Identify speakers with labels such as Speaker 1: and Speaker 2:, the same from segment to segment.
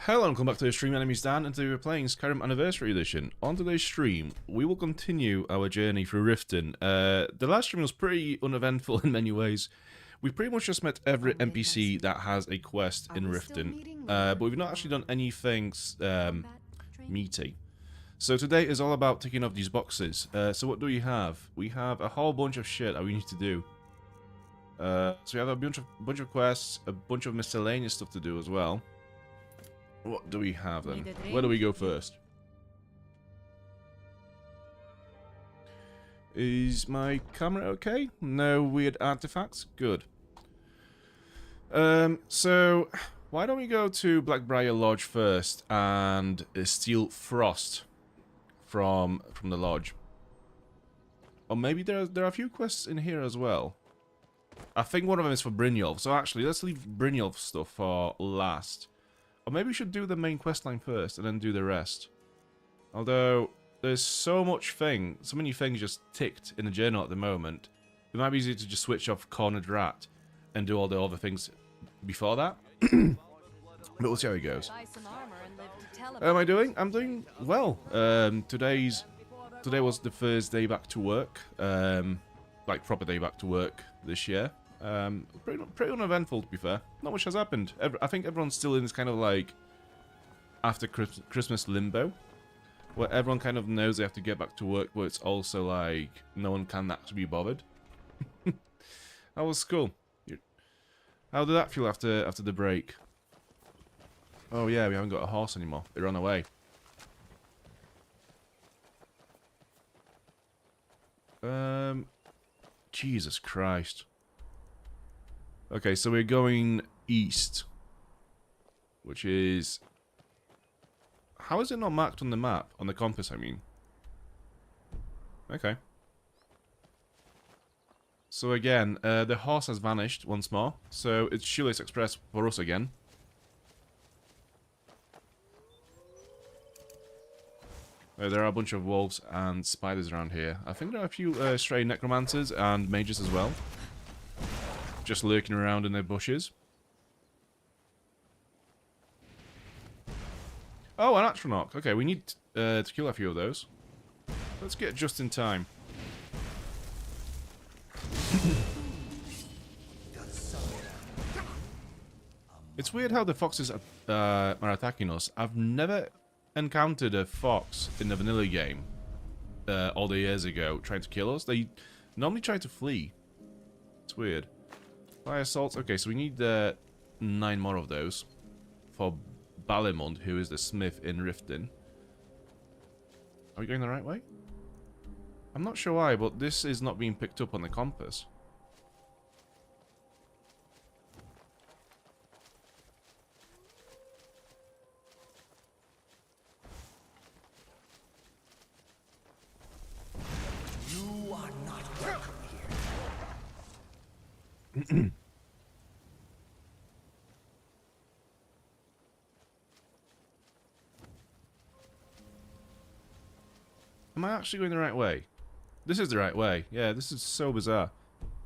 Speaker 1: Hello and welcome back to the stream. My name is Dan and today we're playing Skyrim Anniversary Edition. On today's stream, we will continue our journey through Riften. The last stream was pretty uneventful in many ways. We pretty much just met every NPC that has a quest in Riften, but we've not actually done anything meaty. So today is all about ticking off these boxes. So what do we have? We have a whole bunch of shit that we need to do. So we have a bunch of quests, a bunch of miscellaneous stuff to do as well. What do we have then? Where do we go first? Is my camera okay? No weird artifacts? Good. So why don't we go to Blackbriar Lodge first and steal Frost from the lodge? Or maybe there are a few quests in here as well. I think one of them is for Brynjolf. So actually, let's leave Brynjolf stuff for last. Or maybe we should do the main questline first and then do the rest. Although there's so many things just ticked in the journal at the moment. It might be easier to just switch off Cornered Rat and do all the other things before that. But we'll see how it goes. How am I doing? I'm doing well. Today was the first day back to work. Like proper day back to work this year. Pretty uneventful, to be fair. Not much has happened. I think everyone's still in this kind of like after Christmas limbo, where everyone kind of knows they have to get back to work, but it's also like no one can actually be bothered. That was cool. How did that feel after the break? Oh yeah, we haven't got a horse anymore. It ran away. Jesus Christ. Okay, so we're going east. Which is... How is it not marked on the map? On the compass, I mean. Okay. So again, the horse has vanished once more. So it's Shoelace Express for us again. There are a bunch of wolves and spiders around here. I think there are a few stray necromancers and mages as well. Just lurking around in the bushes. Oh, an Atronach. Okay, we need to kill a few of those. Let's get just in time. It's weird how the foxes are attacking us. I've never encountered a fox in the vanilla game all the years ago trying to kill us. They normally try to flee. It's weird. Fire assaults. Okay, so we need 9 more of those for Balimund, who is the smith in Riften. Are we going the right way? I'm not sure why, but this is not being picked up on the compass.
Speaker 2: You are not welcome here.
Speaker 1: Am I actually going the right way? This is the right way. Yeah, this is so bizarre.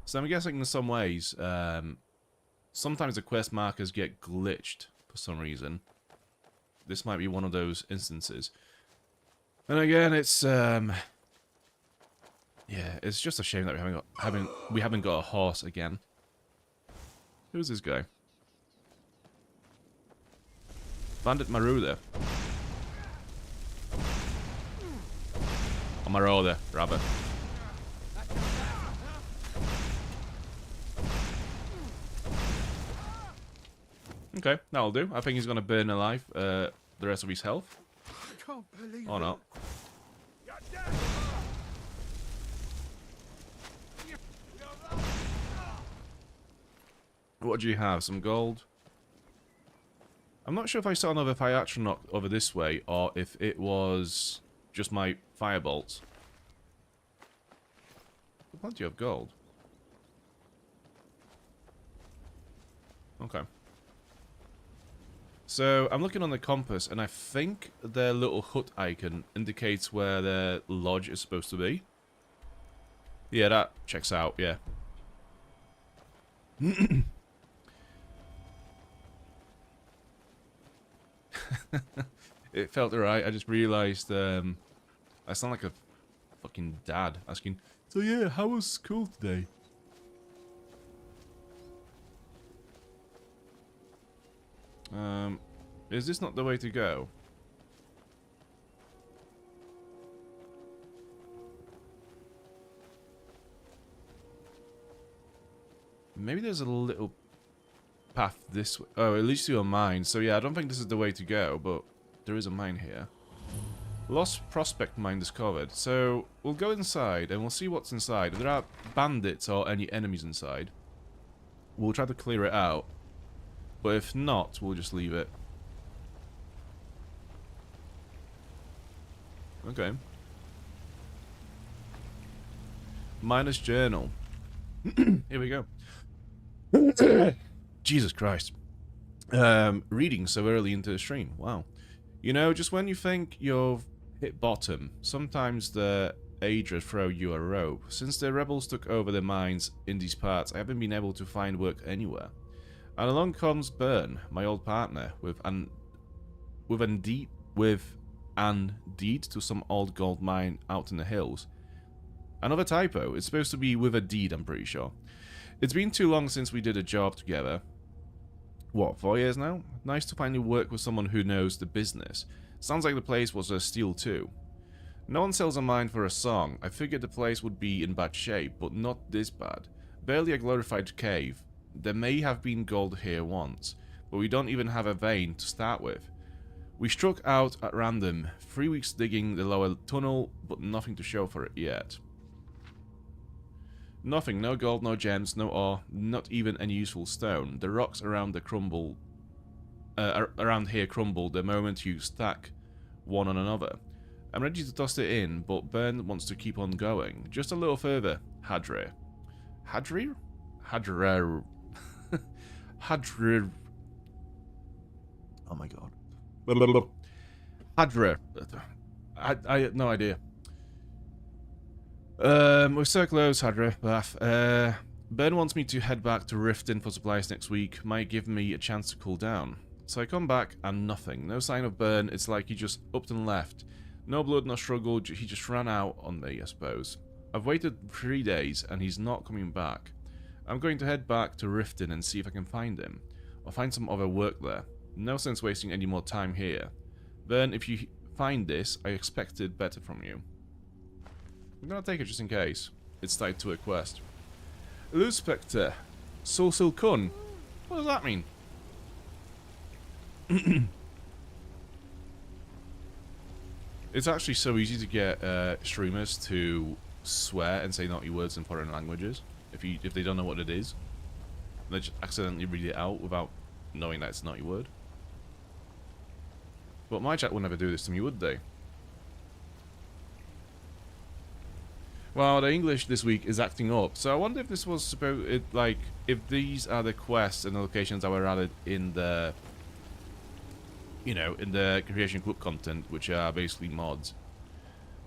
Speaker 1: So I'm guessing in some ways, sometimes the quest markers get glitched for some reason. This might be one of those instances. And again, it's yeah, it's just a shame that we haven't got a horse again. Who's this guy? Bandit Marauder. Or Marauder, rather. Okay, that'll do. I think he's gonna burn alive the rest of his health. Or not. What do you have? Some gold? I'm not sure if I saw another fire Atronach over this way, or if it was just my firebolts. Plenty of gold. Okay. So, I'm looking on the compass, and I think their little hut icon indicates where their lodge is supposed to be. Yeah, that checks out, yeah. It felt alright. I just realised I sound like a fucking dad asking, so yeah, how was school today? Is this not the way to go? Maybe there's a little path this way. Oh, at least to a mine. So yeah, I don't think this is the way to go, but there is a mine here. Lost prospect mine discovered. So we'll go inside and we'll see what's inside. If there are bandits or any enemies inside, we'll try to clear it out. But if not, we'll just leave it. Okay. Miner's journal. Here we go. Jesus Christ. Reading so early into the stream. Wow. You know, just when you think you've hit bottom, sometimes the Aedra throw you a rope. Since the rebels took over the mines in these parts, I haven't been able to find work anywhere. And along comes Byrne, my old partner, with an deed to some old gold mine out in the hills. Another typo. It's supposed to be with a deed, I'm pretty sure. It's been too long since we did a job together. What, 4 years now? Nice to finally work with someone who knows the business. Sounds like the place was a steal too. No one sells a mine for a song. I figured the place would be in bad shape, but not this bad. Barely a glorified cave. There may have been gold here once, but we don't even have a vein to start with. We struck out at random, 3 weeks digging the lower tunnel, but nothing to show for it yet. Nothing, no gold, no gems, no ore, not even any useful stone. The rocks around around here crumble the moment you stack one on another. I'm ready to toss it in, but Byrne wants to keep on going. Just a little further, Hadre. Hadre? Hadre. Hadre. Oh my god. Hadre. I had no idea. We're so close, Hadre. Byrne wants me to head back to Riften for supplies next week. Might give me a chance to cool down. So I come back and nothing. No sign of Byrne. It's like he just upped and left. No blood, no struggle. He just ran out on me, I suppose. I've waited 3 days and he's not coming back. I'm going to head back to Riften and see if I can find him. Or find some other work there. No sense wasting any more time here. Byrne, if you find this, I expected better from you. I'm gonna take it just in case. It's tied to a quest. Elude Spectre. Sul Kun. What does that mean? It's actually so easy to get streamers to swear and say naughty words in foreign languages if they don't know what it is. They just accidentally read it out without knowing that it's a naughty word. But my chat would never do this to me, would they? Well, the English this week is acting up, so I wonder if this was if these are the quests and the locations that were added in the, you know, in the Creation Club content, which are basically mods.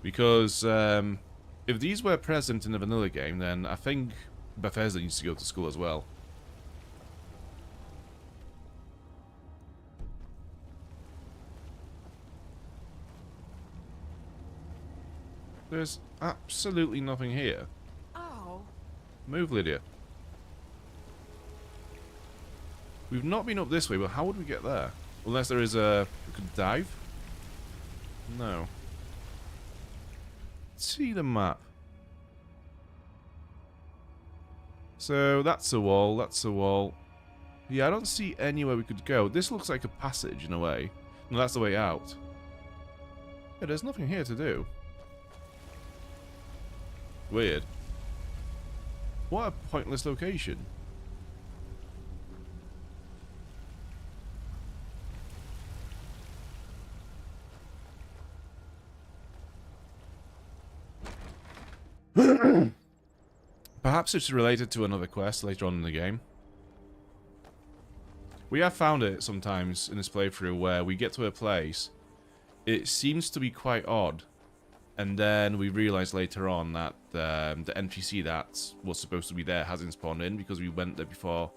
Speaker 1: Because if these were present in the vanilla game, then I think Bethesda needs to go to school as well. There's absolutely nothing here.
Speaker 3: Oh.
Speaker 1: Move, Lydia. We've not been up this way, but how would we get there? Unless there is a... we could dive? No. Let's see the map. So, that's a wall, that's a wall. Yeah, I don't see anywhere we could go. This looks like a passage, in a way. No, that's the way out. Yeah, there's nothing here to do. Weird. What a pointless location. Perhaps it's related to another quest later on in the game. We have found it sometimes in this playthrough where we get to a place, it seems to be quite odd, and then we realise later on that the NPC that was supposed to be there hasn't spawned in because we went there before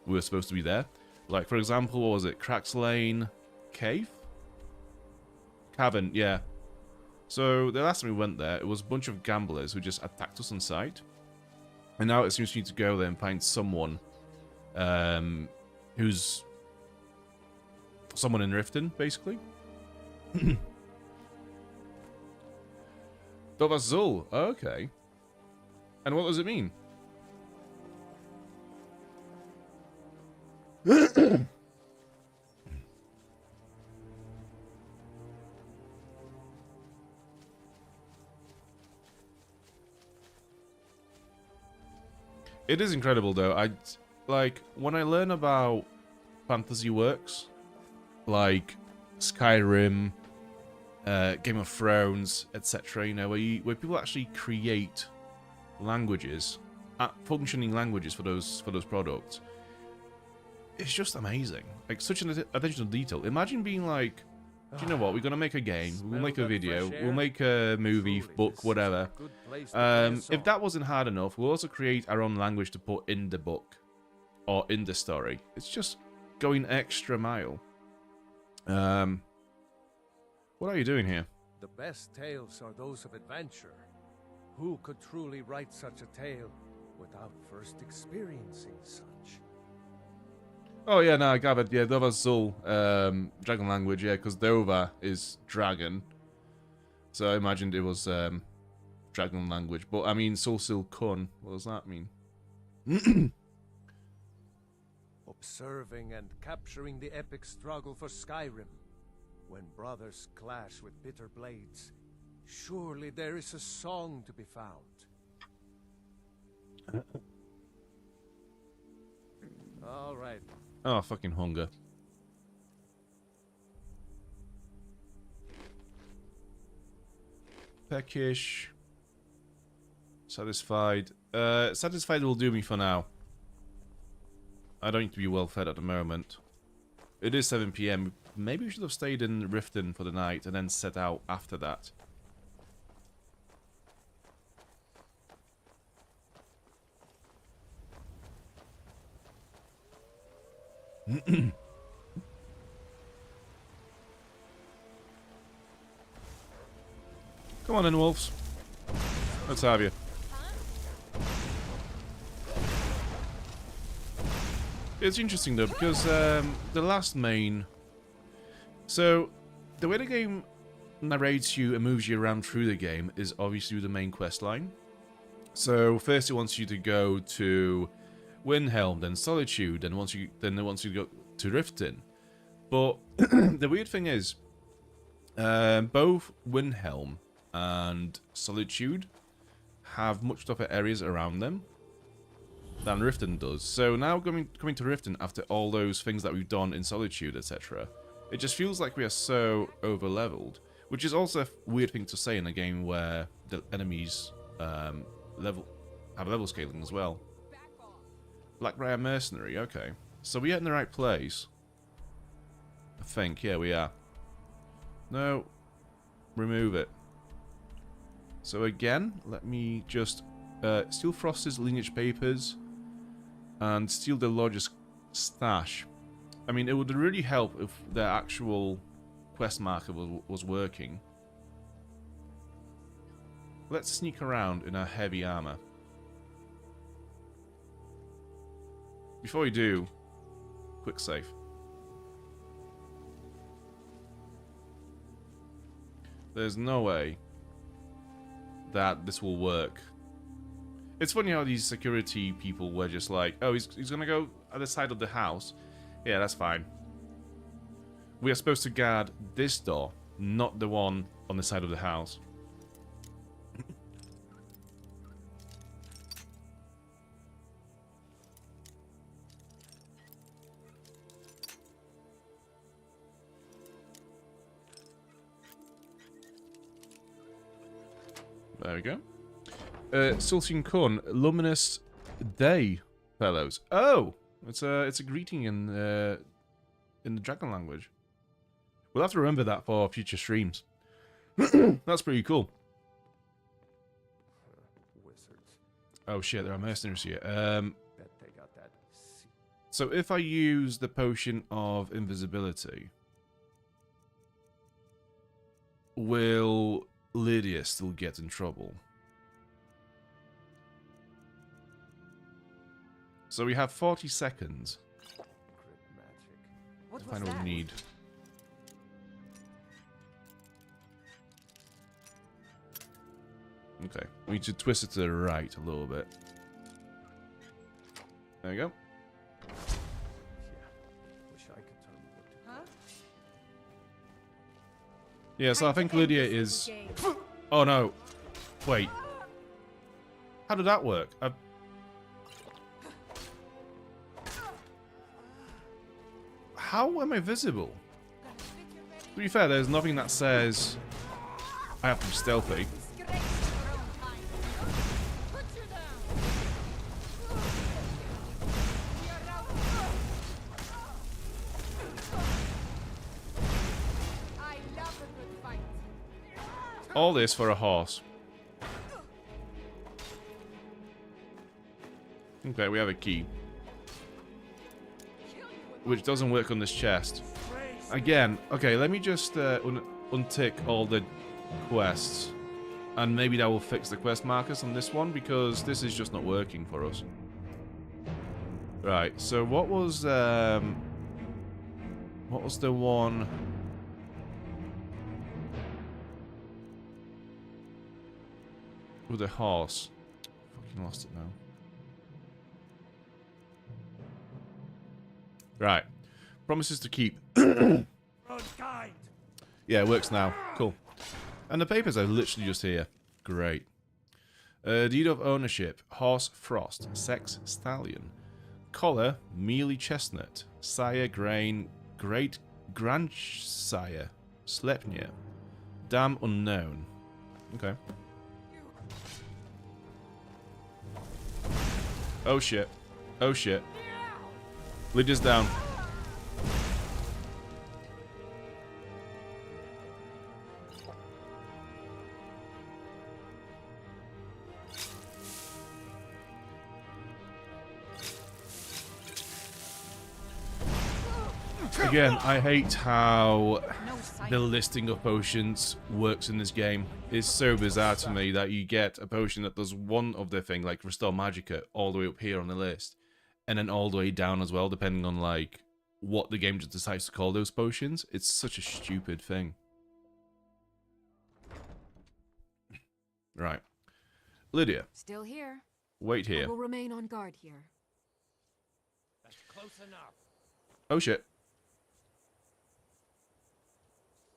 Speaker 1: we were supposed to be there. Like, for example, what was it? Cracks Lane, cave? Cavern, yeah. So the last time we went there, it was a bunch of gamblers who just attacked us on sight. And now it seems we need to go there and find someone who's someone in Riften, basically. Dovazul, okay. And what does it mean? It is incredible, though. Like, when I learn about fantasy works, like Skyrim, Game of Thrones, etc., you know, where people actually create languages, functioning languages for those products, it's just amazing. Like, such an attention to detail. Imagine being like, do you know what? We're gonna make a game. We'll make a video. We'll make a movie, book, whatever. If that wasn't hard enough, we'll also create our own language to put in the book or in the story. It's just going extra mile. What are you doing here?
Speaker 2: The best tales are those of adventure. Who could truly write such a tale without first experiencing such?
Speaker 1: Oh yeah, no, I gathered. Yeah, Dova Zul, dragon language. Yeah, because Dova is dragon, so I imagined it was dragon language. But I mean, Sul Kun. What does that mean?
Speaker 2: Observing and capturing the epic struggle for Skyrim, when brothers clash with bitter blades, surely there is a song to be found. All right.
Speaker 1: Oh, fucking hunger. Peckish. Satisfied. Satisfied will do me for now. I don't need to be well fed at the moment. It is 7 PM. Maybe we should have stayed in Riften for the night and then set out after that. Come on in, wolves. Let's have you. It's interesting though, because the last main... So, the way the game narrates you and moves you around through the game is obviously the main quest line. So, first it wants you to go to Windhelm, then Solitude, and then it wants you to go to Riften. But the weird thing is, both Windhelm and Solitude have much tougher areas around them than Riften does. So now coming to Riften after all those things that we've done in Solitude, etc., it just feels like we are so over-leveled, which is also a weird thing to say in a game where the enemies have level scaling as well. Blackbriar Mercenary, okay. So we are in the right place. I think, yeah, we are. No, remove it. So again, let me just steal Frost's lineage papers and steal the Lodge's stash. I mean, it would really help if the actual quest marker was working. Let's sneak around in our heavy armor. Before we do, quick save. There's no way that this will work. It's funny how these security people were just like, oh, he's gonna go at the side of the house. Yeah, that's fine. We are supposed to guard this door, not the one on the side of the house. There we go. Sultan Kun, luminous day, fellows. Oh, it's a greeting in the dragon language. We'll have to remember that for future streams. That's pretty cool.
Speaker 2: Wizards.
Speaker 1: Oh shit, there are mercenaries here.
Speaker 2: Bet they got that.
Speaker 1: So if I use the potion of invisibility, will Lydia still get in trouble? So we have 40 seconds to find what we need. Okay, we need to twist it to the right a little bit. There you go. Yeah, so I think Lydia is... Oh no! Wait. How did that work? How am I visible? To be fair, there's nothing that says I have to be stealthy. All this for a horse. Okay, we have a key. Which doesn't work on this chest. Again, okay, let me just untick all the quests. And maybe that will fix the quest markers on this one, because this is just not working for us. Right, so what was the one... with the horse? Fucking lost it now. Right. Promises to keep. Yeah, it works now. Cool. And the papers are literally just here. Great. Deed of ownership. Horse Frost. Sex Stallion. Collar. Mealy Chestnut. Sire Grain. Great Grandsire. Sleipnir. Dam Unknown. Okay. Oh shit. Oh shit. Lydia's down. Again, I hate how the listing of potions works in this game. It's so bizarre to me that you get a potion that does one of the thing, like Restore Magicka, all the way up here on the list. And then all the way down as well, depending on, like, what the game just decides to call those potions. It's such a stupid thing. Right. Lydia.
Speaker 3: Still here.
Speaker 1: Wait here.
Speaker 3: I will remain on guard here.
Speaker 2: That's close enough.
Speaker 1: Oh, shit.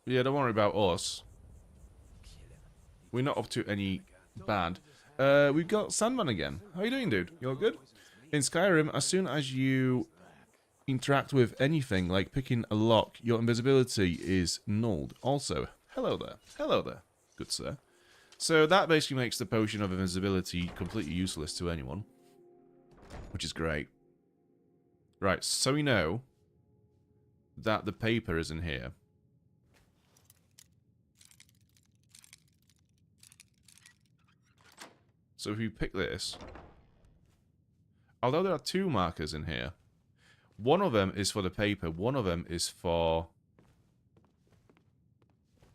Speaker 1: Yeah, don't worry about us. We're not up to any bad. We've got Sandman again. How you doing, dude? You all good? In Skyrim, as soon as you interact with anything, like picking a lock, your invisibility is nulled. Also, hello there. Hello there, good sir. So that basically makes the potion of invisibility completely useless to anyone. Which is great. Right, so we know that the paper is in here. So if you pick this... Although there are two markers in here. One of them is for the paper. One of them is for...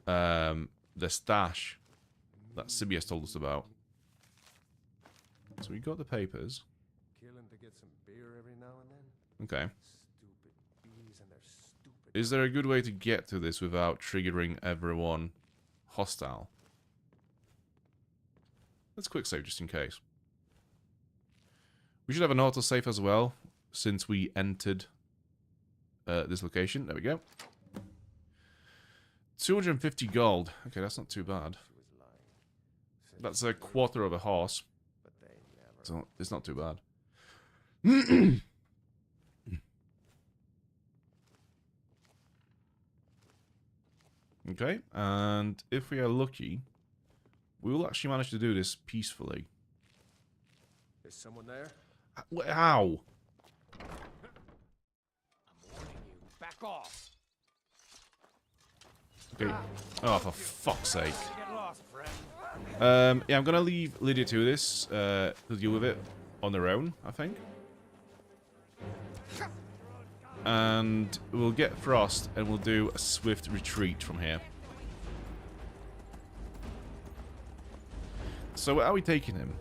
Speaker 1: the stash that Sibius told us about. So we got the papers.
Speaker 2: Killing to get some beer every now and then.
Speaker 1: Okay.
Speaker 2: Stupid bees and their stupid...
Speaker 1: Is there a good way to get to this without triggering everyone hostile? Let's quick save just in case. We should have an autosave as well, since we entered this location. There we go. 250 gold. Okay, that's not too bad. That's a quarter of a horse. So it's not too bad. Okay, and if we are lucky, we will actually manage to do this peacefully.
Speaker 2: Is someone there?
Speaker 1: How?
Speaker 2: I'm warning you. Back off.
Speaker 1: Okay. Oh, for fuck's sake.
Speaker 2: Get lost, friend.
Speaker 1: Yeah, I'm gonna leave Lydia to this, to deal with it on their own, I think. And we'll get Frost, and we'll do a swift retreat from here. So where are we taking him?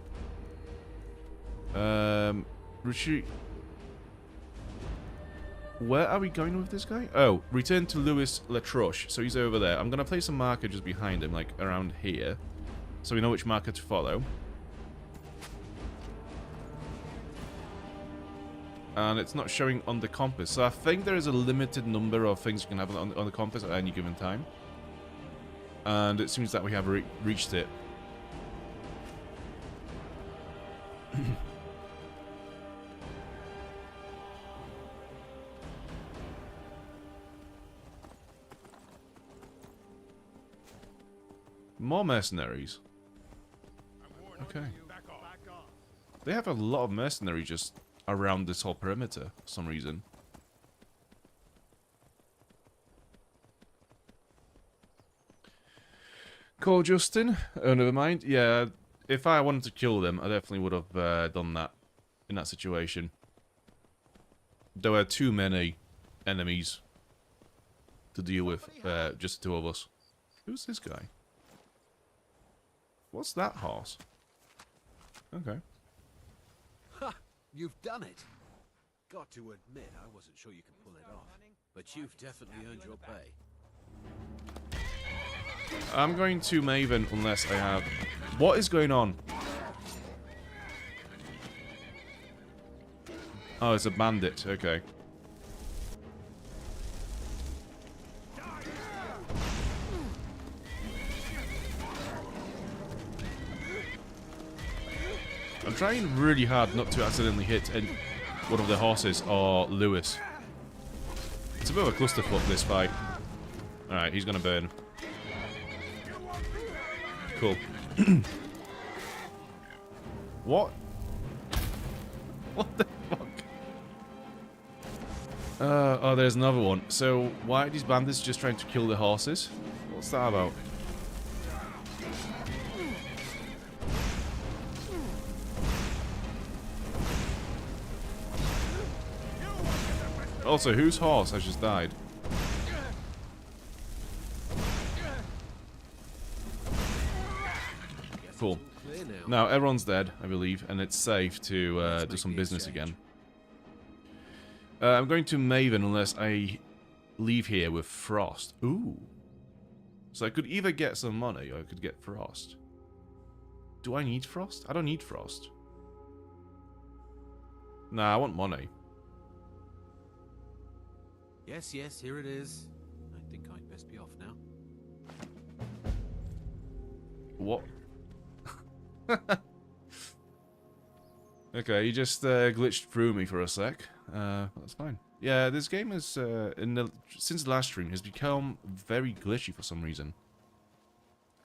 Speaker 1: Retreat. Where are we going with this guy? Oh, return to Louis Latrouche. So he's over there. I'm going to place a marker just behind him, like around here. So we know which marker to follow. And it's not showing on the compass. So I think there is a limited number of things you can have on the compass at any given time. And it seems that we have reached it. More mercenaries. Okay. They have a lot of mercenaries just around this whole perimeter for some reason. Call Justin? Oh, never mind. Yeah, if I wanted to kill them, I definitely would have done that in that situation. There were too many enemies to deal with, just the two of us. Who's this guy? What's that horse? Okay.
Speaker 3: Ha! You've done it! Got to admit, I wasn't sure you could pull it off. But you've definitely earned your pay.
Speaker 1: I'm going to Maven unless I have... What is going on? Oh, it's a bandit. Okay. I'm trying really hard not to accidentally hit one of the horses or Lewis. It's a bit of a clusterfuck, this fight. Alright, he's gonna burn. Cool. What? What the fuck? Oh, there's another one. So, why are these bandits just trying to kill the horses? What's that about? Also, whose horse has just died? Cool. Now, everyone's dead, I believe, and it's safe to do some business again. I'm going to Maven unless I leave here with Frost. Ooh. So I could either get some money or I could get Frost. Do I need Frost? I don't need Frost. Nah, I want money.
Speaker 3: Yes, yes, here it is. I think I'd best be off now.
Speaker 1: What? Okay, you just glitched through me for a sec. That's fine. Yeah, this game is since the last stream has become very glitchy for some reason.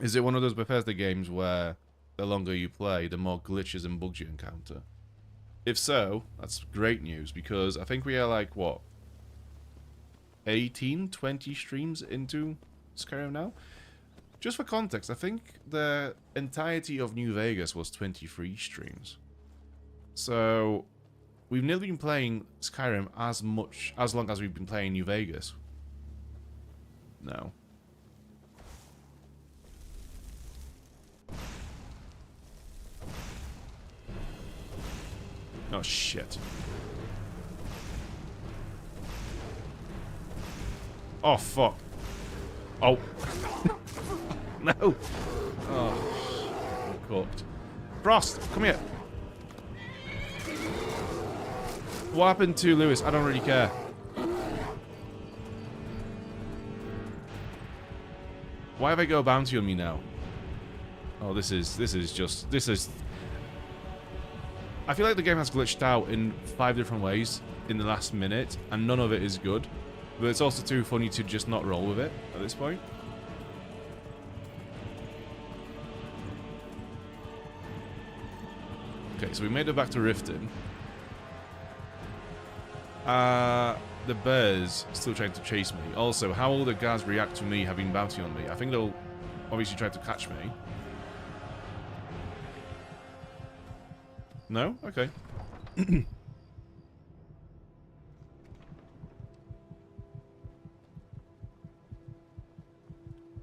Speaker 1: Is it one of those Bethesda games where the longer you play, the more glitches and bugs you encounter? If so, that's great news because I think we are like what, 18, 20 streams into Skyrim now? Just for context, I think the entirety of New Vegas was 23 streams. So, we've nearly been playing Skyrim as long as we've been playing New Vegas. No. Oh, shit. Oh, fuck. Oh. No. Oh. I'm cooked. Frost, come here. What happened to Lewis? I don't really care. Why have I got a bounty on me now? Oh, this is. I feel like the game has glitched out in 5 different ways in the last minute, and none of it is good. But it's also too funny to just not roll with it at this point. Okay, so we made it back to Riften. The bears still trying to chase me. Also, how will the guards react to me having bounty on me? I think they'll obviously try to catch me. No? Okay.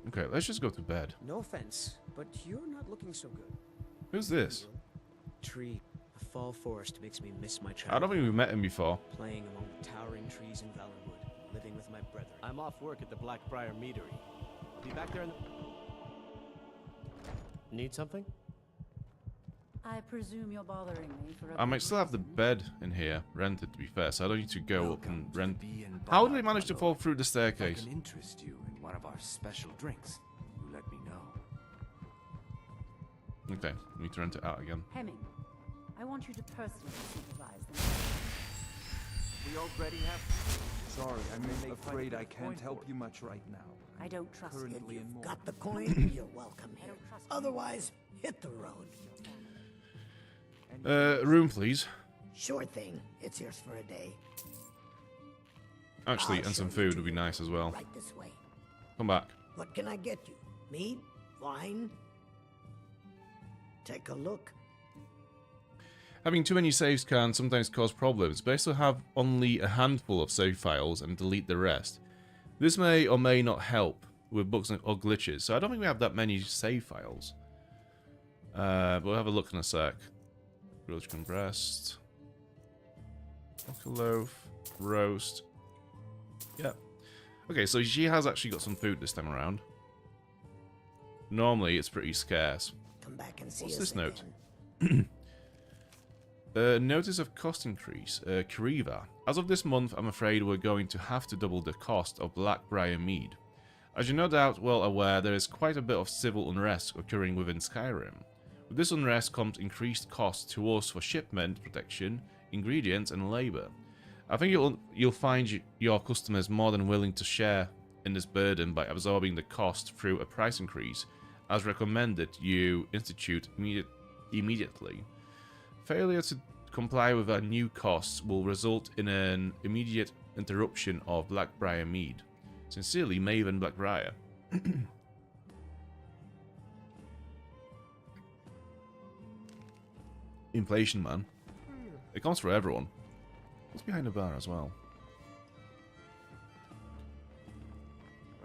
Speaker 1: Okay, let's just go to bed.
Speaker 4: No offense, but you're not looking so good.
Speaker 1: Who's this?
Speaker 4: Tree. A fall forest makes me miss my
Speaker 1: I
Speaker 4: childhood.
Speaker 1: don't think we've met him before.
Speaker 4: Playing among the towering trees in Valenwood, living with my brethren.
Speaker 3: I'm off work at the Blackbriar Meadery. I'll be back there in the... Need something?
Speaker 5: I presume you're bothering me for a
Speaker 1: I might
Speaker 5: good
Speaker 1: still have the
Speaker 5: reason.
Speaker 1: bed in here rented, to be fair, so I don't need to go up and rent.
Speaker 6: Be in
Speaker 1: How did
Speaker 6: Bard,
Speaker 1: they manage to
Speaker 6: my
Speaker 1: fall
Speaker 6: lord.
Speaker 1: through the
Speaker 6: If I
Speaker 1: staircase?
Speaker 6: can interest you in one of our special drinks, you let me know.
Speaker 1: Okay, we need to rent it out again.
Speaker 5: Hemming, I want you to personally supervise them.
Speaker 7: We already have.
Speaker 8: Sorry, I'm
Speaker 7: They
Speaker 8: afraid
Speaker 7: find
Speaker 8: I
Speaker 7: a
Speaker 8: can't
Speaker 7: point
Speaker 8: help
Speaker 7: for
Speaker 8: you much right now.
Speaker 5: I don't trust you.
Speaker 8: Currently in more.
Speaker 9: Got the coin? You're welcome
Speaker 5: I
Speaker 9: here.
Speaker 5: don't trust you.
Speaker 9: Otherwise, hit the road.
Speaker 1: Room, please.
Speaker 9: Sure thing. It's yours for a day.
Speaker 1: Actually,
Speaker 9: I'll
Speaker 1: and some
Speaker 9: show you
Speaker 1: food
Speaker 9: to
Speaker 1: would be
Speaker 9: your
Speaker 1: nice as
Speaker 9: room.
Speaker 1: well.
Speaker 9: Right this way.
Speaker 1: Come back.
Speaker 9: What can I get you? Meat? Wine? Take a look.
Speaker 1: Having too many saves can sometimes cause problems. Best to have only a handful of save files and delete the rest. This may or may not help with bugs or glitches, so I don't think we have that many save files. We'll have a look in a sec. Grilled chicken breast. Loaf. Roast. Yep. Okay, so she has actually got some food this time around. Normally, it's pretty scarce.
Speaker 9: Come back and see
Speaker 1: What's
Speaker 9: us
Speaker 1: this note?
Speaker 9: again.
Speaker 1: Notice of cost increase. Kariva. As of this month, I'm afraid we're going to have to double the cost of Blackbriar Mead. As you're no doubt well aware, there is quite a bit of civil unrest occurring within Skyrim. With this unrest comes increased costs to us for shipment, protection, ingredients, and labor. I think you'll find your customers more than willing to share in this burden by absorbing the cost through a price increase, as recommended you institute immediately. Failure to comply with our new costs will result in an immediate interruption of Blackbriar Mead. Sincerely, Maven Blackbriar. Inflation, man. It comes for everyone. What's behind the bar as well?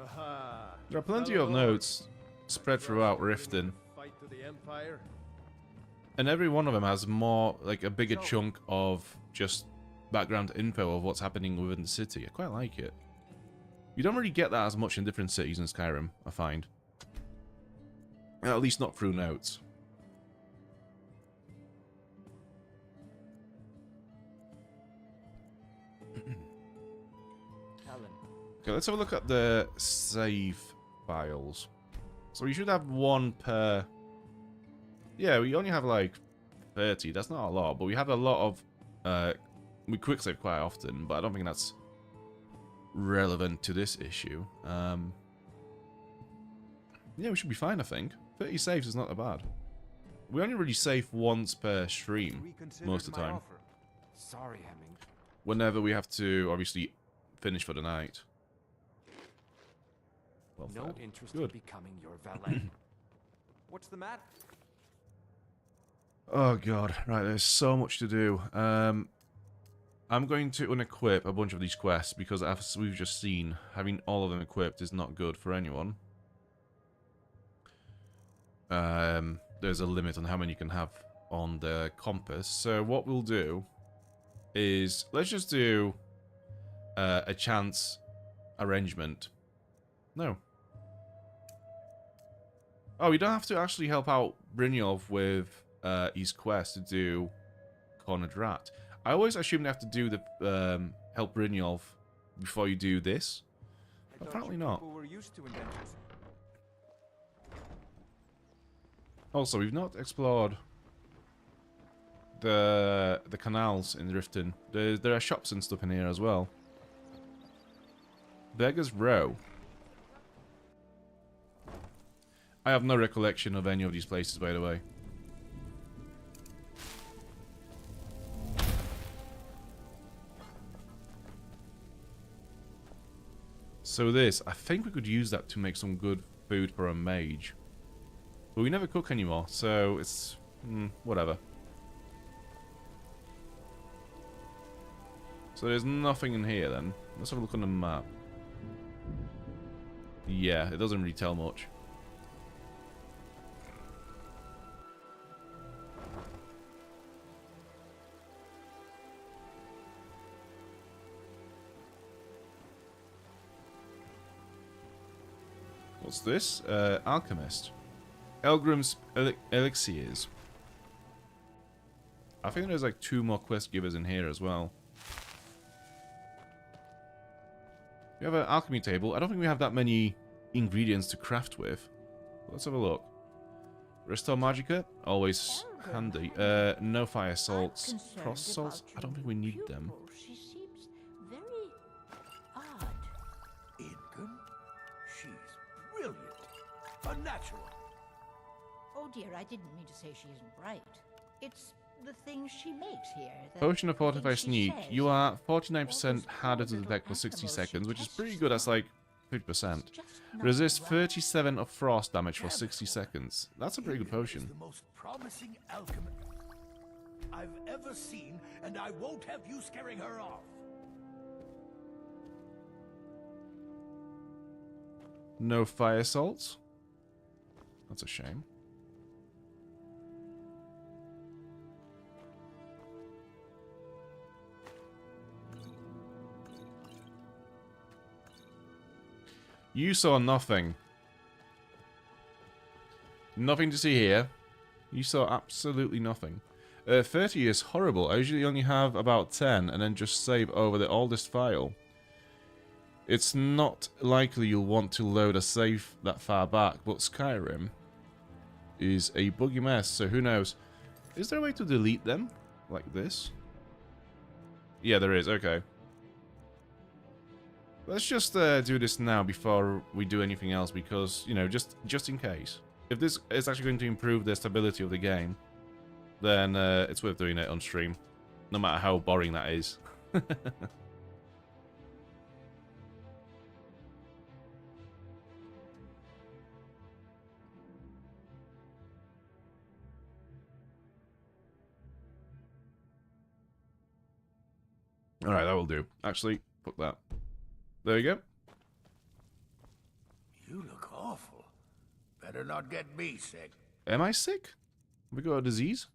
Speaker 2: Aha!
Speaker 1: There are plenty
Speaker 2: Fellow
Speaker 1: of
Speaker 2: lords,
Speaker 1: notes spread throughout Riften,
Speaker 2: Fight to the Empire.
Speaker 1: and every one of them has more, like a bigger chunk of just background info of what's happening within the city. I quite like it. You don't really get that as much in different cities in Skyrim, I find. At least not through notes. Okay, let's have a look at the save files. So we should have one per... Yeah, we only have like 30. That's not a lot, but we have a lot of... we quick save quite often, but I don't think that's relevant to this issue. Yeah, we should be fine, I think. 30 saves is not that bad. We only really save once per stream, most of the time.
Speaker 6: Sorry, Hemming.
Speaker 1: Whenever we have to, obviously, finish for the night. Well
Speaker 6: No
Speaker 1: fed.
Speaker 6: interest
Speaker 1: Good.
Speaker 6: in becoming your valet.
Speaker 7: What's the matter?
Speaker 1: Oh god, right, there's so much to do. I'm going to unequip a bunch of these quests because as we've just seen, having all of them equipped is not good for anyone. There's a limit on how many you can have on the compass. So what we'll do is, let's just do a chance arrangement. No. Oh, you don't have to actually help out Brynjolf with his quest to do Cornered Rat. I always assume they have to do the help Brynjolf before you do this. Apparently not.
Speaker 7: People were used to indentures.
Speaker 1: Also, we've not explored the canals in Riften. There are shops and stuff in here as well. Beggar's Row. I have no recollection of any of these places, by the way. So this, I think we could use that to make some good food for a mage. But we never cook anymore, so it's... whatever. So there's nothing in here then. Let's have a look on the map. Yeah, it doesn't really tell much. What's this? Alchemist. Elgrim's elixirs. I think there's like 2 more quest givers in here as well. We have an alchemy table. I don't think we have that many ingredients to craft with. Let's have a look. Restore Magica, always handy. No fire salts. Frost salts, I don't think we need them.
Speaker 5: She seems very odd.
Speaker 2: Income? She's brilliant. A natural.
Speaker 5: Oh dear, I didn't mean to say she isn't bright. It's the things she makes here.
Speaker 1: Potion of Fortify
Speaker 5: things she
Speaker 1: Sneak.
Speaker 5: says.
Speaker 1: You are 49%
Speaker 5: Those
Speaker 1: harder to
Speaker 5: little
Speaker 1: detect for 60
Speaker 5: animals
Speaker 1: seconds,
Speaker 5: she
Speaker 1: which is
Speaker 5: tests
Speaker 1: pretty good. That's
Speaker 5: on.
Speaker 1: like 50%.
Speaker 5: It's just not
Speaker 1: Resist
Speaker 5: right.
Speaker 1: 37 of frost damage for 60 seconds. That's a pretty good
Speaker 2: Income is
Speaker 1: potion.
Speaker 2: the most promising alchemist I've ever seen, and I won't have you scaring her off.
Speaker 1: No fire salts. That's a shame. You saw nothing. Nothing to see here. You saw absolutely nothing. 30 is horrible. I usually only have about 10 and then just save over the oldest file. It's not likely you'll want to load a save that far back, but Skyrim is a buggy mess, so who knows. Is there a way to delete them? Like this? Yeah, there is. Okay. Let's just do this now before we do anything else, because, you know, just in case. If this is actually going to improve the stability of the game, then it's worth doing it on stream, no matter how boring that is. Alright, that will do. Actually, fuck that. There you go.
Speaker 2: You look awful. Better not get me sick.
Speaker 1: Am I sick? Have we got a disease?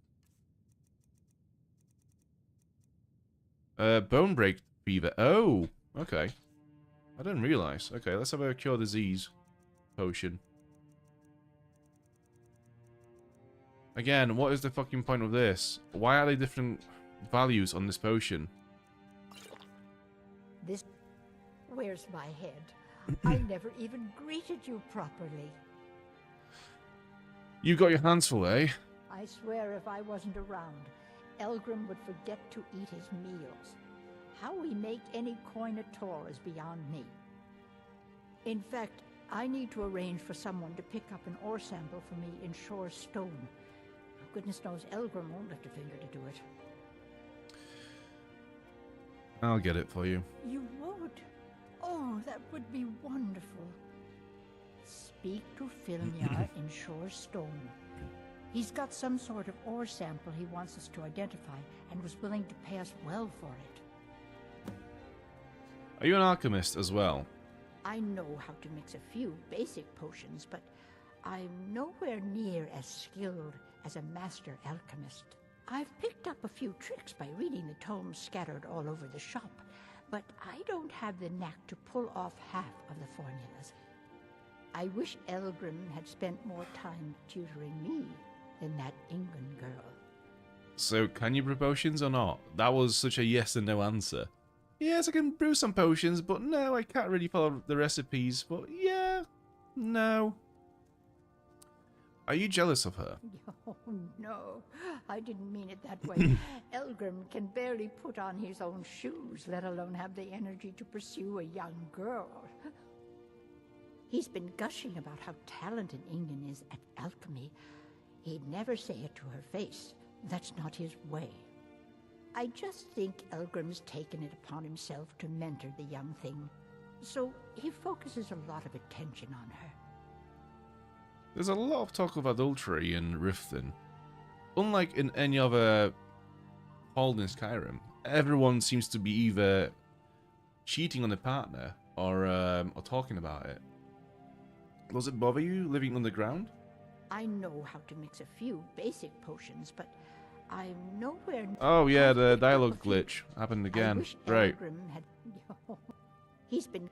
Speaker 1: Bone break fever. Oh, okay. I didn't realize. Okay, let's have a cure disease potion. Again, what is the fucking point of this? Why are they different values on this potion?
Speaker 10: This... Where's my head? I never even greeted you properly.
Speaker 1: You got your hands full, eh?
Speaker 10: I swear if I wasn't around, Elgrim would forget to eat his meals. How we make any coin at all is beyond me. In fact, I need to arrange for someone to pick up an ore sample for me in Shore Stone. Goodness knows Elgrim won't lift a finger to do it.
Speaker 1: I'll get it for you.
Speaker 10: You would? Oh, that would be wonderful. Speak to Filmjar in Shore Stone. He's got some sort of ore sample he wants us to identify and was willing to pay us well for it.
Speaker 1: Are you an alchemist as well?
Speaker 10: I know how to mix a few basic potions, but I'm nowhere near as skilled as a master alchemist. I've picked up a few tricks by reading the tomes scattered all over the shop, but I don't have the knack to pull off half of the formulas. I wish Elgrim had spent more time tutoring me than that Ingun girl.
Speaker 1: So, can you brew potions or not? That was such a yes and no answer. Yes, I can brew some potions, but no, I can't really follow the recipes. But yeah, no. Are you jealous of her?
Speaker 10: Oh, no, I didn't mean it that way. Elgrim can barely put on his own shoes, let alone have the energy to pursue a young girl. He's been gushing about how talented Ingun is at alchemy. He'd never say it to her face. That's not his way. I just think Elgrim's taken it upon himself to mentor the young thing, so he focuses a lot of attention on her.
Speaker 1: There's a lot of talk of adultery in Riften. Unlike in any other hold in Skyrim, everyone seems to be either cheating on a partner or talking about it. Does it bother you living underground?
Speaker 10: I know how to mix a few basic potions, but I'm nowhere...
Speaker 1: Oh yeah, the
Speaker 10: I've picked up
Speaker 1: dialogue
Speaker 10: a few.
Speaker 1: glitch happened
Speaker 10: I
Speaker 1: again.
Speaker 10: wish
Speaker 1: Great.
Speaker 10: Elgrim had... He's been...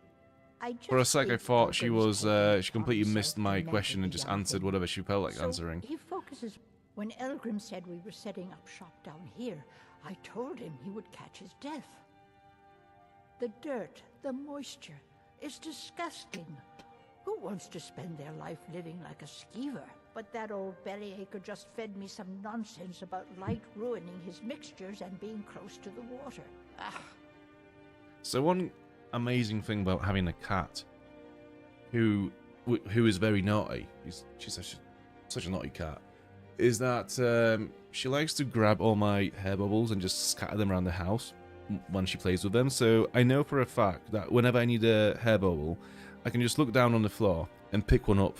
Speaker 1: For a sec, I
Speaker 10: think
Speaker 1: thought she
Speaker 10: Elgrim's
Speaker 1: was,
Speaker 10: taking
Speaker 1: she completely
Speaker 10: upon
Speaker 1: missed
Speaker 10: himself
Speaker 1: my
Speaker 10: to
Speaker 1: question and
Speaker 10: mentor
Speaker 1: just
Speaker 10: the young
Speaker 1: answered
Speaker 10: thing.
Speaker 1: whatever she felt like
Speaker 10: So
Speaker 1: answering.
Speaker 10: he focuses. When Elgrim said we were setting up shop down here, I told him he would catch his death. The dirt, the moisture, is disgusting. Who wants to spend their life living like a skeever? But that old bellyacre just fed me some nonsense about light ruining his mixtures and being close to the water. Ah.
Speaker 1: So one amazing thing about having a cat who is very naughty, she's such a naughty cat, is that she likes to grab all my hair bubbles and just scatter them around the house when she plays with them. So I know for a fact that whenever I need a hair bubble, I can just look down on the floor and pick one up.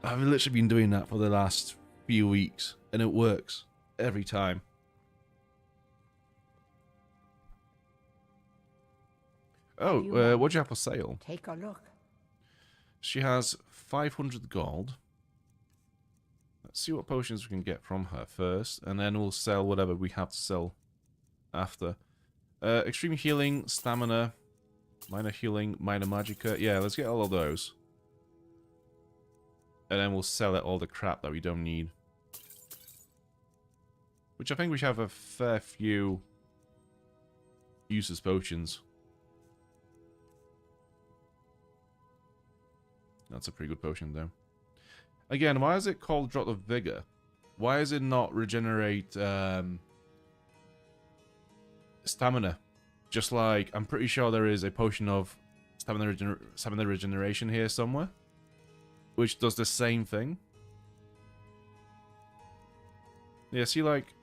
Speaker 1: I've literally been doing that for the last few weeks, and it works every time. Oh, what do you have for sale?
Speaker 10: Take a look.
Speaker 1: She has 500 gold. Let's see what potions we can get from her first, and then we'll sell whatever we have to sell after. Extreme healing, stamina, minor healing, minor magicka. Yeah, let's get all of those. And then we'll sell it all the crap that we don't need. Which I think we should have a fair few useless potions. That's a pretty good potion, though. Again, why is it called Drop of Vigor? Why is it not regenerate stamina? Just like, I'm pretty sure there is a potion of stamina regeneration here somewhere, which does the same thing. Yeah, see, like,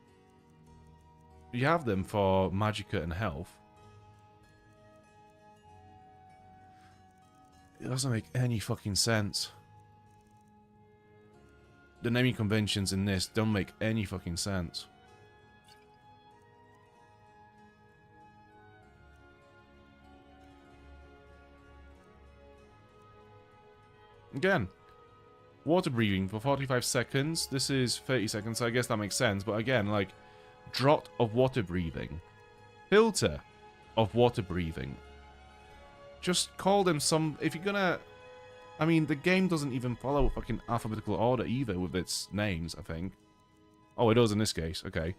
Speaker 1: you have them for magicka and health. It doesn't make any fucking sense. The naming conventions in this don't make any fucking sense. Again, water breathing for 45 seconds. This is 30 seconds, so I guess that makes sense. But again, like, draught of water breathing. Filter of water breathing. Just call them some... If you're gonna... I mean, the game doesn't even follow a fucking alphabetical order either with its names, I think. Oh, it does in this case. Okay.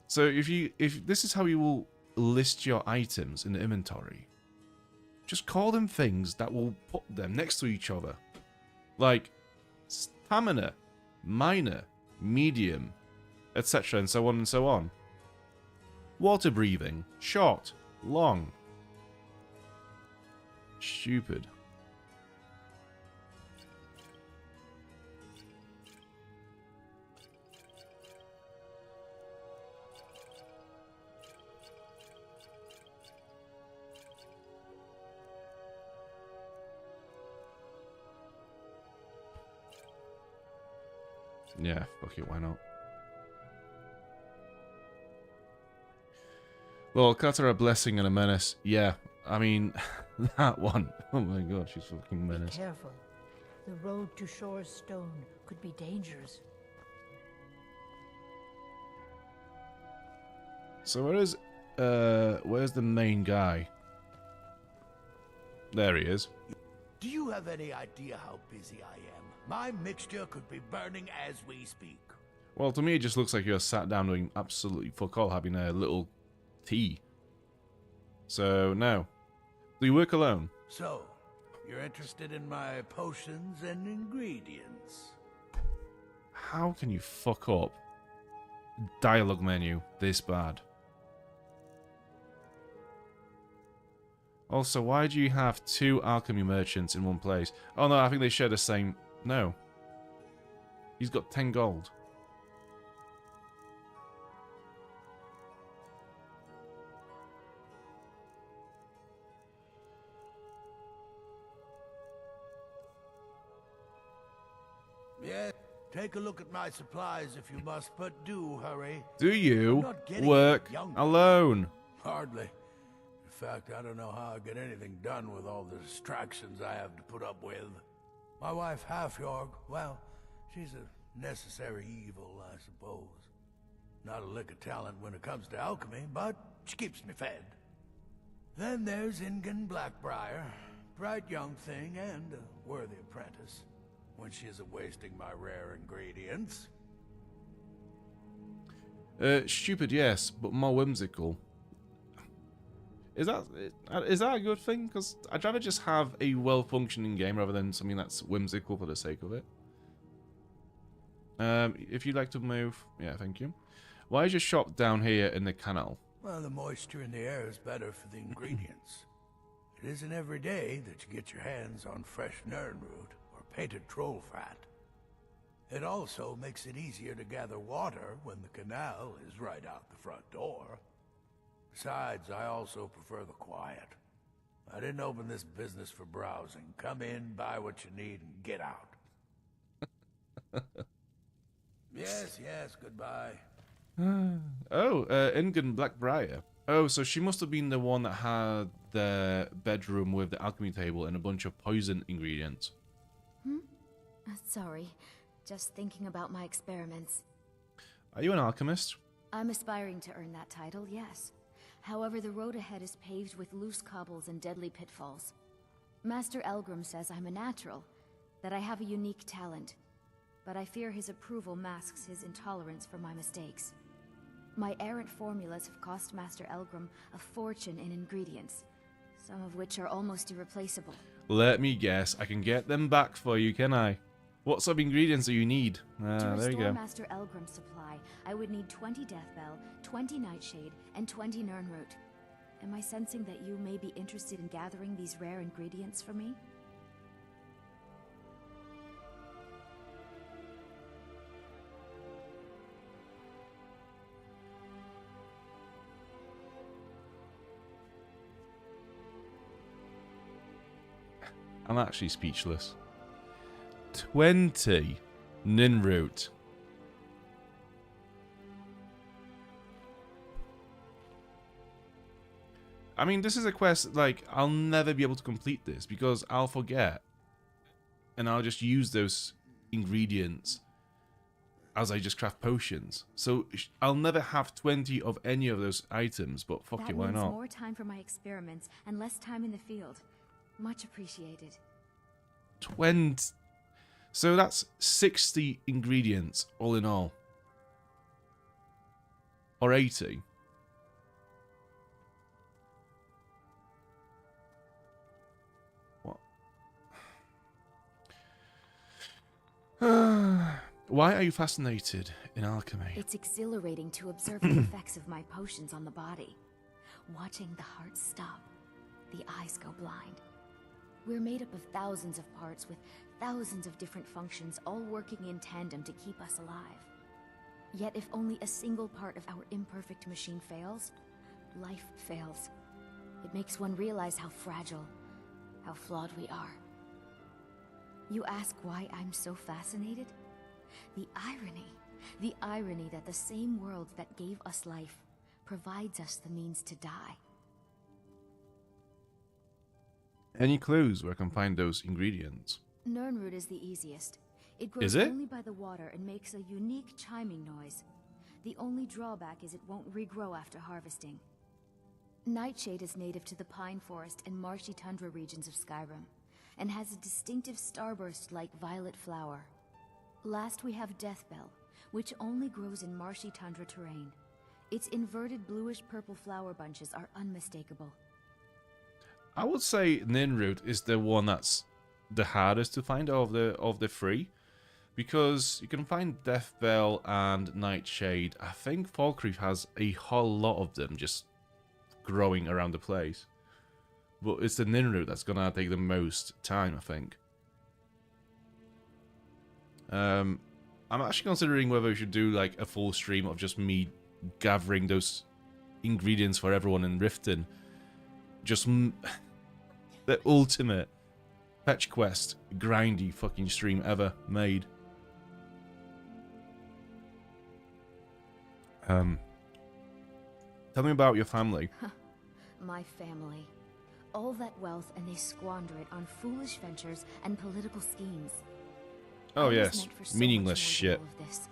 Speaker 1: So if this is how you will list your items in the inventory, just call them things that will put them next to each other. Like stamina, minor, medium, etc. and so on and so on. Water breathing, short, long. Stupid. Yeah, fuck it, why not? Well, cats are a blessing and a menace. Yeah, I mean, that one. Oh my god, she's fucking
Speaker 10: Be
Speaker 1: menace.
Speaker 10: careful. The road to Shore's Stone could be dangerous.
Speaker 1: So where's the main guy? There he is.
Speaker 11: Do you have any idea how busy I am? My mixture could be burning as we speak.
Speaker 1: Well, to me, it just looks like you're sat down doing absolutely fuck all, having a little tea. So, now, do you work alone?
Speaker 11: So, you're interested in my potions and ingredients?
Speaker 1: How can you fuck up dialogue menu this bad? Also, why do you have two alchemy merchants in one place? Oh no, I think they share the same... No. He's got 10 gold.
Speaker 11: Yeah, take a look at my supplies if you must, but do hurry.
Speaker 1: Do
Speaker 11: I'm
Speaker 1: you
Speaker 11: not getting
Speaker 1: work
Speaker 11: any younger.
Speaker 1: alone?
Speaker 11: Hardly. In fact, I don't know how I get anything done with all the distractions I have to put up with. My wife, Halfjorg, well, she's a necessary evil, I suppose. Not a lick of talent when it comes to alchemy, but she keeps me fed. Then there's Ingen Blackbriar, bright young thing and a worthy apprentice, when she isn't wasting my rare ingredients.
Speaker 1: Stupid, yes, but more whimsical. Is that a good thing? Because I'd rather just have a well-functioning game rather than something that's whimsical for the sake of it. If you'd like to move, yeah, thank you. Why is your shop down here in the canal?
Speaker 11: Well, the moisture in the air is better for the ingredients. It isn't every day that you get your hands on fresh nernroot or painted troll fat. It also makes it easier to gather water when the canal is right out the front door. Besides, I also prefer the quiet. I didn't open this business for browsing. Come in, buy what you need, and get out. Yes, goodbye.
Speaker 1: Ingen Blackbriar. Oh, so she must have been the one that had the bedroom with the alchemy table and a bunch of poison ingredients.
Speaker 12: Sorry, just thinking about my experiments.
Speaker 1: Are you an alchemist?
Speaker 12: I'm aspiring to earn that title, yes. However, the road ahead is paved with loose cobbles and deadly pitfalls. Master Elgrim says I'm a natural, that I have a unique talent, but I fear his approval masks his intolerance for my mistakes. My errant formulas have cost Master Elgrim a fortune in ingredients, some of which are almost irreplaceable.
Speaker 1: Let me guess, I can get them back for you, can I? What sort of ingredients do you need?
Speaker 12: To
Speaker 1: There you
Speaker 12: restore
Speaker 1: go.
Speaker 12: Master Elgrim's supply, I would need 20 Deathbell, 20 Nightshade, and 20 Nernroot. Am I sensing that you may be interested in gathering these rare ingredients for me?
Speaker 1: I'm actually speechless. 20 Ninroot. I mean, this is a quest, like, I'll never be able to complete this because I'll forget. And I'll just use those ingredients as I just craft potions. So I'll never have 20 of any of those items, but fuck it, why
Speaker 12: That means
Speaker 1: not?
Speaker 12: more time for my experiments and less time in the field. Much appreciated.
Speaker 1: 20. So that's 60 ingredients all in all. Or 80. What? Why are you fascinated in alchemy?
Speaker 12: It's exhilarating to observe the effects of my potions on the body. Watching the heart stop, the eyes go blind. We're made up of thousands of parts with thousands of different functions, all working in tandem to keep us alive. Yet if only a single part of our imperfect machine fails, life fails. It makes one realize how fragile, how flawed we are. You ask why I'm so fascinated? The irony that the same world that gave us life provides us the means to die.
Speaker 1: Any clues where I can find those ingredients?
Speaker 12: Nernroot is the easiest. It grows
Speaker 1: Is it?
Speaker 12: only by the water and makes a unique chiming noise. The only drawback is it won't regrow after harvesting. Nightshade is native to the pine forest and marshy tundra regions of Skyrim, and has a distinctive starburst-like violet flower. Last we have Deathbell, which only grows in marshy tundra terrain. Its inverted bluish-purple flower bunches are unmistakable.
Speaker 1: I would say Ninroot is the one that's the hardest to find of the three, because you can find Deathbell and Nightshade. I think Falkreath has a whole lot of them just growing around the place, but it's the Ninroot that's gonna take the most time, I think. I'm actually considering whether we should do like a full stream of just me gathering those ingredients for everyone in Riften. Just the ultimate fetch quest grindy fucking stream ever made. Tell me about your family.
Speaker 12: My family. All that wealth, and they squander it on foolish ventures and political schemes.
Speaker 1: Oh
Speaker 12: I was
Speaker 1: yes,
Speaker 12: meant for so
Speaker 1: meaningless
Speaker 12: much more
Speaker 1: shit.
Speaker 12: than all of this.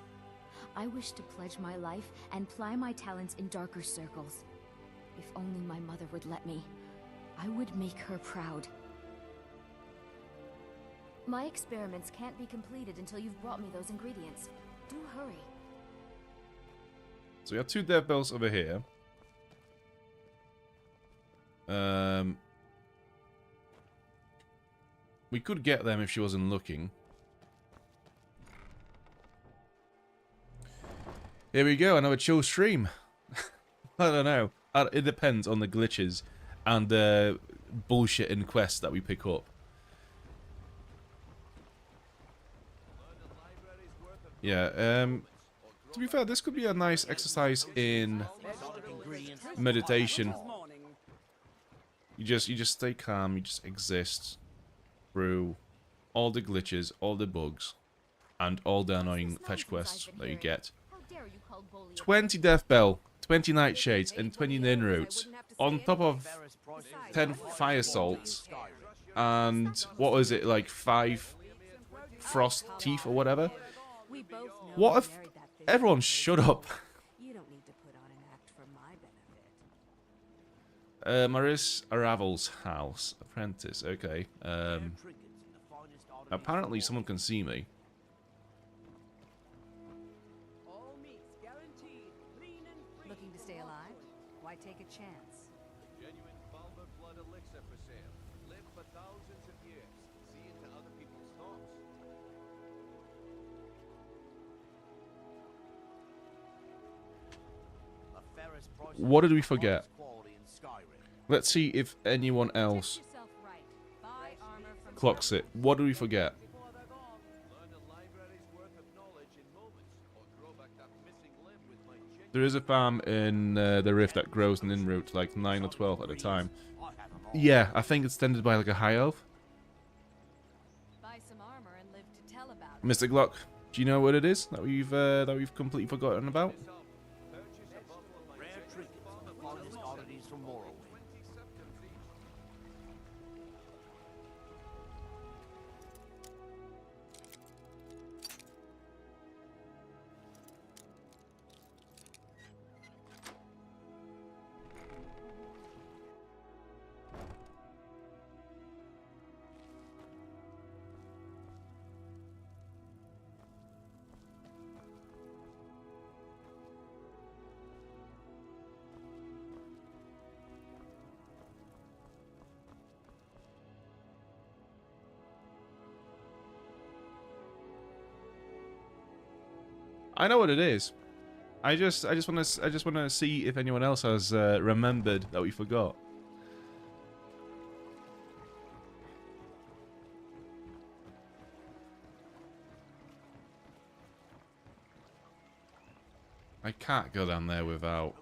Speaker 12: I wish to pledge my life and ply my talents in darker circles. If only my mother would let me. I would make her proud. My experiments can't be completed until you've brought me those ingredients. Do hurry.
Speaker 1: So we have 2 death bells over here. We could get them if she wasn't looking. Here we go, another chill stream. I don't know. It depends on the glitches and the bullshit in quests that we pick up. Yeah, to be fair, this could be a nice exercise in meditation. You just stay calm, you just exist through all the glitches, all the bugs, and all the annoying fetch quests that you get. 20 Death Bell, 20 Nightshades, and 20 Nin Roots, on top of 10 Fire Salts, and what was it, like 5 Frost Teeth or whatever? What if... Everyone shut up.
Speaker 9: You don't need to put on an act for my benefit.
Speaker 1: Maris Aravel's house. Apprentice, okay. Apparently someone can see me.
Speaker 9: Looking to stay alive? Why take a chance?
Speaker 2: Genuine Valver blood elixir for sale. Live for thousands of years. See into other people's thoughts.
Speaker 1: What did we forget? Let's see if anyone else clocks it. What did we forget? There is a farm in the Rift that grows an in-root, like 9 or 12 at a time. Yeah, I think it's tended by like a high elf. Mr. Glock, do you know what it is that we've completely forgotten about? I know what it is. I just want to see if anyone else has remembered that we forgot. I can't go down there without.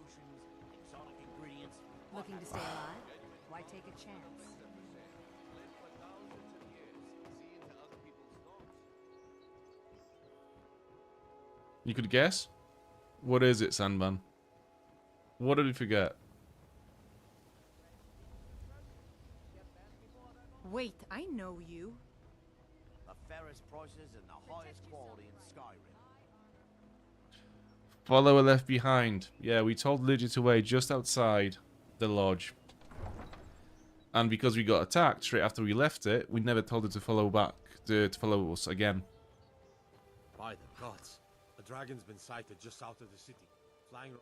Speaker 9: Looking to stay alive? Why take a chance?
Speaker 1: You could guess? What is it, Sandman? What did we forget?
Speaker 13: Wait, I know you.
Speaker 6: The fairest prices and the highest quality in Skyrim.
Speaker 1: Follower left behind. Yeah, we told Lydia to wait just outside the lodge. And because we got attacked straight after we left it, we never told her to follow back, to follow us again.
Speaker 14: By the gods. A dragon's been sighted just south of the city, flying.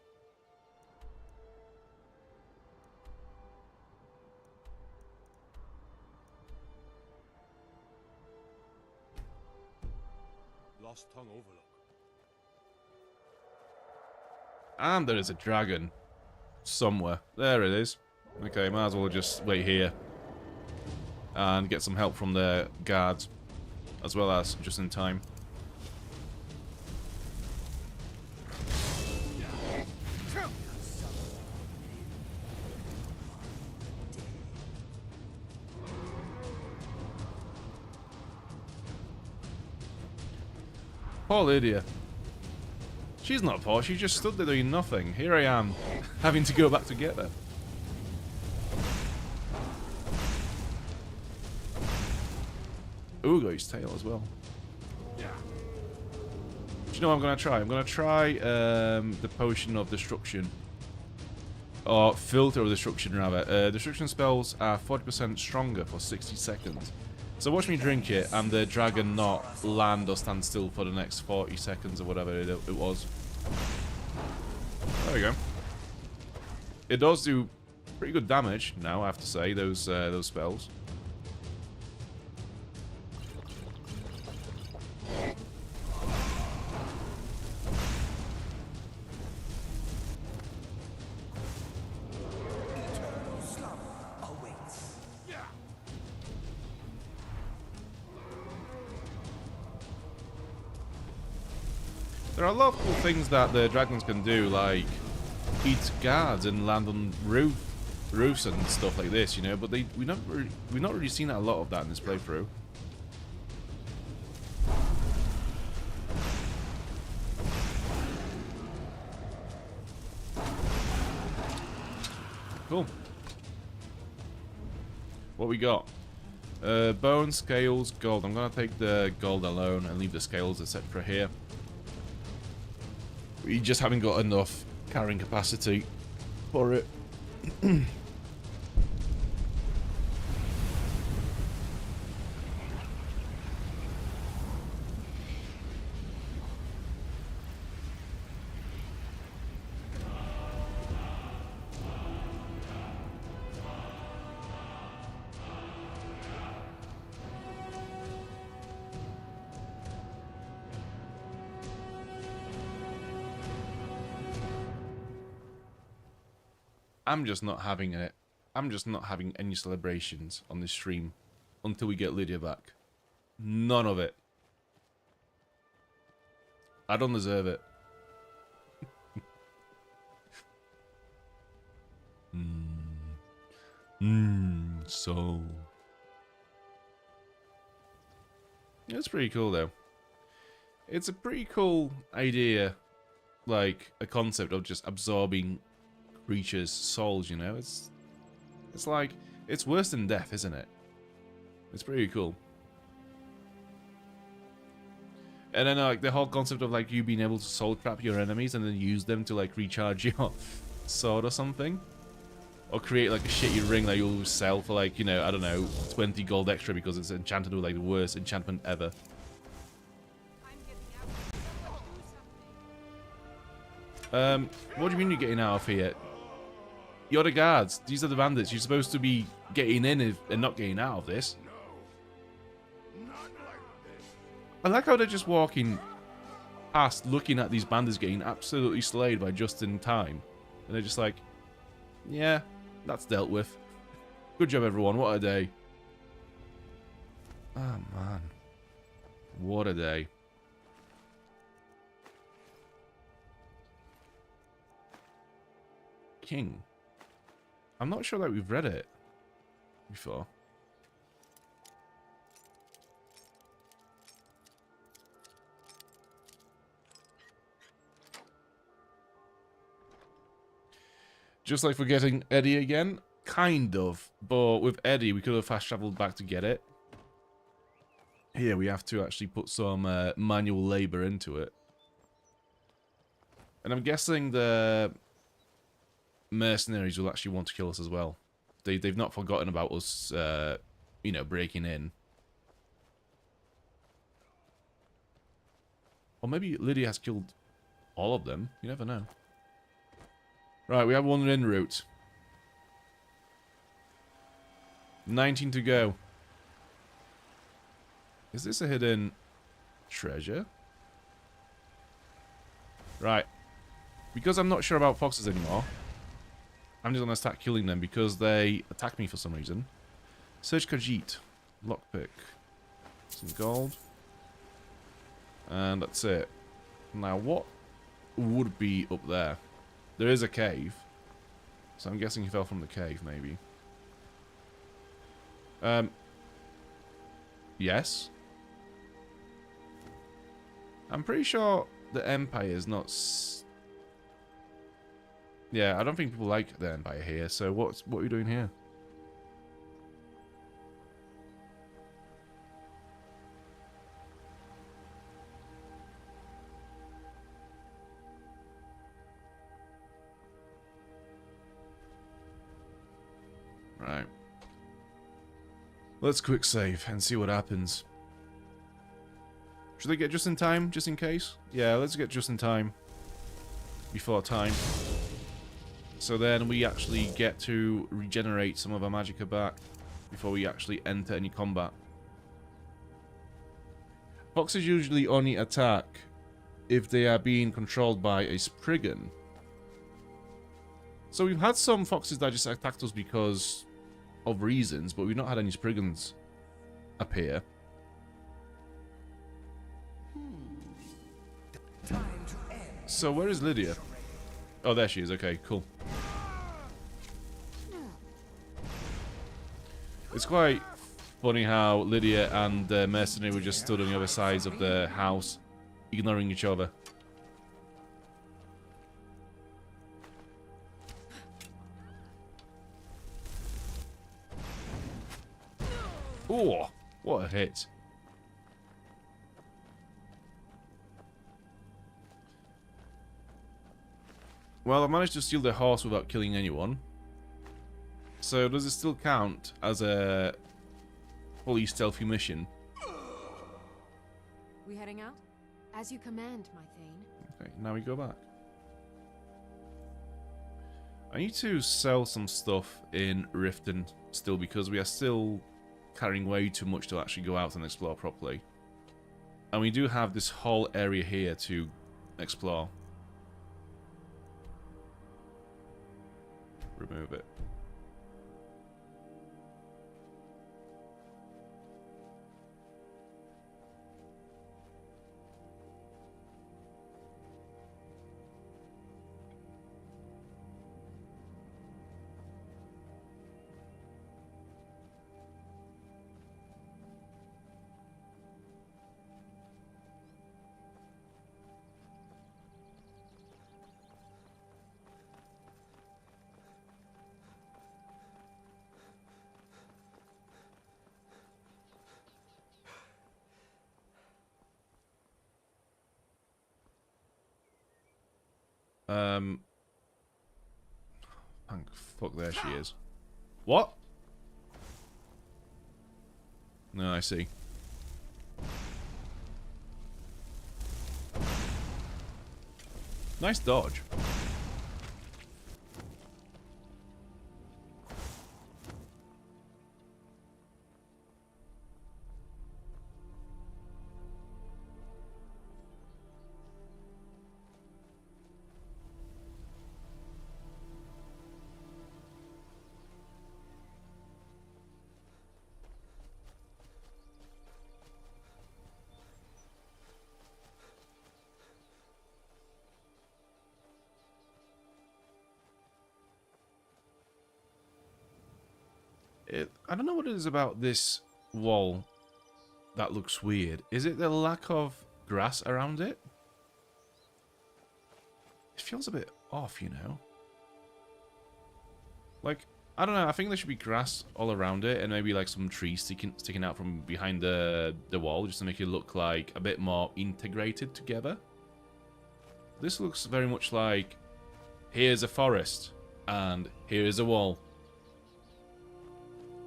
Speaker 14: Lost Tongue Overlook.
Speaker 1: And there is a dragon somewhere. There it is. Okay, might as well just wait here and get some help from the guards, as well as just in time. Poor Lydia. She's not poor, she just stood there doing nothing. Here I am, having to go back to get her. Ooh, got his tail as well. Do you know what I'm going to try? I'm going to try the Potion of Destruction. Or filter or destruction, rather. Destruction spells are 40% stronger for 60 seconds. So watch me drink it and the dragon not land or stand still for the next 40 seconds or whatever it was. There we go. It does do pretty good damage now, I have to say, those spells. There are a lot of cool things that the dragons can do, like eat guards and land on roofs and stuff like this, you know. But we've not really seen a lot of that in this playthrough. Cool. What we got? Bone, scales, gold. I'm gonna take the gold alone and leave the scales etc. here. We just haven't got enough carrying capacity for it. I'm just not having it. I'm just not having any celebrations on this stream until we get Lydia back. None of it. I don't deserve it. So it's pretty cool though. It's a pretty cool idea, like a concept of just absorbing creatures' souls, you know. It's like, it's worse than death, isn't it? It's pretty cool. And then like the whole concept of like you being able to soul trap your enemies and then use them to like recharge your sword or something, or create like a shitty ring that you'll sell for like, you know, I don't know, 20 gold extra because it's enchanted with like the worst enchantment ever. What do you mean you're getting out of here? You're the guards. These are the bandits. You're supposed to be getting in and not getting out of this. I like how they're just walking past, looking at these bandits getting absolutely slayed by just in time. And they're just like, yeah, that's dealt with. Good job, everyone. What a day. Oh, man. What a day. King. I'm not sure that we've read it before. Just like forgetting Eddie again? Kind of. But with Eddie, we could have fast traveled back to get it. Here, we have to actually put some manual labor into it. And I'm guessing the mercenaries will actually want to kill us as well. They've not forgotten about us, you know, breaking in. Or maybe Lydia has killed all of them. You never know. Right, we have one en route. 19 to go. Is this a hidden treasure? Right. Because I'm not sure about foxes anymore, I'm just going to start killing them because they attack me for some reason. Search Khajiit. Lockpick. Some gold. And that's it. Now, what would be up there? There is a cave. So I'm guessing he fell from the cave, maybe. Yes. I'm pretty sure the Empire is not... Yeah, I don't think people like the Empire here, so what are we doing here? Right. Let's quick save and see what happens. Should I get just in time, just in case? Yeah, let's get just in time. Before time. So then we actually get to regenerate some of our magicka back before we actually enter any combat. Foxes usually only attack if they are being controlled by a Spriggan. So we've had some foxes that just attacked us because of reasons, but we've not had any Spriggans appear. So where is Lydia? Oh, there she is. Okay, cool. It's quite funny how Lydia and the mercenary were just stood on the other sides of the house, ignoring each other. Oh, what a hit. Well, I managed to steal the horse without killing anyone. So does it still count as a fully stealthy mission?
Speaker 9: We heading out? As you command, my Thane.
Speaker 1: Okay, now we go back. I need to sell some stuff in Riften still because we are still carrying way too much to actually go out and explore properly. And we do have this whole area here to explore. Remove it. Fuck, there she is. What? No, I see. Nice dodge. I don't know what it is about this wall that looks weird. Is it the lack of grass around it? It feels a bit off, you know? Like, I don't know, I think there should be grass all around it and maybe like some trees sticking out from behind the wall just to make it look like a bit more integrated together. This looks very much like, here's a forest and here is a wall.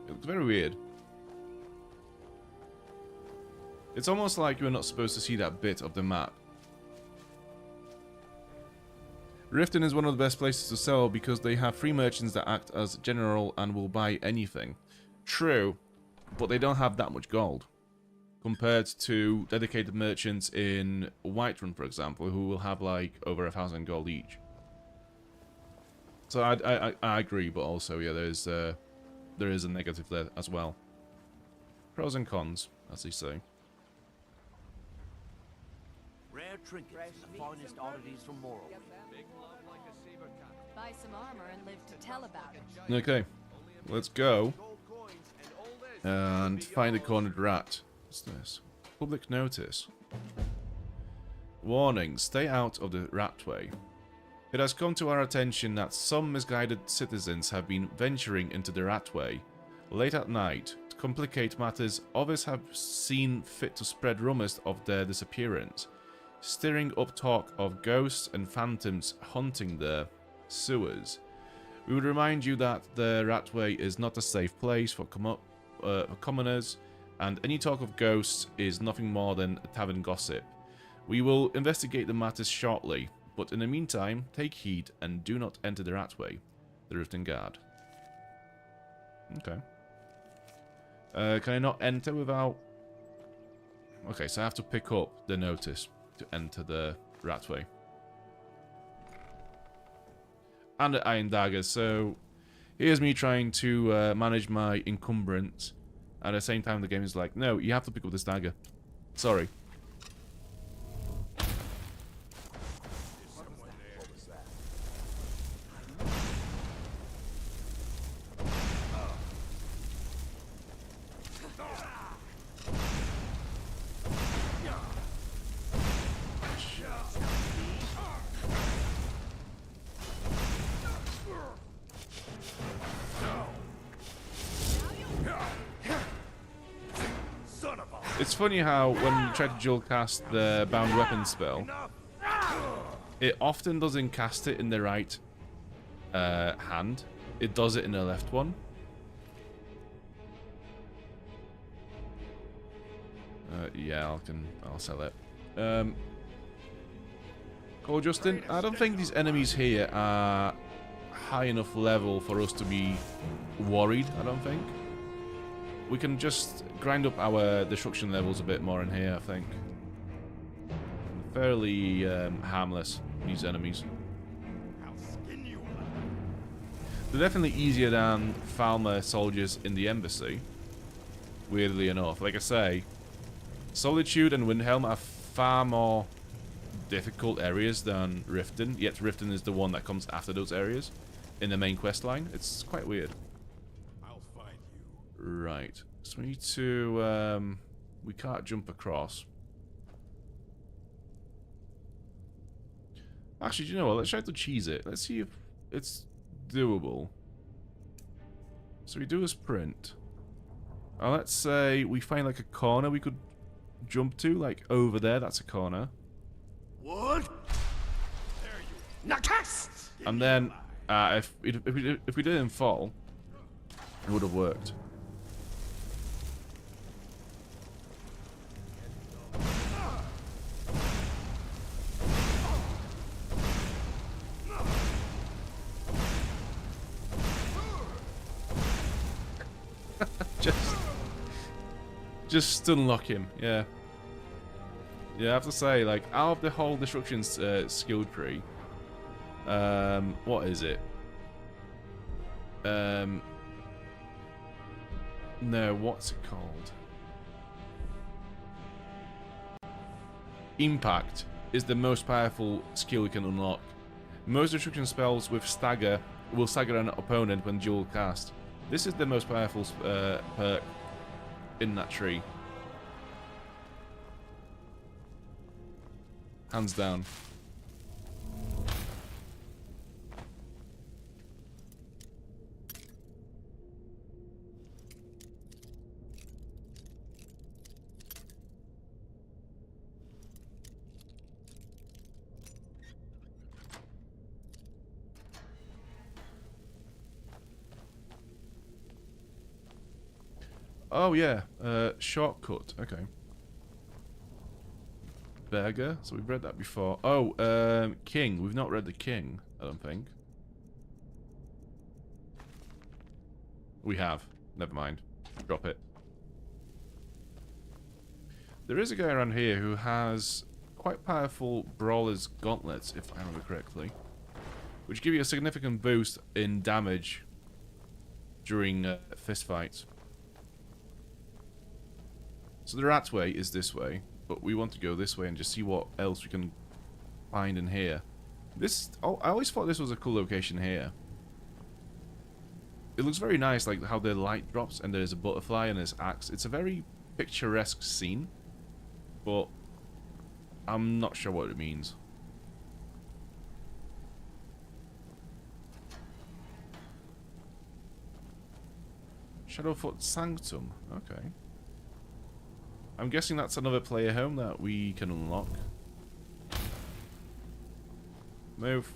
Speaker 1: It looks very weird. It's almost like you're not supposed to see that bit of the map. Riften is one of the best places to sell because they have free merchants that act as general and will buy anything. True, but they don't have that much gold. Compared to dedicated merchants in Whiterun, for example, who will have like over 1,000 gold each. So I agree, but also, yeah, there is a negative there as well. Pros and cons, as they say.
Speaker 6: Rare trinkets and the finest oddities from Morrowind.
Speaker 9: Buy some armor and live to tell about it.
Speaker 1: Okay, let's go and find a cornered rat. What's this? Public notice. Warning, stay out of the ratway. It has come to our attention that some misguided citizens have been venturing into the ratway late at night. To complicate matters, others have seen fit to spread rumors of their disappearance, stirring up talk of ghosts and phantoms haunting the sewers. We would remind you that the Ratway is not a safe place for commoners, and any talk of ghosts is nothing more than tavern gossip. We will investigate the matters shortly, but in the meantime, take heed and do not enter the Ratway. The Riften Guard. Okay. Can I not enter without... Okay, so I have to pick up the notice to enter the Ratway. And the Iron Dagger, so here's me trying to manage my encumbrance. At the same time, the game is like, no, you have to pick up this dagger. Sorry. It's funny how when you try to dual cast the bound weapon spell, it often doesn't cast it in the right hand. It does it in the left one. Yeah, I'll sell it. Cool, Justin. I don't think these enemies here are high enough level for us to be worried. I don't think. We can just grind up our destruction levels a bit more in here, I think. Fairly harmless, these enemies. They're definitely easier than Falmer soldiers in the embassy. Weirdly enough. Like I say, Solitude and Windhelm are far more difficult areas than Riften, yet Riften is the one that comes after those areas in the main quest line. It's quite weird. Right, so we need to, we can't jump across. Actually, do you know what, let's try to cheese it. Let's see if it's doable. So we do a sprint. Now let's say we find like a corner we could jump to, like over there, that's a corner.
Speaker 6: What? There you Nakast!
Speaker 1: And then, if we didn't fall, it would have worked. Just stun lock him, yeah. Yeah, I have to say, like, out of the whole destruction skill tree, what is it? No, what's it called? Impact is the most powerful skill you can unlock. Most destruction spells with stagger will stagger an opponent when dual cast. This is the most powerful perk in that tree. Hands down. Oh yeah, shortcut. Okay. Berger. So we've read that before. Oh, King. We've not read the King, I don't think. We have. Never mind. Drop it. There is a guy around here who has quite powerful Brawler's Gauntlets, if I remember correctly, which give you a significant boost in damage during fistfights. So the Ratway is this way, but we want to go this way and just see what else we can find in here. This, oh, I always thought this was a cool location here. It looks very nice, like how the light drops and there's a butterfly and there's axe. It's a very picturesque scene, but I'm not sure what it means. Shadowfoot Sanctum, okay. I'm guessing that's another player home that we can unlock. Move.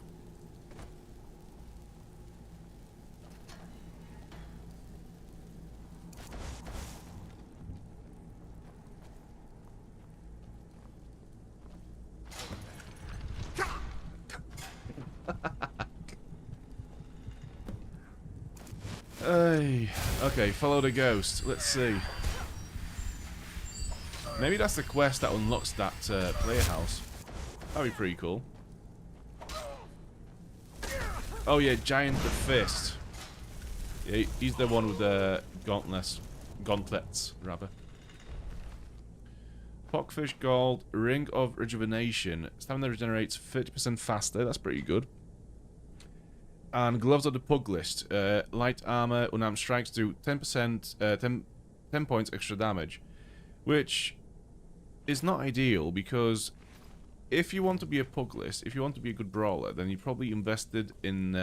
Speaker 1: Hey, okay, follow the ghost. Let's see. Maybe that's the quest that unlocks that player house. That'd be pretty cool. Oh yeah, Giant the Fist. Yeah, he's the one with the gauntlets, rather. Pockfish Gold, Ring of Rejuvenation. Stamina regenerates 30% faster. That's pretty good. And Gloves of the Pug List. Light armor, unarmed strikes do 10%, 10 points extra damage. Which is not ideal because if you want to be a pug list, if you want to be a good brawler, then you probably invested in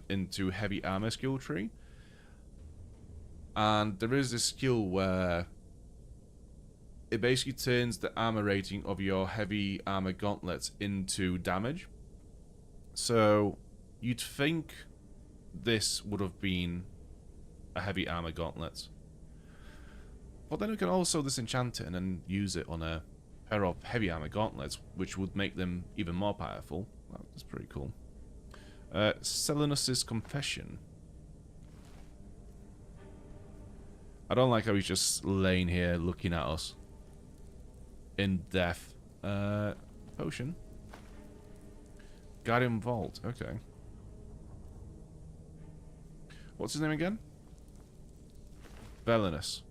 Speaker 1: into heavy armor skill tree. And there is this skill where it basically turns the armor rating of your heavy armor gauntlets into damage. So you'd think this would have been a heavy armor gauntlet. But then we can also disenchant it and then use it on a pair of heavy armor gauntlets, which would make them even more powerful. Well, that's pretty cool. Selenus's Confession. I don't like how he's just laying here looking at us in death. Potion. Guardian Vault. Okay. What's his name again? Velenus.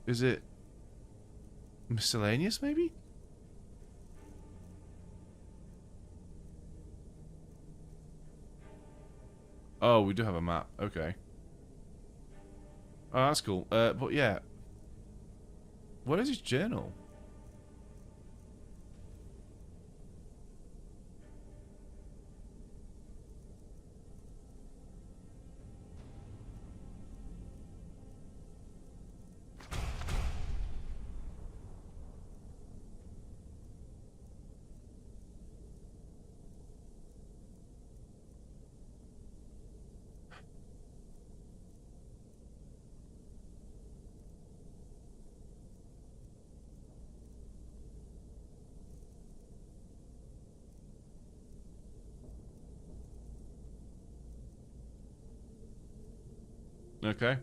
Speaker 1: Is it miscellaneous, maybe? Oh, we do have a map. Okay. Oh, that's cool. But yeah. What is his journal? Okay.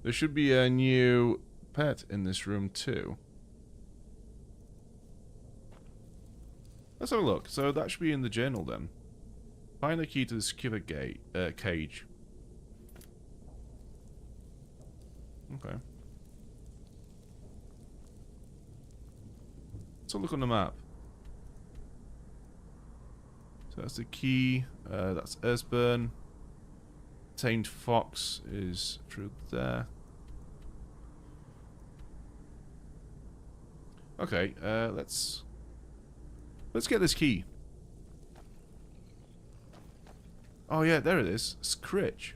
Speaker 1: There should be a new pet in this room too. Let's have a look. So that should be in the journal then. Find the key to the skiver gate cage. Okay. Let's have a look on the map. So that's the key. That's Esbern. Tamed Fox is through there. Okay, let's get this key. Oh yeah, there it is. Scritch.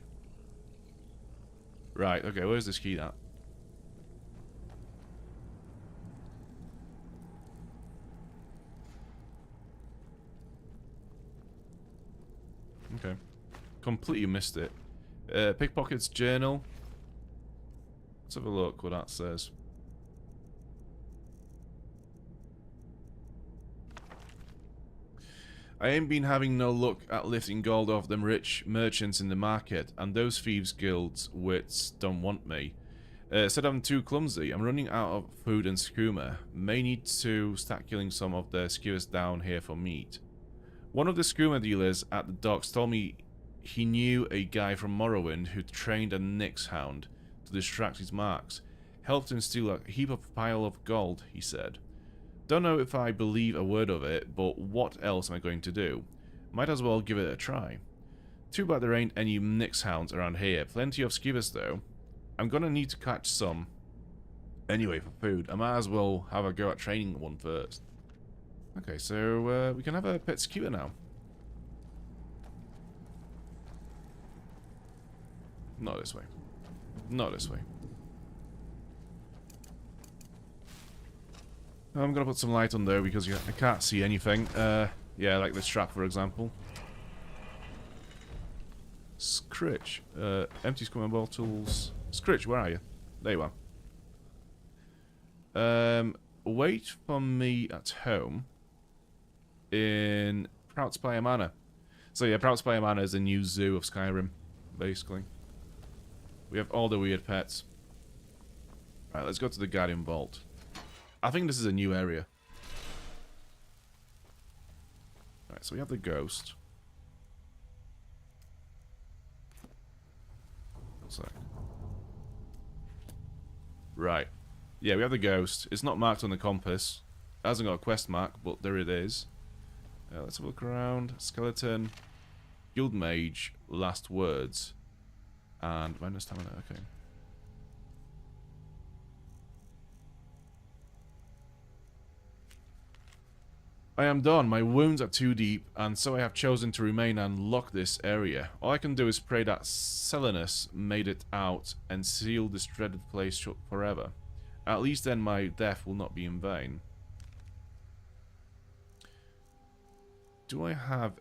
Speaker 1: Right, okay, where's this key at? Okay. Completely missed it. Pickpocket's journal. Let's have a look what that says. I ain't been having no luck at lifting gold off them rich merchants in the market, and those thieves guilds wits don't want me. Said I'm too clumsy. I'm running out of food and skooma. May need to start killing some of the skewers down here for meat. One of the skooma dealers at the docks told me he knew a guy from Morrowind who trained a Nyx hound to distract his marks. Helped him steal a heap of pile of gold, he said. Don't know if I believe a word of it, but what else am I going to do? Might as well give it a try. Too bad there ain't any Nyx hounds around here. Plenty of skivers though. I'm gonna need to catch some. Anyway, for food, I might as well have a go at training one first. Okay, so we can have a pet skewer now. Not this way. Not this way. I'm gonna put some light on there because I can't see anything. Yeah, like this trap, for example. Scritch. Empty scumming bottles. Scritch, where are you? There you are. Wait for me at home in Proudspire Manor. So yeah, Proudspire Manor is the new zoo of Skyrim, basically. We have all the weird pets. Right, let's go to the Guardian Vault. I think this is a new area. Right, so we have the ghost. One sec. Right. Yeah, we have the ghost. It's not marked on the compass. It hasn't got a quest mark, but there it is. Let's have a look around. Skeleton. Guild Mage. Last words. And minus stamina. Okay. I am done. My wounds are too deep, and so I have chosen to remain and lock this area. All I can do is pray that Selenus made it out and sealed this dreaded place shut forever. At least then my death will not be in vain. Do I have...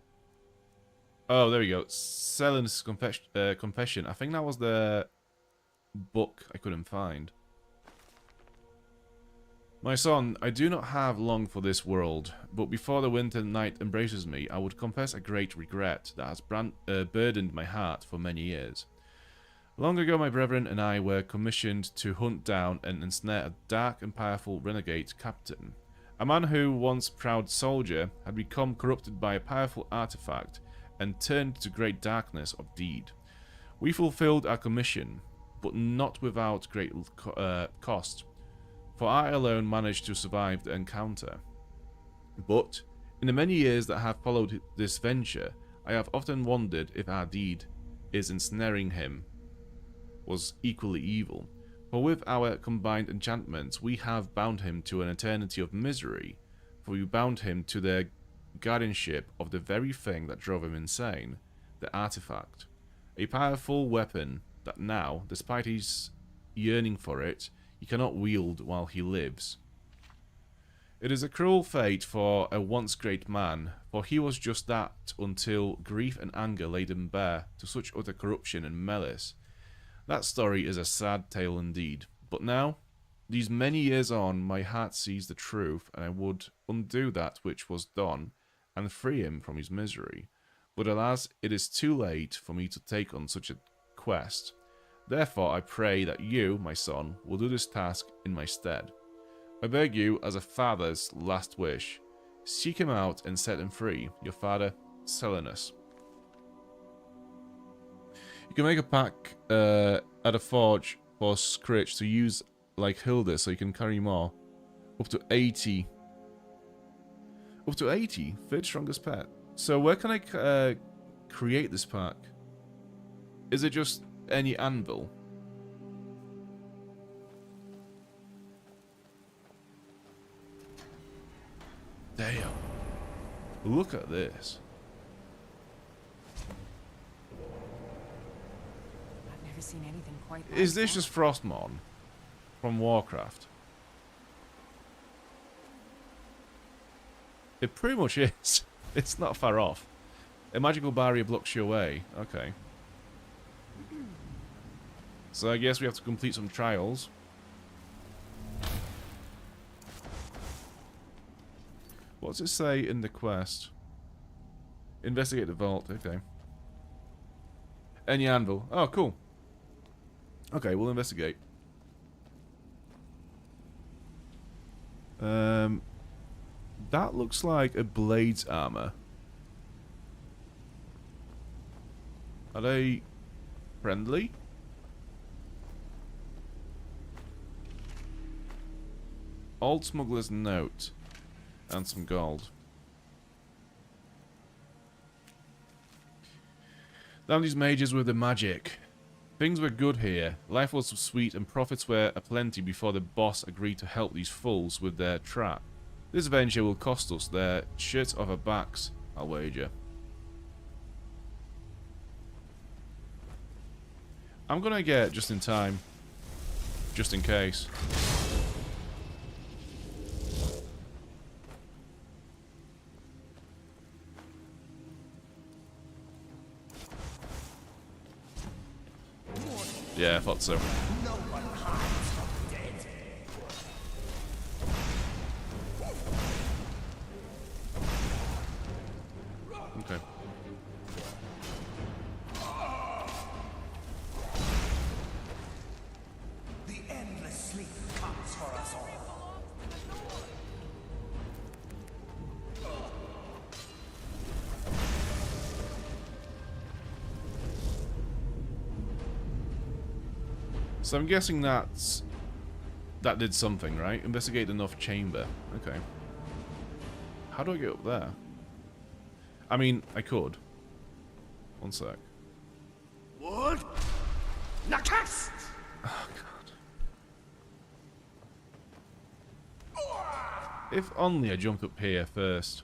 Speaker 1: Oh, there we go. Selenus' confession. I think that was the book I couldn't find. My son, I do not have long for this world, but before the winter night embraces me, I would confess a great regret that has burdened my heart for many years. Long ago, my brethren and I were commissioned to hunt down and ensnare a dark and powerful renegade captain. A man who, once proud soldier, had become corrupted by a powerful artifact and turned to great darkness of deed. We fulfilled our commission, but not without great cost. For I alone managed to survive the encounter. But, in the many years that have followed this venture, I have often wondered if our deed is ensnaring him was equally evil. For with our combined enchantments, we have bound him to an eternity of misery, for we bound him to the guardianship of the very thing that drove him insane, the artifact. A powerful weapon that now, despite his yearning for it, he cannot wield while he lives. It is a cruel fate for a once great man, for he was just that until grief and anger laid him bare to such utter corruption and malice. That story is a sad tale indeed, but now, these many years on, my heart sees the truth, and I would undo that which was done, and free him from his misery. But alas, it is too late for me to take on such a quest. Therefore, I pray that you, my son, will do this task in my stead. I beg you, as a father's last wish, seek him out and set him free. Your father, Selenus. You can make a pack at a forge for Scritch to use like Hilda, so you can carry more. Up to 80. Up to 80? Third strongest pet. So where can I create this pack? Is it just any anvil? Damn. Look at this.
Speaker 13: I've never seen anything quite like
Speaker 1: Is this
Speaker 13: that.
Speaker 1: just Frostmon from Warcraft? It pretty much is. It's not far off. A magical barrier blocks your way. Okay. So I guess we have to complete some trials. What's it say in the quest? Investigate the vault. Okay. Any anvil. Oh, cool. Okay, we'll investigate. That looks like a blade's armor. Are they friendly? Old smuggler's note. And some gold. Down these mages with the magic. Things were good here. Life was sweet and profits were aplenty before the boss agreed to help these fools with their trap. This venture will cost us their shirts off our backs, I'll wager. I'm gonna get just in time. Just in case. Yeah, I thought so. Okay.
Speaker 6: The endless sleep comes for us all.
Speaker 1: So I'm guessing that did something, right? Investigate the north chamber. Okay. How do I get up there? I mean, I could. One sec.
Speaker 6: Wood? Nakast!
Speaker 1: Oh, God. If only I jumped up here first.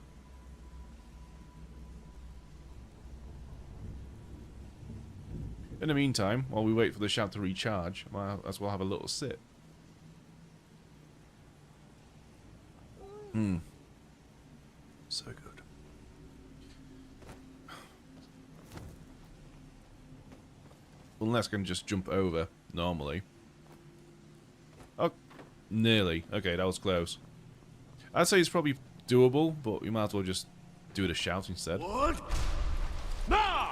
Speaker 1: In the meantime, while we wait for the shout to recharge, I might as well have a little sit. So good. Unless I can just jump over, normally. Oh, nearly. Okay, that was close. I'd say it's probably doable, but we might as well just do the shout instead.
Speaker 6: Wood? No!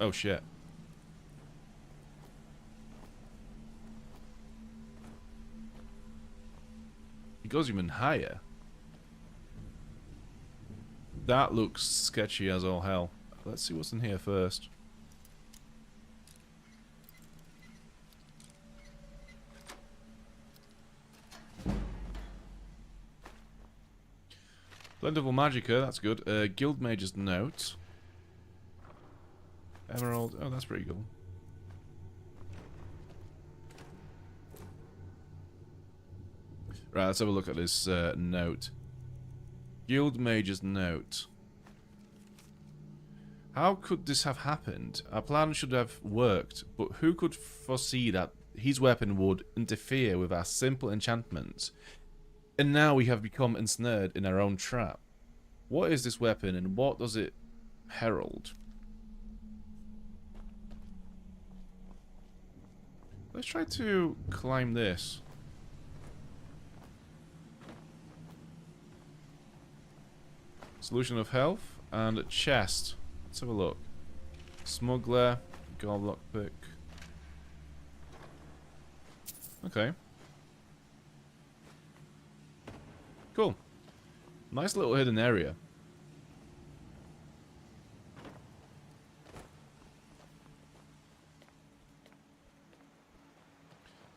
Speaker 1: Oh, shit. It goes even higher. That looks sketchy as all hell. Let's see what's in here first. Blendable Magica, that's good. Guild Mage's Note. Emerald, oh that's pretty cool. Right, let's have a look at this note. Guild Mage's Note. How could this have happened? Our plan should have worked, but who could foresee that his weapon would interfere with our simple enchantments? And now we have become ensnared in our own trap. What is this weapon and what does it herald? Let's try to climb this. Solution of health and a chest. Let's have a look. Smuggler, gold lockpick. Okay. Cool. Nice little hidden area.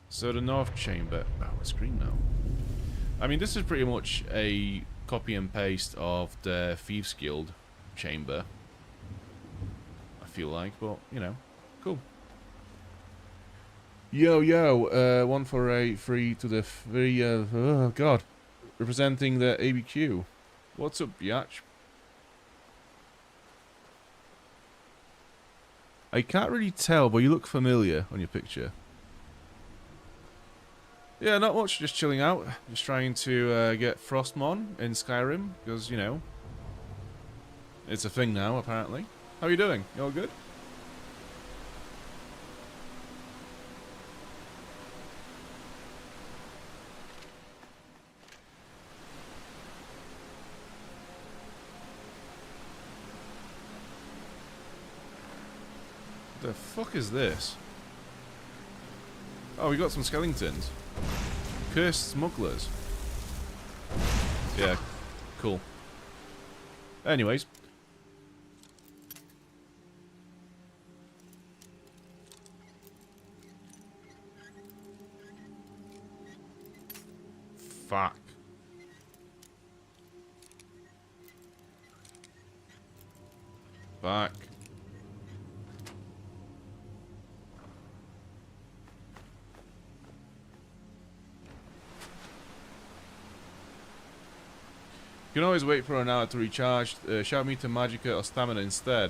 Speaker 1: So the north chamber. Oh, it's green now. I mean, this is pretty much a copy and paste of the Thieves Guild chamber. I feel like, but, you know, cool. Yo, 1 for a 3 to the 3, oh god. Representing the ABQ. What's up, biatch? I can't really tell, but you look familiar on your picture. Yeah, not much, just chilling out. Just trying to get Frostmon in Skyrim, because, you know, it's a thing now, apparently. How are you doing? You all good? The fuck is this? Oh, we got some skeletons. Cursed smugglers. Yeah, cool. Anyways. Fuck. Fuck. can always wait for an hour to recharge. Shout me to Magicka or Stamina instead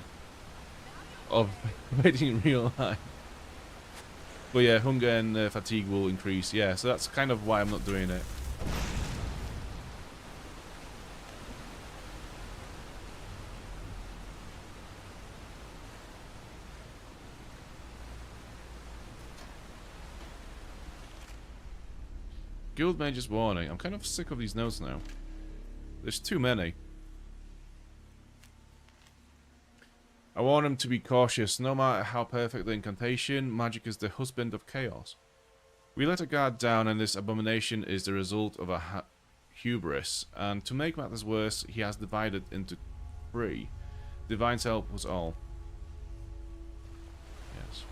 Speaker 1: of waiting in real life. But yeah, hunger and fatigue will increase. Yeah, so that's kind of why I'm not doing it. Guild Mage's Warning. I'm kind of sick of these notes now. There's too many. I warn him to be cautious. No matter how perfect the incantation, magic is the husband of chaos. We let a guard down, and this abomination is the result of a hubris. And to make matters worse, he has divided into 3. Divine's help was all. Yes.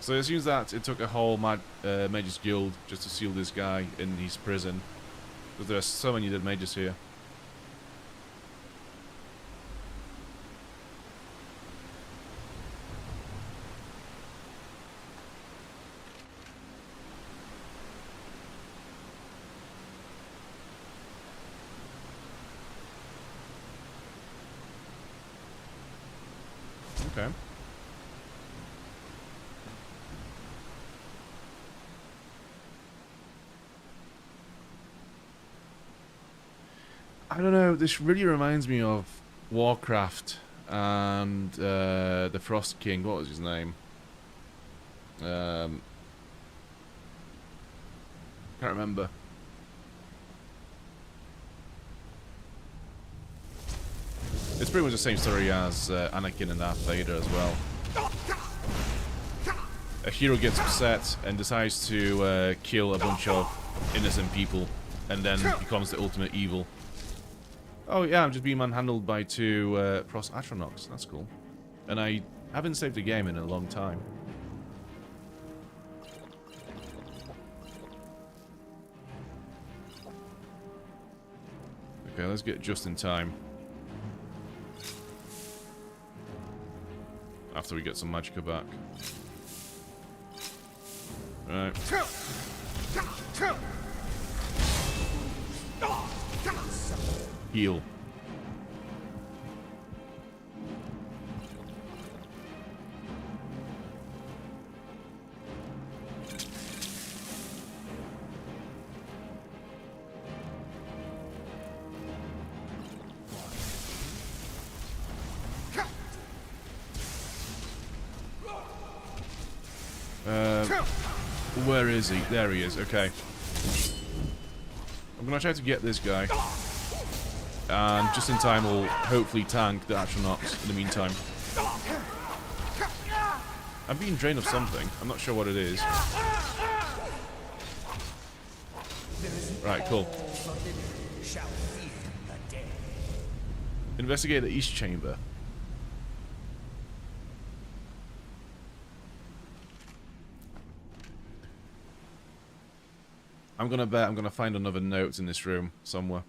Speaker 1: So it seems that it took a whole mages guild just to seal this guy in his prison. Because there are so many dead mages here. Okay. I don't know, this really reminds me of Warcraft and the Frost King. What was his name? Can't remember. It's pretty much the same story as Anakin and Darth Vader as well. A hero gets upset and decides to kill a bunch of innocent people and then becomes the ultimate evil. Oh yeah, I'm just being manhandled by 2 Prost Atronachs. That's cool. And I haven't saved a game in a long time. Okay, let's get just in time. After we get some magicka back. Right. Heal. Where is he? There he is. Okay. I'm gonna try to get this guy. And just in time we'll hopefully tank the Atronachs in the meantime. I'm being drained of something. I'm not sure what it is. Right, cool. Investigate the East Chamber. I'm gonna bet I'm gonna find another note in this room somewhere.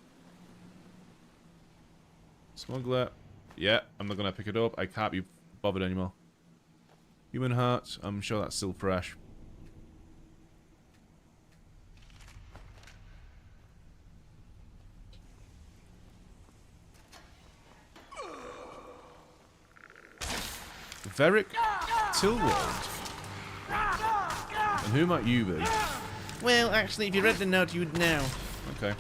Speaker 1: Smuggler. Yeah, I'm not gonna pick it up. I can't be bothered anymore. Human heart. I'm sure that's still fresh. Veric Tilwald. And who might you be? Well, actually, if you read the note, you would know. Okay.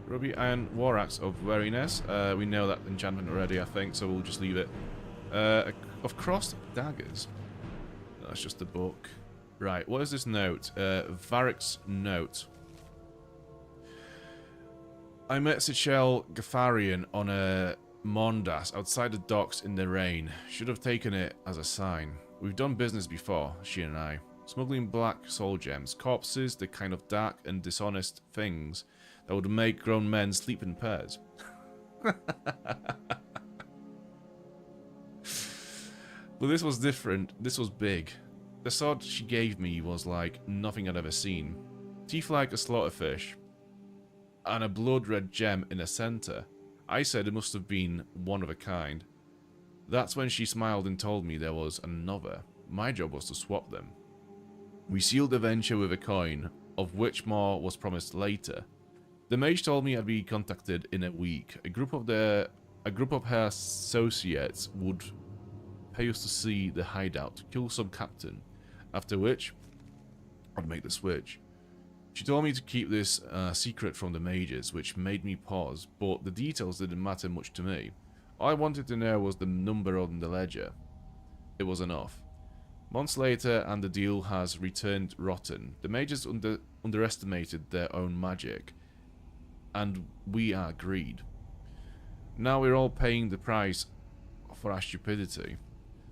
Speaker 1: Ruby Iron War Axe of Wariness. We know that enchantment already, I think, so we'll just leave it. Of Crossed Daggers. That's just the book. Right, what is this note? Varric's note. I met Sichel Gafarian on a Mondas outside the docks in the rain. Should have taken it as a sign. We've done business before, she and I. Smuggling black soul gems, corpses, the kind of dark and dishonest things that would make grown men sleep in pairs. But this was different. This was big. The sword she gave me was like nothing I'd ever seen. Teeth like a slaughterfish. And a blood red gem in the center. I said it must have been one of a kind. That's when she smiled and told me there was another. My job was to swap them. We sealed the venture with a coin, of which more was promised later. The mage told me I'd be contacted in a week. A group of her associates would pay us to see the hideout, kill some captain, after which I'd make the switch. She told me to keep this secret from the mages, which made me pause, but the details didn't matter much to me. All I wanted to know was the number on the ledger. It was enough. Months later, and the deal has returned rotten. The mages underestimated their own magic, and we are greed. Now we're all paying the price for our stupidity.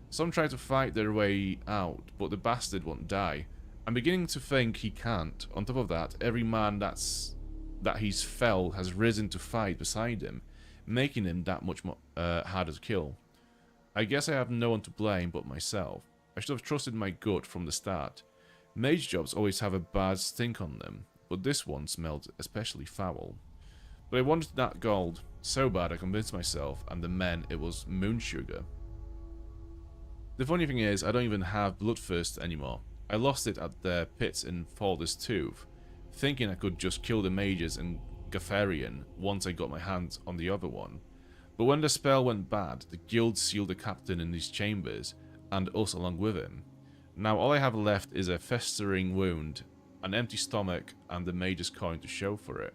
Speaker 1: Some try to fight their way out, but the bastard won't die. I'm beginning to think he can't. On top of that, every man that he's felled has risen to fight beside him, making him that much more harder to kill. I guess I have no one to blame but myself. I should have trusted my gut from the start. Mage jobs always have a bad stink on them, but this one smelled especially foul. But I wanted that gold so bad I convinced myself and the men it was moon sugar. The funny thing is, I don't even have Bloodthirst anymore. I lost it at the pits in Falder's Tooth, thinking I could just kill the mages and Gatharian once I got my hands on the other one. But when the spell went bad, the guild sealed the captain in these chambers, and us along with him. Now all I have left is a festering wound, an empty stomach, and the mage's coin to show for it.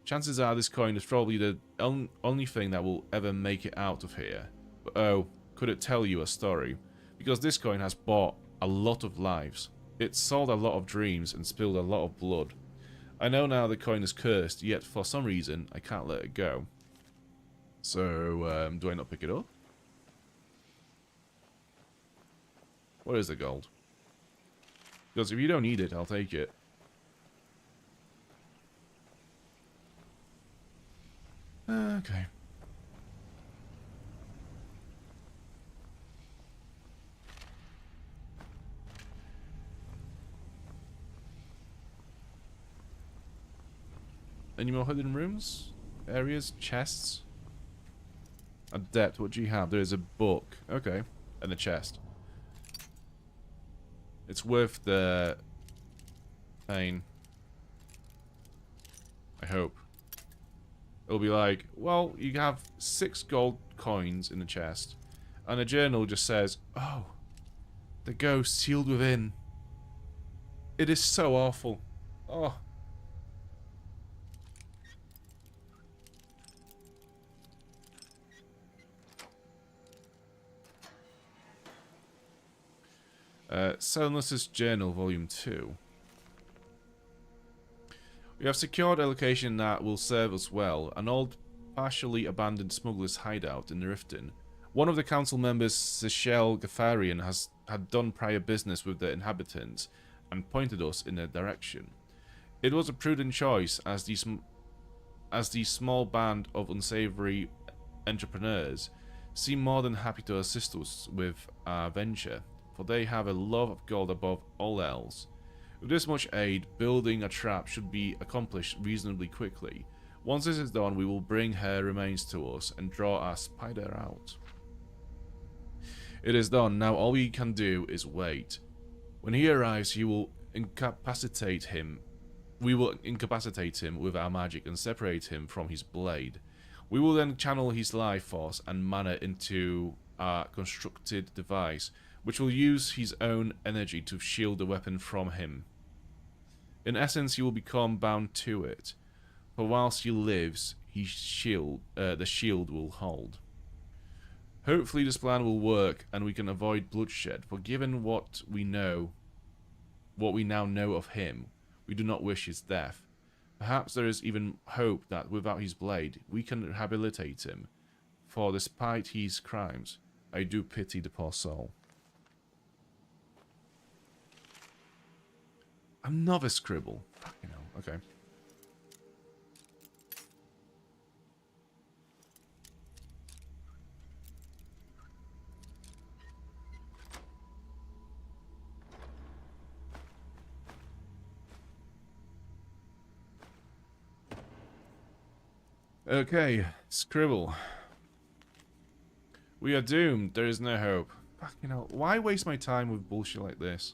Speaker 1: Chances are this coin is probably the only thing that will ever make it out of here. But oh, could it tell you a story? Because this coin has bought a lot of lives. It sold a lot of dreams and spilled a lot of blood. I know now the coin is cursed, yet for some reason I can't let it go. So, do I not pick it up? What is the gold? Because if you don't need it, I'll take it. Okay. Any more hidden rooms? Areas? Chests? Adept, what do you have? There is a book. Okay. And a chest. It's worth the pain. I hope. It'll be like, well, you have 6 gold coins in the chest. And a journal just says, oh, the ghost sealed within. It is so awful. Oh. Selnus's Journal, Volume 2. We have secured a location that will serve us well, an old, partially abandoned smuggler's hideout in Riften. One of the council members, Sechel Gatharian, had done prior business with the inhabitants and pointed us in their direction. It was a prudent choice, as the small band of unsavory entrepreneurs seem more than happy to assist us with our venture, for they have a love of gold above all else. With this much aid, building a trap should be accomplished reasonably quickly. Once this is done, we will bring her remains to us and draw our spider out. It is done. Now all we can do is wait. When he arrives, we will incapacitate him with our magic and separate him from his blade. We will then channel his life force and mana into our constructed device, which will use his own energy to shield the weapon from him. In essence, he will become bound to it, for whilst he lives, the shield will hold. Hopefully this plan will work and we can avoid bloodshed, for given what we now know of him, we do not wish his death. Perhaps there is even hope that without his blade, we can rehabilitate him, for despite his crimes, I do pity the poor soul. Another scribble. Fucking hell. Okay. Okay, scribble. We are doomed. There is no hope. Fucking hell. Why waste my time with bullshit like this?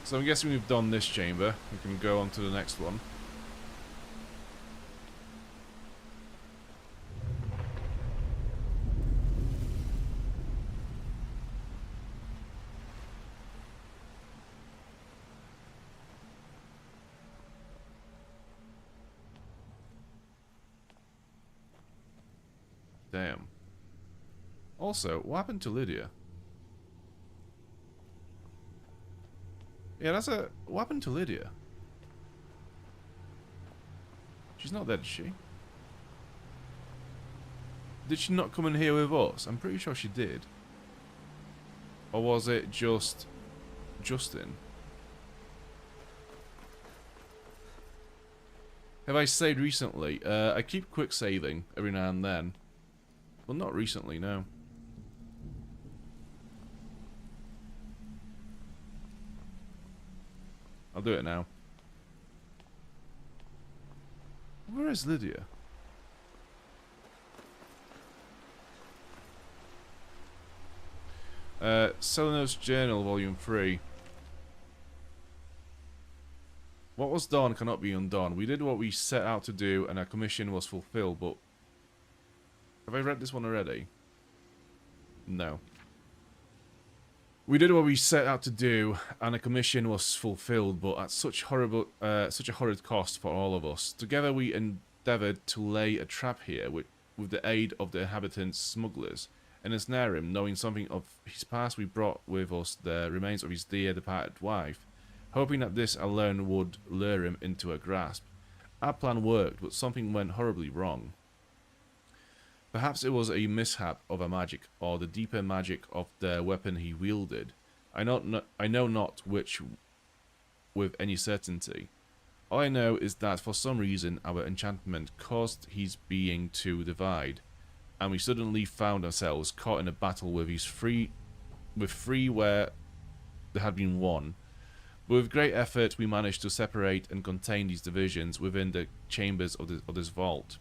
Speaker 1: So I'm guessing we've done this chamber. We can go on to the next one. Damn. Also, what happened to Lydia? Yeah, that's a... What happened to Lydia? She's not dead, is she? Did she not come in here with us? I'm pretty sure she did. Or was it just... Justin? Have I saved recently? I keep quick saving every now and then. Well, not recently, no. I'll do it now. Where is Lydia? Selenos Journal, Volume 3. What was done cannot be undone. We did what we set out to do, and our commission was fulfilled, but... Have I read this one already? No. We did what we set out to do, and a commission was fulfilled, but at such a horrid cost for all of us. Together we endeavoured to lay a trap here with the aid of the inhabitants' smugglers, and ensnare him. Knowing something of his past, we brought with us the remains of his dear departed wife, hoping that this alone would lure him into a grasp. Our plan worked, but something went horribly wrong. Perhaps it was a mishap of a magic, or the deeper magic of the weapon he wielded. I know not which with any certainty. All I know is that for some reason our enchantment caused his being to divide, and we suddenly found ourselves caught in a battle with three where there had been one. But with great effort we managed to separate and contain these divisions within the chambers of this vault.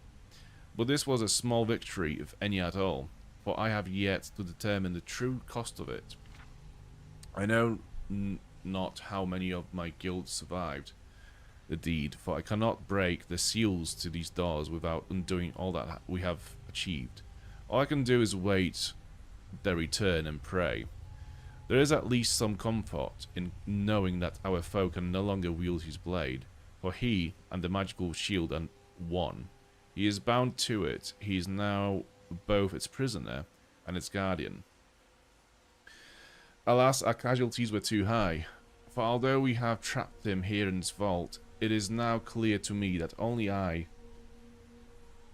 Speaker 1: But this was a small victory, if any at all, for I have yet to determine the true cost of it. I know not how many of my guild survived the deed, for I cannot break the seals to these doors without undoing all that we have achieved. All I can do is wait their return and pray. There is at least some comfort in knowing that our foe can no longer wield his blade, for he and the magical shield are one. He is bound to it. He is now both its prisoner and its guardian. Alas, our casualties were too high, for although we have trapped him here in this vault, it is now clear to me that only I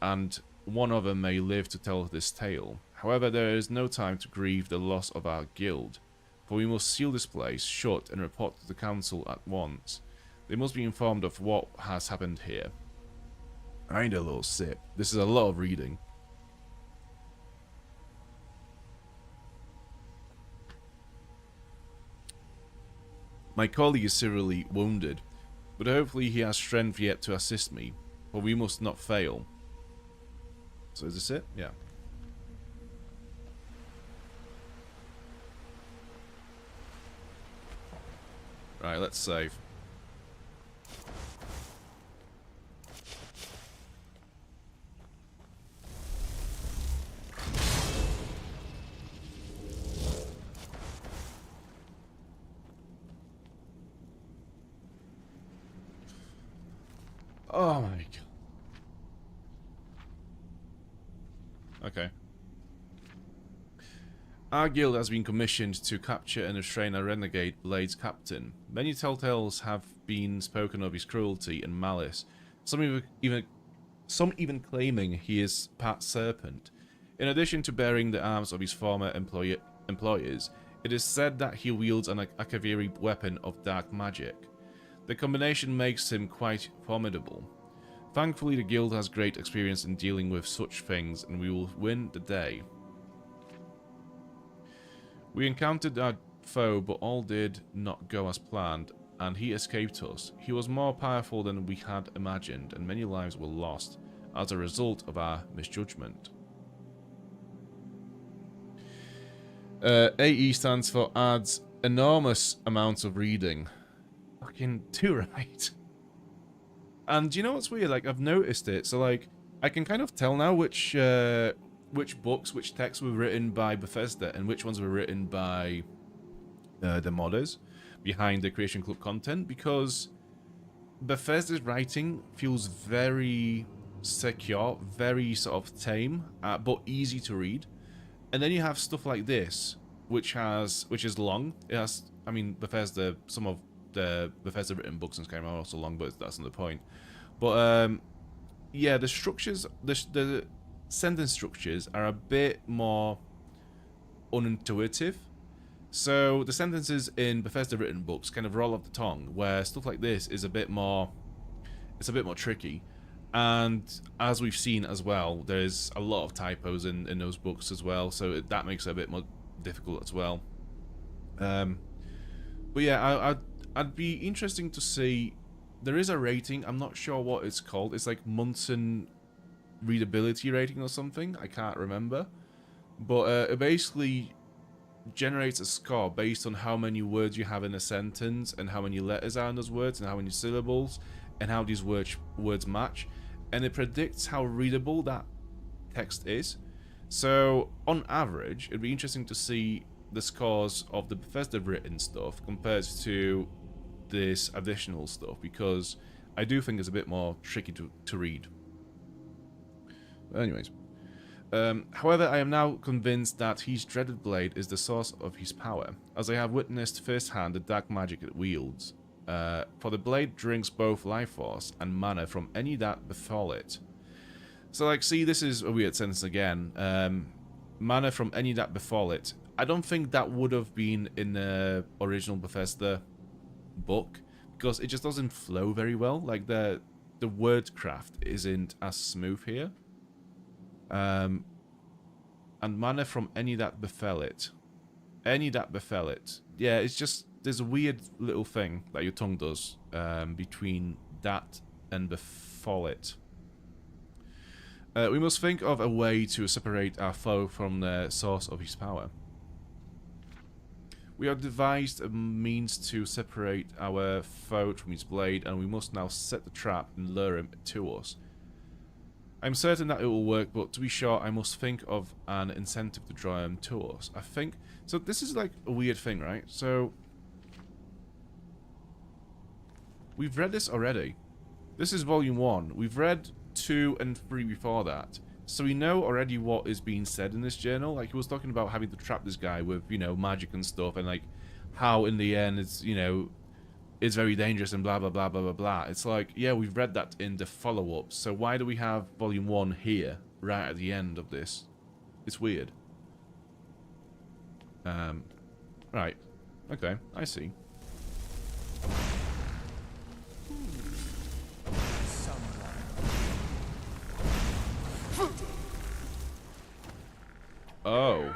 Speaker 1: and one other may live to tell this tale. However, there is no time to grieve the loss of our guild, for we must seal this place shut and report to the council at once. They must be informed of what has happened here. I need a little sip. This is a lot of reading. My colleague is severely wounded, but hopefully he has strength yet to assist me, for we must not fail. So is this it? Yeah. Right, let's save. Oh my god. Okay. Our guild has been commissioned to capture and restrain a renegade Blade's captain. Many telltales have been spoken of his cruelty and malice, some even claiming he is part serpent. In addition to bearing the arms of his former employers, it is said that he wields an Akaviri weapon of dark magic. The combination makes him quite formidable. Thankfully, the guild has great experience in dealing with such things, and we will win the day. We encountered our foe, but all did not go as planned, and he escaped us. He was more powerful than we had imagined, and many lives were lost as a result of our misjudgment. AE stands for adds enormous amounts of reading. Fucking too right. And you know what's weird? Like, I've noticed it. So, like, I can kind of tell now which books, which texts were written by Bethesda and which ones were written by the modders behind the Creation Club content, because Bethesda's writing feels very secure, very sort of tame, but easy to read. And then you have stuff like this, which is long. It has, I mean, Bethesda, some of the Bethesda written books in Skyrim are also long, but that's not the point. But yeah, the structures, the sentence structures are a bit more unintuitive. So the sentences in Bethesda written books kind of roll off the tongue, where stuff like this is a bit more, it's a bit more tricky. And as we've seen as well, there's a lot of typos in those books as well, so that makes it a bit more difficult as well. But yeah, I'd be interesting to see. There is a rating. I'm not sure what it's called. It's like Munson readability rating or something. I can't remember. But it basically generates a score based on how many words you have in a sentence and how many letters are in those words and how many syllables and how these words match. And it predicts how readable that text is. So on average, it'd be interesting to see the scores of the Bethesda written stuff compared to this additional stuff, because I do think it's a bit more tricky to read. But anyways, however, I am now convinced that his dreaded blade is the source of his power, as I have witnessed firsthand the dark magic it wields. For the blade drinks both life force and mana from any that befall it. So, like, see, this is a weird sentence again. Mana from any that befall it. I don't think that would have been in the original Bethesda book, because it just doesn't flow very well. Like, the wordcraft isn't as smooth here. And mana from any that befell it. Any that befell it. Yeah, it's just, there's a weird little thing that your tongue does between that and befall it. We must think of a way to separate our foe from the source of his power. We have devised a means to separate our foe from his blade, and we must now set the trap and lure him to us. I'm certain that it will work, but to be sure, I must think of an incentive to draw him to us. I think... So this is like a weird thing, right? So... we've read this already. This is Volume 1. We've read 2 and 3 before that. So we know already what is being said in this journal. Like, he was talking about having to trap this guy with, you know, magic and stuff, and like how in the end it's, you know, it's very dangerous and blah blah blah blah blah blah. It's like, yeah, we've read that in the follow-up. So why do we have Volume 1 here, right at the end of this? It's weird. Right. Okay, I see. Oh.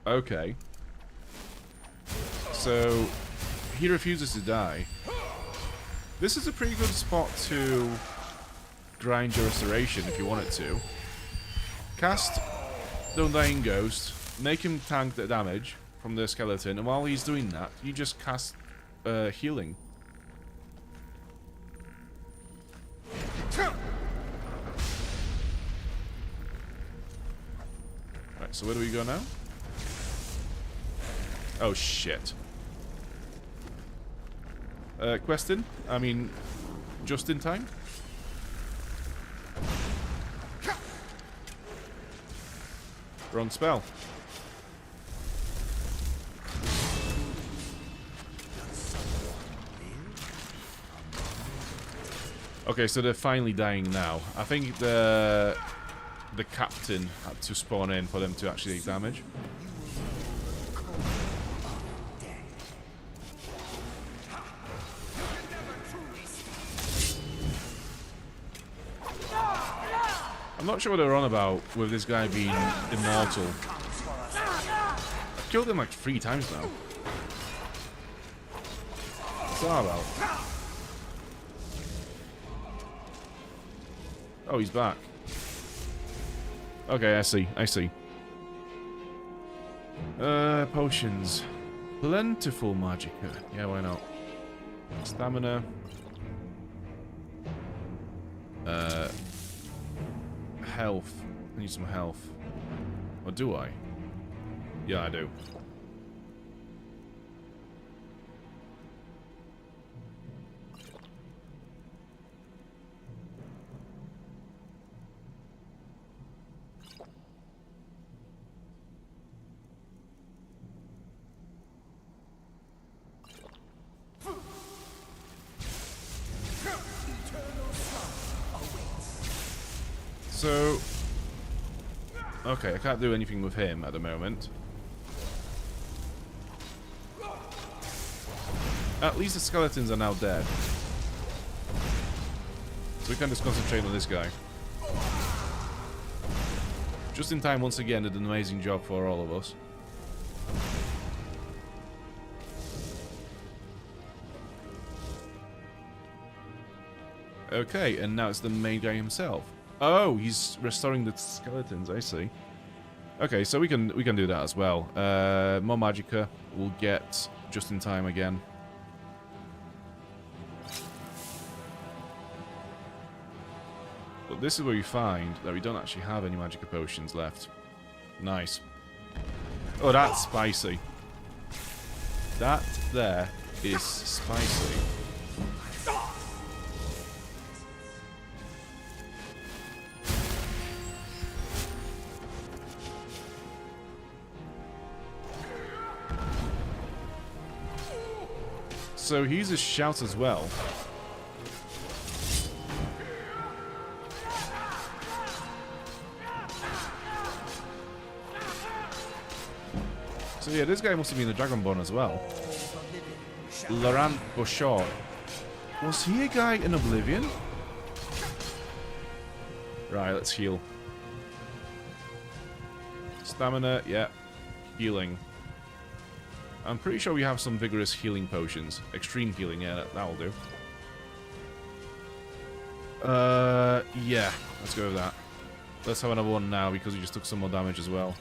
Speaker 1: Okay. So, he refuses to die. This is a pretty good spot to grind your restoration if you wanted to. Cast the Undying Ghost, make him tank the damage from the skeleton, and while he's doing that, you just cast healing. Right, so where do we go now? Oh shit. Questin? I mean, just in time? Wrong spell. Okay, so they're finally dying now. I think the captain had to spawn in for them to actually take damage. I'm not sure what they're on about with this guy being immortal. I've killed him like 3 times now. What's that about? Oh, he's back. Okay, I see. I see. Potions. Plentiful magicka. Yeah, why not? Stamina. Health. I need some health. Or do I? Yeah, I do. So, okay, I can't do anything with him at the moment. At least the skeletons are now dead. So we can just concentrate on this guy. Just in time, once again, did an amazing job for all of us. Okay, and now it's the main guy himself. Oh, he's restoring the skeletons, I see. Okay, so we can do that as well. More magicka we'll get just in time again. But this is where we find that we don't actually have any magicka potions left. Nice. Oh, that's spicy. That there is spicy. So he uses shout as well. So yeah, this guy must have been a Dragonborn as well. Laurent Bouchard. Was he a guy in Oblivion? Right, let's heal. Stamina, yeah. Healing. I'm pretty sure we have some vigorous healing potions. Extreme healing, yeah, that'll do. Yeah, let's go with that. Let's have another one now because we just took some more damage as well.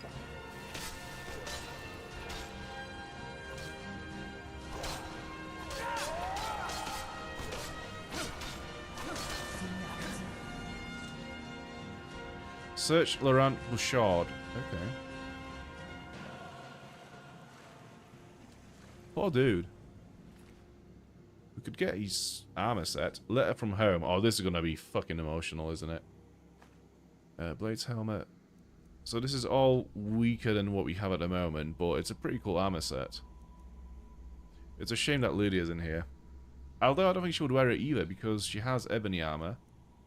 Speaker 1: Search Laurent Bouchard. Okay. Poor dude. We could get his armor set. Letter from home. Oh, this is going to be fucking emotional, isn't it? Blades helmet. So this is all weaker than what we have at the moment, but it's a pretty cool armor set. It's a shame that Lydia's in here. Although I don't think she would wear it either, because she has ebony armor,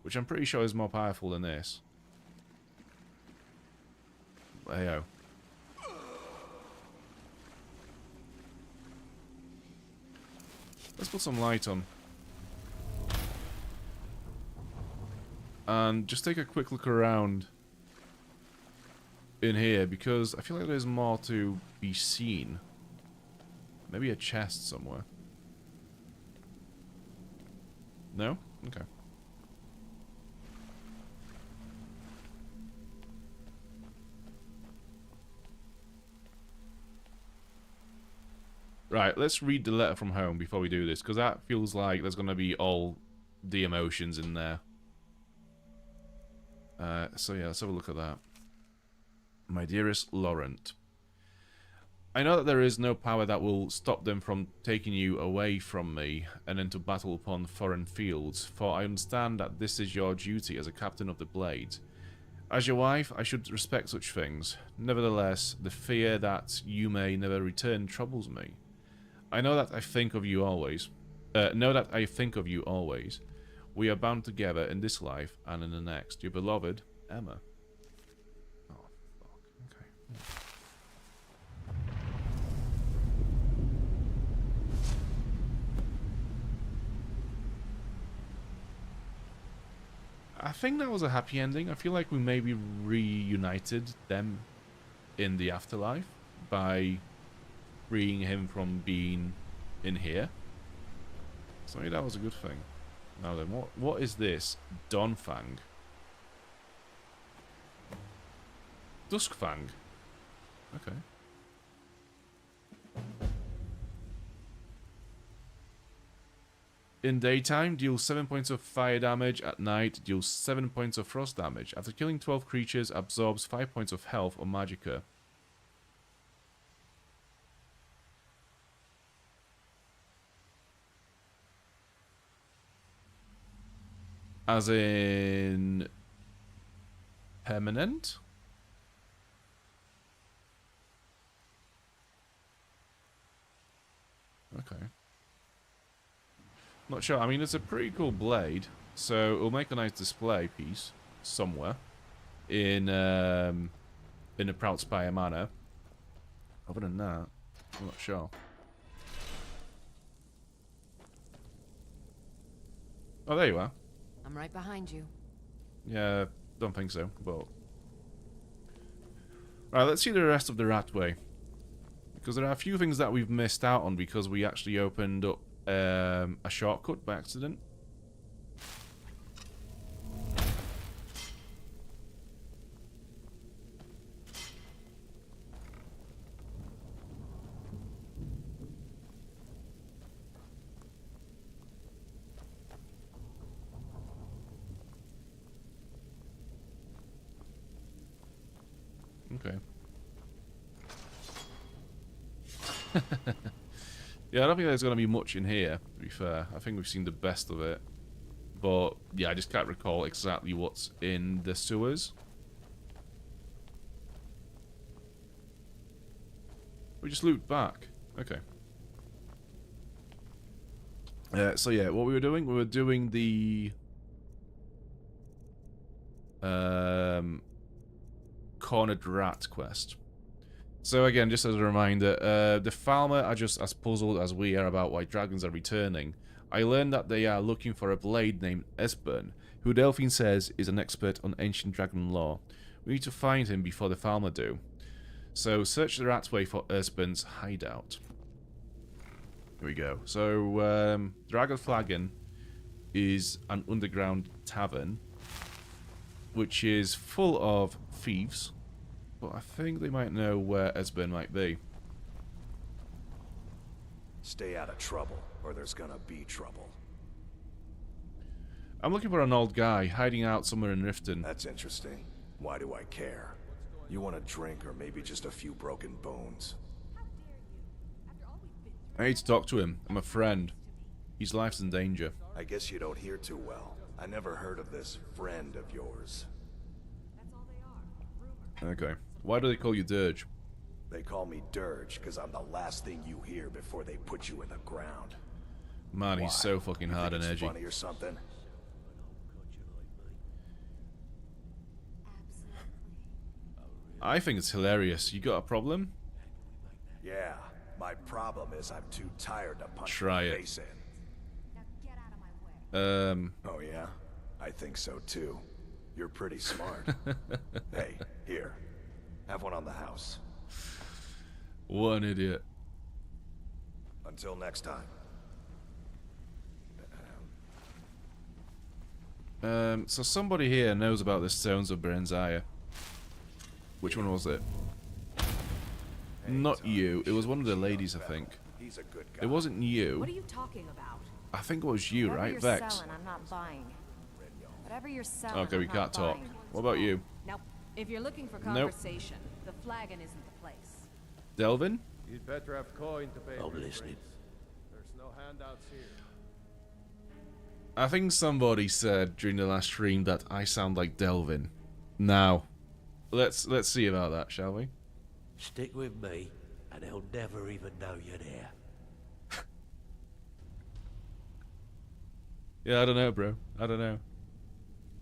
Speaker 1: which I'm pretty sure is more powerful than this. Heyo. Let's put some light on. And just take a quick look around in here, because I feel like there's more to be seen. Maybe a chest somewhere. No? Okay. Right, let's read the letter from home before we do this, because that feels like there's going to be all the emotions in there. So yeah, let's have a look at that. My dearest Laurent, I know that there is no power that will stop them from taking you away from me and into battle upon foreign fields, for I understand that this is your duty as a captain of the Blades. As your wife, I should respect such things. Nevertheless, the fear that you may never return troubles me. I know that I think of you always. We are bound together in this life and in the next. Your beloved, Emma. Oh, fuck. Okay. I think that was a happy ending. I feel like we maybe reunited them in the afterlife by freeing him from being in here. So maybe that was a good thing. Now then, what is this? Dawnfang. Duskfang. Okay. In daytime, deals 7 points of fire damage. At night, deals 7 points of frost damage. After killing 12 creatures, absorbs 5 points of health or magicka. As in... permanent? Okay. Not sure. I mean, it's a pretty cool blade, so it'll make a nice display piece somewhere in a Proudspire manor. Other than that, I'm not sure. Oh, there you are.
Speaker 13: I'm right behind you.
Speaker 1: Yeah, don't think so, but... Alright, let's see the rest of the Ratway. Because there are a few things that we've missed out on because we actually opened up a shortcut by accident. Okay. Yeah, I don't think there's going to be much in here, to be fair. I think we've seen the best of it. But, yeah, I just can't recall exactly what's in the sewers. We just looped back. Okay. So, yeah, what we were doing the... Cornered Rat quest. So again, just as a reminder, the farmer are just as puzzled as we are about why dragons are returning. I learned that they are looking for a blade named Esbern, who Delphine says is an expert on ancient dragon lore. We need to find him before the farmer do. So search the Ratway for Esbern's hideout. Here we go. So Dragonflagon is an underground tavern, which is full of thieves. But I think they might know where Esbern might be.
Speaker 15: Stay out of trouble, or there's gonna be trouble.
Speaker 1: I'm looking for an old guy hiding out somewhere in Riften.
Speaker 15: That's interesting. Why do I care? You want a drink or maybe just a few broken bones?
Speaker 1: I need to talk to him. I'm a friend. His life's in danger.
Speaker 15: I guess you don't hear too well. I never heard of this friend of yours.
Speaker 1: Okay. Why do they call you Dirge?
Speaker 15: They call me Dirge because I'm the last thing you hear before they put you in the ground.
Speaker 1: Man, he's so fucking hard and edgy.
Speaker 15: Funny or something?
Speaker 1: I think it's hilarious. You got a problem?
Speaker 15: Yeah. My problem is I'm too tired to punch
Speaker 1: Try
Speaker 15: my
Speaker 1: it.
Speaker 15: face in. Oh yeah? I think so too. You're pretty smart. Hey, here. Have one on the house.
Speaker 1: What an idiot.
Speaker 15: Until next time.
Speaker 1: So somebody here knows about the Stones of Brenzaya. Which one was it? Not you. It was one of the ladies, I think.
Speaker 15: He's a good guy.
Speaker 1: It wasn't you.
Speaker 9: What are you talking about?
Speaker 1: I think it was you,
Speaker 9: Whatever
Speaker 1: right?
Speaker 9: you're
Speaker 1: Vex.
Speaker 9: selling, I'm not buying. Whatever you're selling,
Speaker 1: Okay, we
Speaker 9: I'm
Speaker 1: can't
Speaker 9: not
Speaker 1: talk.
Speaker 9: buying.
Speaker 1: What about you?
Speaker 9: Now, if you're looking for
Speaker 1: Nope.
Speaker 9: conversation, the flagon isn't the place.
Speaker 1: Delvin?
Speaker 2: You'd better have coin to pay.
Speaker 3: I'm
Speaker 2: for your
Speaker 3: listening.
Speaker 2: drinks. There's no handouts here.
Speaker 1: I think somebody said during the last stream that I sound like Delvin. Now, let's see about that, shall we?
Speaker 3: Stick with me, and they'll never even know you're there.
Speaker 1: Yeah, I don't know, bro. I don't know.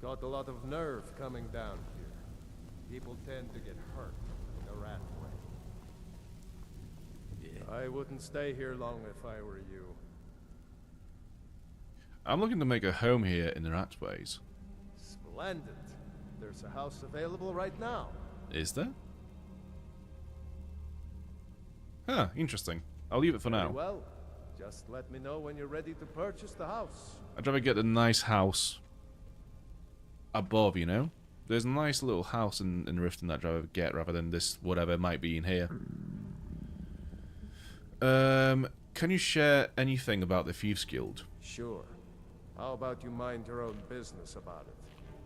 Speaker 2: Got a lot of nerve coming down here. People tend to get hurt in the rat way.
Speaker 3: Yeah.
Speaker 2: I wouldn't stay here long if I were you.
Speaker 1: I'm looking to make a home here in the Ratways.
Speaker 2: Splendid. There's a house available right now.
Speaker 1: Is there? Huh, interesting. I'll leave it for
Speaker 2: Very
Speaker 1: now.
Speaker 2: well. Just let me know when you're ready to purchase the house.
Speaker 1: I'd rather get a nice house above, you know? There's a nice little house in Riften that I'd rather get rather than this whatever might be in here. Can you share anything about the Thieves Guild?
Speaker 2: Sure. How about you mind your own business about it?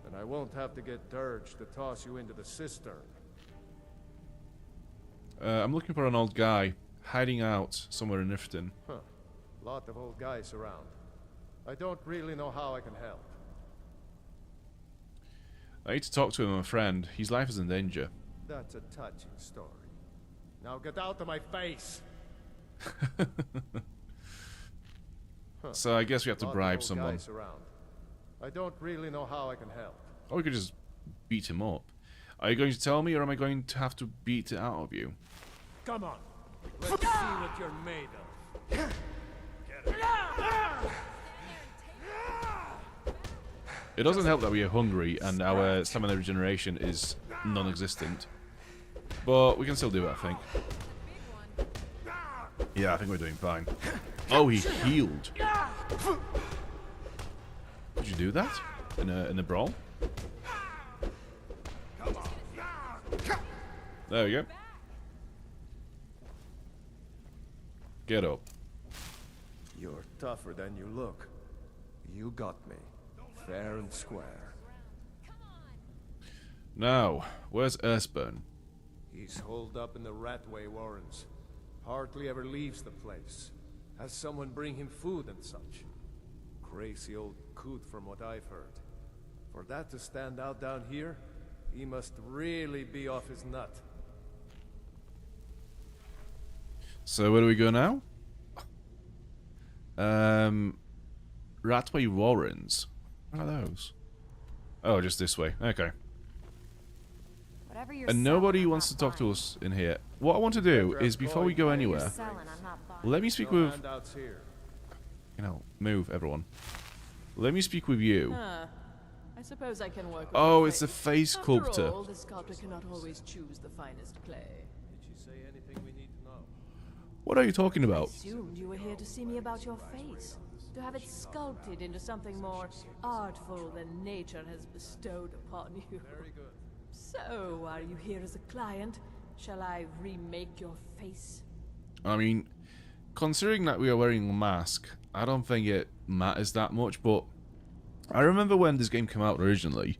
Speaker 2: And I won't have to get Dirge to toss you into the cistern.
Speaker 1: I'm looking for an old guy hiding out somewhere in Riften.
Speaker 2: Huh. Lot of old guys around. I don't really know how I can help.
Speaker 1: I need to talk to him, my friend. His life is in danger.
Speaker 2: That's a touching story. Now get out of my face!
Speaker 1: So I guess we have to bribe someone.
Speaker 2: I don't really know how I can help.
Speaker 1: Or we could just beat him up. Are you going to tell me, or am I going to have to beat it out of you?
Speaker 2: Come on! Let's see what you're made of.
Speaker 1: It doesn't help that we are hungry and our stamina regeneration is non-existent. But we can still do it, I think. Yeah, I think we're doing fine. Oh, he healed. Did you do that? In a brawl? There we go. Get up.
Speaker 2: You're tougher than you look. You got me. Fair and square.
Speaker 1: Now, where's Earthburn?
Speaker 2: He's holed up in the Ratway Warrens. Hardly ever leaves the place. Has someone bring him food and such. Crazy old coot from what I've heard. For that to stand out down here, he must really be off his nut.
Speaker 1: So where do we go now? Ratway Warrens. What are those? Oh, just this way. Okay. And nobody wants to talk to us in here. What I want to do is, before we go anywhere, let me speak with... You know, move, everyone. Let me speak with you.
Speaker 13: I suppose I can work with
Speaker 1: Oh, it's a face sculptor.
Speaker 13: After all, the sculptor cannot always choose the finest clay.
Speaker 2: Did she say anything we need to know?
Speaker 1: What are you talking
Speaker 13: I
Speaker 1: about?
Speaker 13: assumed you were here to see me about your face. To have it sculpted into something more artful than nature has bestowed upon you.
Speaker 2: Very good.
Speaker 13: So, are you here as a client? Shall I remake your face?
Speaker 1: I mean, considering that we are wearing a mask, I don't think it matters that much, but I remember when this game came out originally,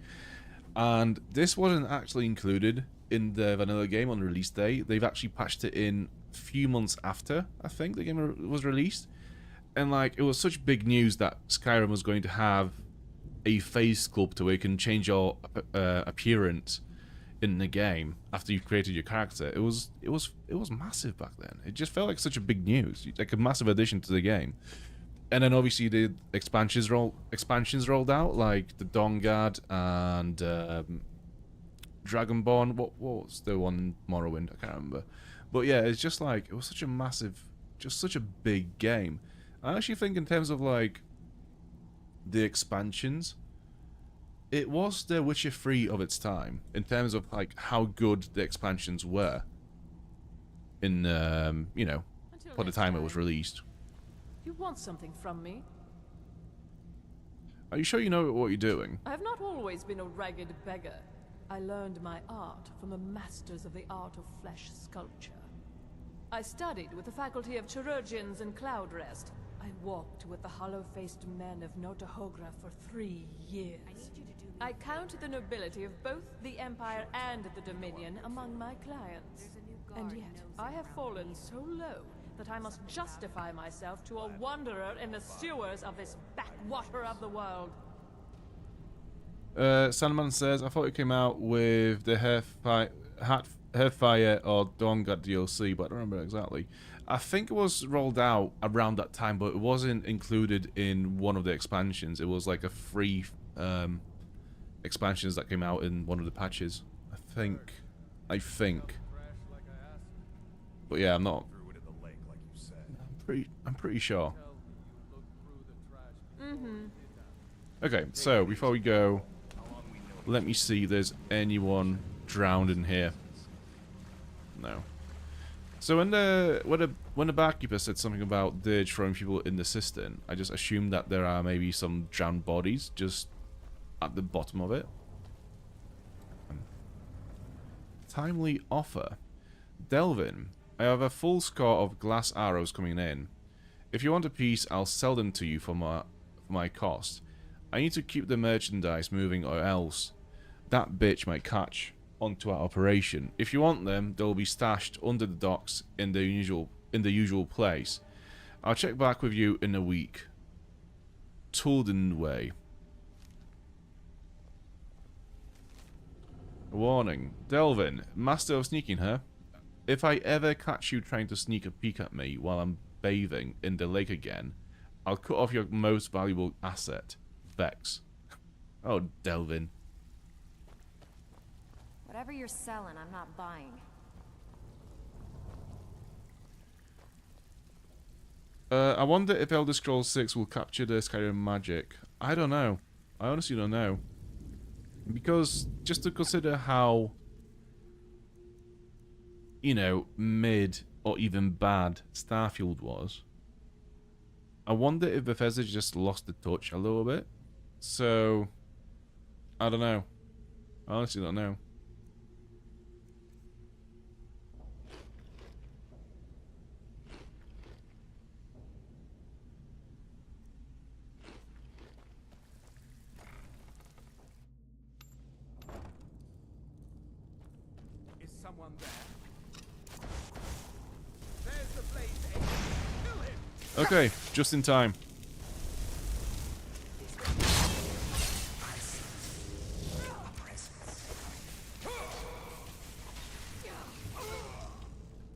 Speaker 1: and this wasn't actually included in the vanilla game on release day. They've actually patched it in a few months after, I think, the game was released. And, like, it was such big news that Skyrim was going to have a face sculptor where you can change your appearance in the game after you've created your character. It was massive back then. It just felt like such a big news, like a massive addition to the game. And then obviously the expansions rolled out, like the Dawnguard and Dragonborn. What was the one in Morrowind? I can't remember. But yeah, it's just like, it was such a massive, just such a big game. I actually think in terms of like the expansions, it was The Witcher 3 of its time in terms of like how good the expansions were in you know, by the time it was released.
Speaker 13: You want something from me?
Speaker 1: Are you sure you know what you're doing?
Speaker 13: I have not always been a ragged beggar. I learned my art from the masters of the art of flesh sculpture. I studied with the faculty of chirurgeons and Cloudrest. I walked with the hollow-faced men of Notahogra for 3 years. I counted the nobility of both the Empire and the Dominion among my clients. And yet, I have fallen so low that I must justify myself to a wanderer in the sewers of this backwater of the world.
Speaker 1: Sandman says, I thought it came out with the Hairfire or Dawnguard DLC, but I don't remember exactly. I think it was rolled out around that time, but it wasn't included in one of the expansions. It was like a free expansions that came out in one of the patches. I think. But yeah, I'm not. I'm pretty sure. Okay, so before we go, Let me see if there's anyone drowned in here. No. So when the barkeeper said something about Dirge throwing people in the cistern, I just assumed that there are maybe some drowned bodies just at the bottom of it. Timely offer. Delvin, I have a full score of glass arrows coming in. If you want a piece, I'll sell them to you for my cost. I need to keep the merchandise moving or else that bitch might catch onto our operation. If you want them, they'll be stashed under the docks in the usual place. I'll check back with you in a week. Tulden way. Warning. Delvin, master of sneaking, huh? If I ever catch you trying to sneak a peek at me while I'm bathing in the lake again, I'll cut off your most valuable asset, Vex. Oh, Delvin.
Speaker 9: Whatever you're selling, I'm not buying.
Speaker 1: I wonder if Elder Scrolls 6 will capture the Skyrim magic. I don't know. I honestly don't know. Because, just to consider how, you know, mid or even bad Starfield was, I wonder if Bethesda just lost the touch a little bit. So, I don't know. I honestly don't know.
Speaker 2: Is someone there? There's the blaze agent. Kill him!
Speaker 1: Okay, just in time.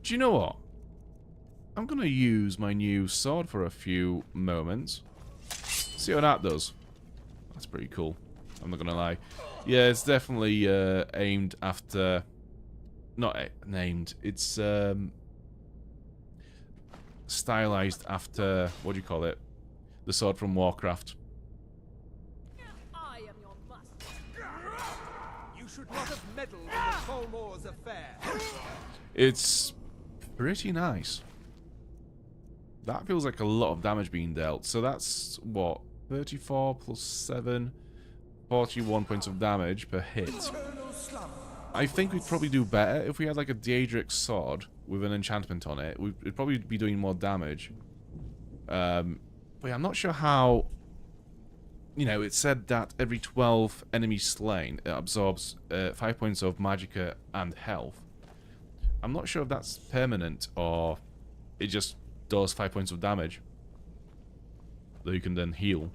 Speaker 1: Do you know what? I'm gonna use my new sword for a few moments. See how that does. That's pretty cool. I'm not gonna lie. Yeah, it's definitely aimed after... Not named. It's stylized after... What do you call it? The sword from Warcraft.
Speaker 2: I am your master. You should not have meddled in the Colmore's affair.
Speaker 1: It's pretty nice. That feels like a lot of damage being dealt. So that's, what, 34 plus 7, 41 points of damage per hit. I think we'd probably do better if we had like a Daedric sword with an enchantment on it. We'd probably be doing more damage. But yeah, I'm not sure how... You know, it said that every 12 enemies slain, it absorbs 5 points of magicka and health. I'm not sure if that's permanent or it just does 5 points of damage that you can then heal.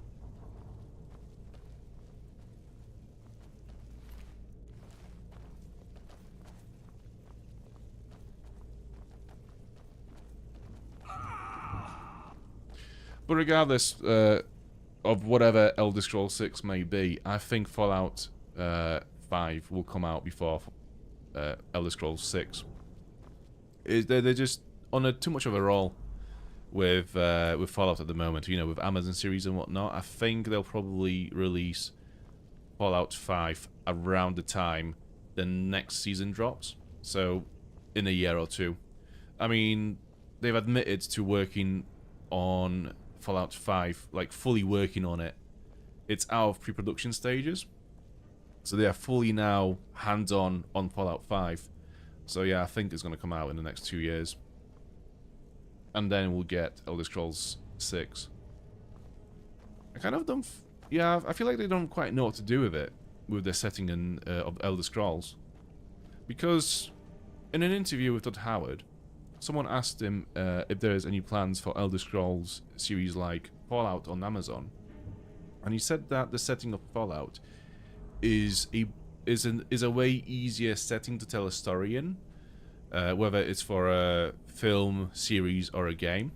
Speaker 1: But regardless of whatever Elder Scrolls 6 may be, I think Fallout 5 will come out before Elder Scrolls 6. They're just on too much of a roll with Fallout at the moment. You know, with Amazon series and whatnot. I think they'll probably release Fallout 5 around the time the next season drops. So, in a year or two. I mean, they've admitted to working on Fallout 5, like fully working on it. It's out of pre-production stages. So they are fully now hands-on on Fallout 5. So yeah, I think it's going to come out in the next 2 years. And then we'll get Elder Scrolls 6. I kind of don't... Yeah, I feel like they don't quite know what to do with it. With the setting in, of Elder Scrolls. Because in an interview with Todd Howard, someone asked him if there's any plans for Elder Scrolls series like Fallout on Amazon. And he said that the setting of Fallout is a way easier setting to tell a story in, whether it's for a film, series, or a game.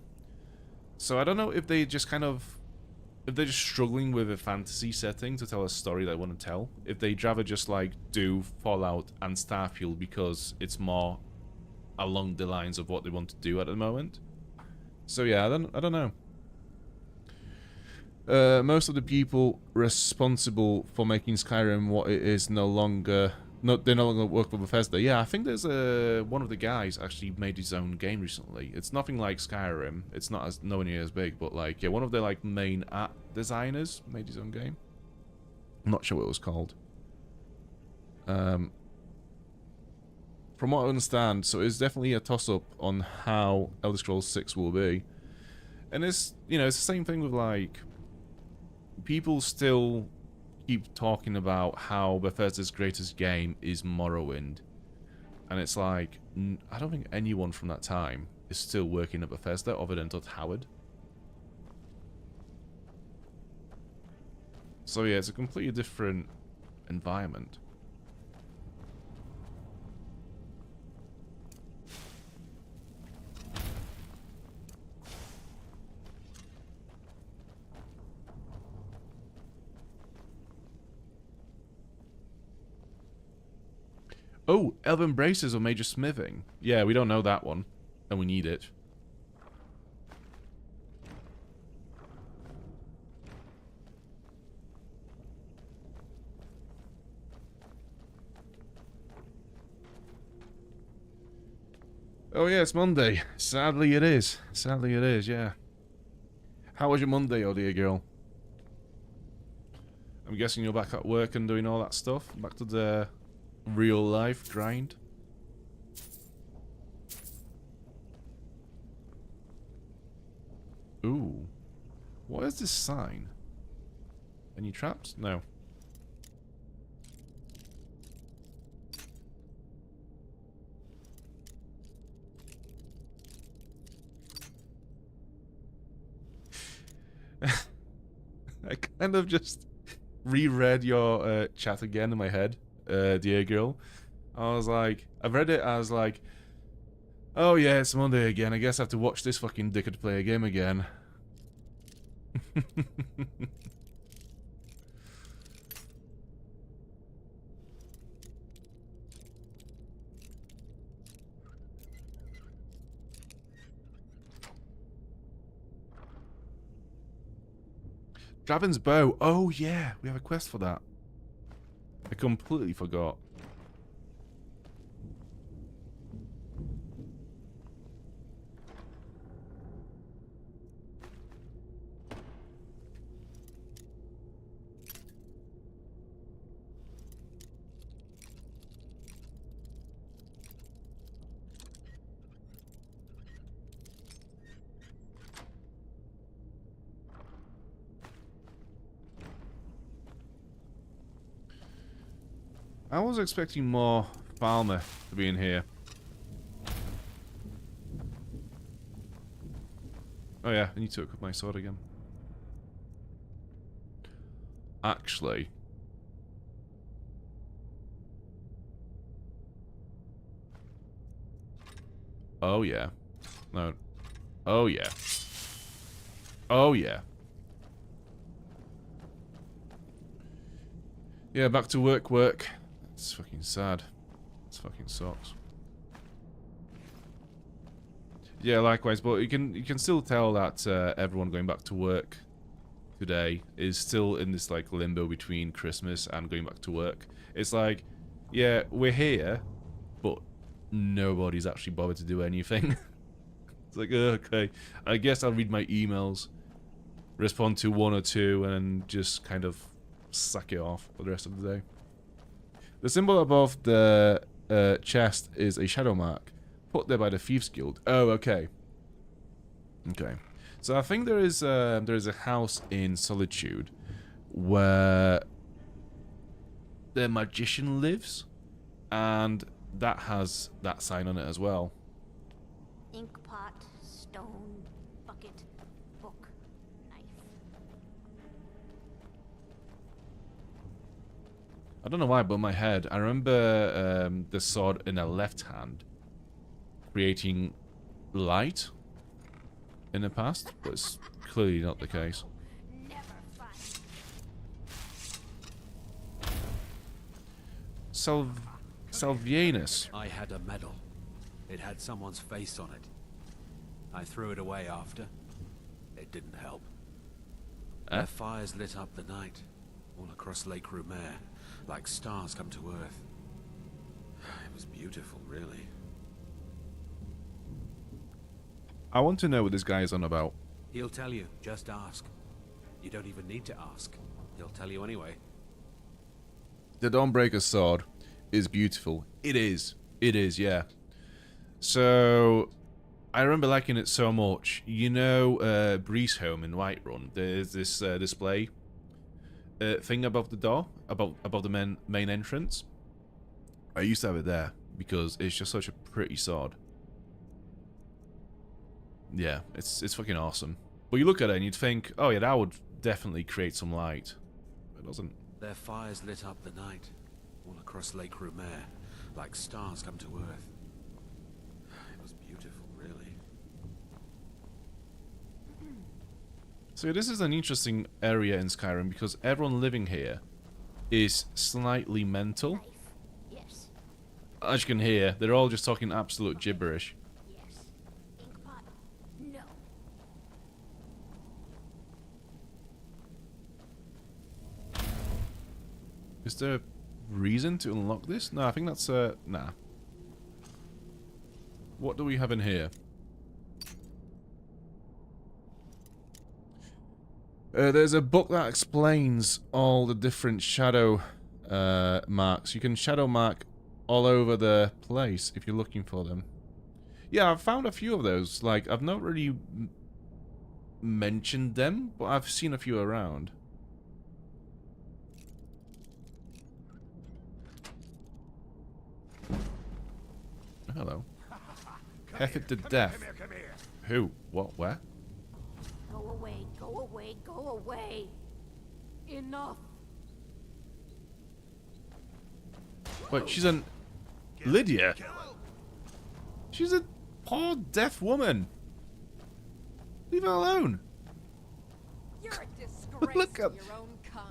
Speaker 1: So I don't know if they just if they're just struggling with a fantasy setting to tell a story they want to tell. If they'd rather just like do Fallout and Starfield because it's more along the lines of what they want to do at the moment. So yeah, I don't know. Most of the people responsible for making Skyrim what it is they no longer work for Bethesda. Yeah, I think there's one of the guys actually made his own game recently. It's nothing like Skyrim. It's not as nowhere near as big, but like yeah, one of the like main art designers made his own game. I'm not sure what it was called. From what I understand, so it's definitely a toss-up on how Elder Scrolls 6 will be. And it's, you know, it's the same thing with, like, people still keep talking about how Bethesda's greatest game is Morrowind. And it's like, I don't think anyone from that time is still working at Bethesda other than Todd Howard. So yeah, it's a completely different environment. Oh, Elven Braces or Major Smithing. Yeah, we don't know that one. And we need it. Oh yeah, it's Monday. Sadly it is. Sadly it is, yeah. How was your Monday, oh dear girl? I'm guessing you're back at work and doing all that stuff? Back to the real life grind? Ooh. What is this sign? Any traps? No. I kind of just reread your chat again in my head, dear girl. I was like, I've read it as like, oh yeah, it's Monday again. I guess I have to watch this fucking dickhead play a game again. Draven's Bow. Oh yeah, we have a quest for that. I completely forgot. I was expecting more Falmer to be in here. Oh yeah, I need to equip my sword again. Actually. Oh yeah. No. Oh yeah. Oh yeah. Yeah, back to work. It's fucking sad. It's fucking sucks. Yeah, likewise, but you can still tell that everyone going back to work today is still in this like limbo between Christmas and going back to work. It's like, yeah, we're here, but nobody's actually bothered to do anything. It's like, okay, I guess I'll read my emails, respond to one or two, and just kind of sack it off for the rest of the day. The symbol above the chest is a shadow mark, put there by the Thieves Guild. Oh, okay. Okay. So I think there is a house in Solitude where the magician lives, and that has that sign on it as well.
Speaker 5: Ink pot, stone, bucket, book, knife.
Speaker 1: I don't know why, but in my head, I remember the sword in the left hand creating light in the past, but it's clearly not the case. Salvianus.
Speaker 3: I had a medal. It had someone's face on it. I threw it away after. It didn't help. Their fires lit up the night, all across Lake Rumer, like stars come to Earth. It was beautiful, really.
Speaker 1: I want to know what this guy is on about.
Speaker 3: He'll tell you, just ask. You don't even need to ask. He'll tell you anyway.
Speaker 1: The Dawnbreaker's sword is beautiful. It is. It is, yeah. So, I remember liking it so much. You know, Breeze Home in Whiterun, there's this display thing above the door, above the main entrance. I used to have it there because it's just such a pretty sword. Yeah, it's fucking awesome. But you look at it and you'd think, oh yeah, that would definitely create some light. It doesn't.
Speaker 3: Their fires lit up the night, all across Lake Rumer, like stars come to Earth. It was beautiful, really.
Speaker 1: So this is an interesting area in Skyrim because everyone living here is slightly mental.
Speaker 10: Yes.
Speaker 1: As you can hear, they're all just talking absolute gibberish.
Speaker 10: Yes. Inkpot. No.
Speaker 1: Is there a reason to unlock this? No, I think that's nah. What do we have in here? There's a book that explains all the different shadow marks. You can shadow mark all over the place if you're looking for them. Yeah, I've found a few of those. Like, I've not really mentioned them, but I've seen a few around. Hello. F it to death.
Speaker 2: Come here.
Speaker 1: Who? What? Where?
Speaker 10: Go away, go away, go away.
Speaker 13: Enough.
Speaker 1: Wait, she's an... Lydia? She's a poor deaf woman. Leave her alone.
Speaker 9: You're a disgrace
Speaker 1: Look
Speaker 9: to
Speaker 1: at...
Speaker 9: your own kind.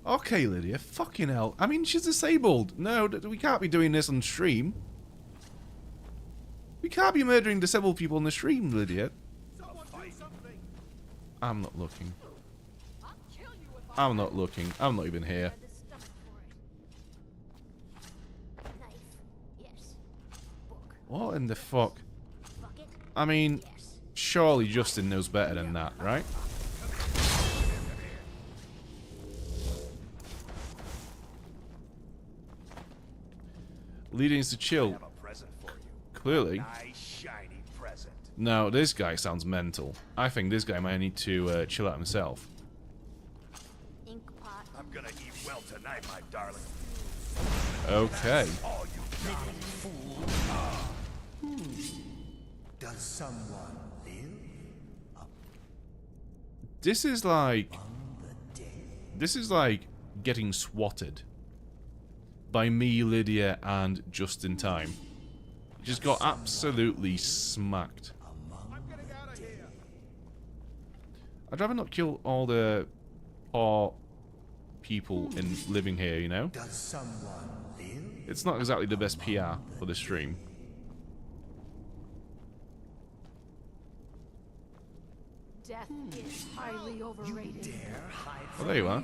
Speaker 1: Okay, Lydia. Fucking hell. I mean, she's disabled. No, we can't be doing this on stream. We can't be murdering disabled people on the stream, Lydia. I'm not looking. I'm not looking. I'm not even here. What in the fuck? I mean, surely Justin knows better than that, right? Lydia needs to chill. Clearly. No, this guy sounds mental. I think this guy might need to chill out himself.
Speaker 15: I'm gonna eat well tonight, my darling.
Speaker 1: Okay.
Speaker 16: Does someone live?
Speaker 1: This is like getting swatted by me, Lydia, and just in time. Just got absolutely smacked. I'd rather not kill all the poor people in living here, you know?
Speaker 16: Does someone live?
Speaker 1: It's not exactly the best PR for the stream.
Speaker 13: Death is highly overrated.
Speaker 1: Well, there you are.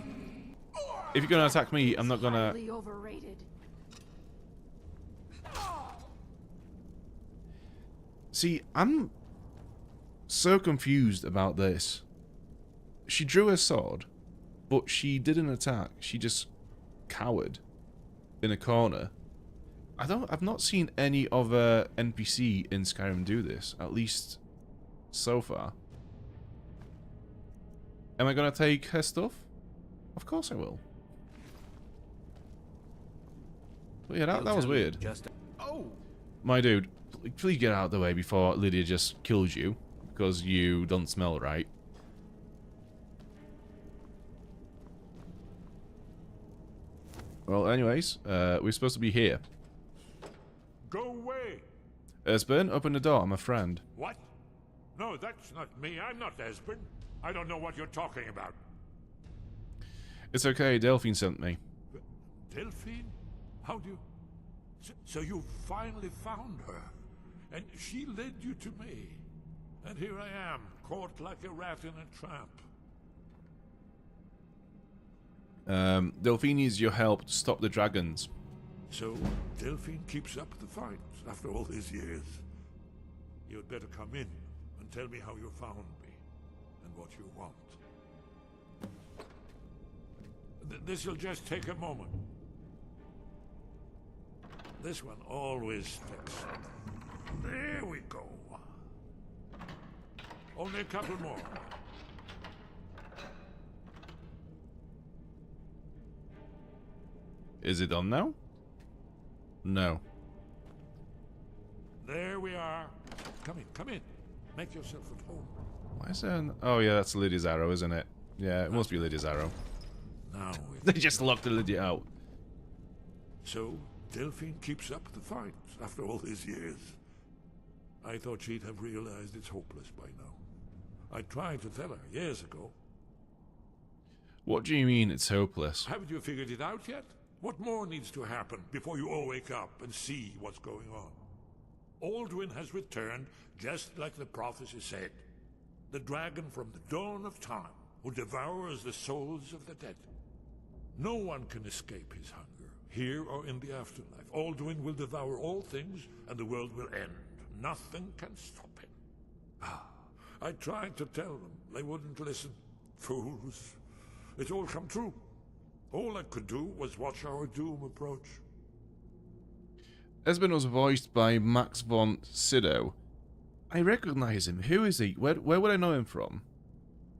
Speaker 1: If you're gonna attack me, I'm not gonna...
Speaker 13: Highly overrated.
Speaker 1: See, I'm so confused about this. She drew her sword, but she didn't attack. She just cowered in a corner. I've not seen any other NPC in Skyrim do this, at least so far. Am I gonna take her stuff? Of course I will. But yeah, that was weird. My dude, please get out of the way before Lydia just kills you, because you don't smell right. Well, anyways, we're supposed to be here.
Speaker 17: Go away!
Speaker 1: Esbern, open the door, I'm a friend.
Speaker 17: What? No, that's not me. I'm not Esbern. I don't know what you're talking about.
Speaker 1: It's okay, Delphine sent me.
Speaker 17: Delphine? How do you... So you finally found her, and she led you to me. And here I am, caught like a rat in a trap.
Speaker 1: Delphine needs your help to stop the dragons.
Speaker 17: So, Delphine keeps up the fight after all these years. You'd better come in and tell me how you found me and what you want. This'll just take a moment. This one always sticks. There we go. Only a couple more.
Speaker 1: Is it on now? No.
Speaker 17: There we are. Come in, come in. Make yourself at home.
Speaker 1: Why is there an... Oh yeah, that's Lydia's arrow, isn't it? Yeah, it must be Lydia's arrow.
Speaker 17: Now
Speaker 1: They just locked Lydia out.
Speaker 17: So, Delphine keeps up the fight after all these years. I thought she'd have realized it's hopeless by now. I tried to tell her years ago.
Speaker 1: What do you mean it's hopeless?
Speaker 17: Haven't you figured it out yet? What more needs to happen before you all wake up and see what's going on? Aldwin has returned just like the prophecy said. The dragon from the dawn of time who devours the souls of the dead. No one can escape his hunger, here or in the afterlife. Aldwin will devour all things and the world will end. Nothing can stop him. I tried to tell them. They wouldn't listen. Fools. It's all come true. All I could do was watch our doom approach.
Speaker 1: Esben was voiced by Max von Sydow. I recognize him. Who is he? Where would I know him from?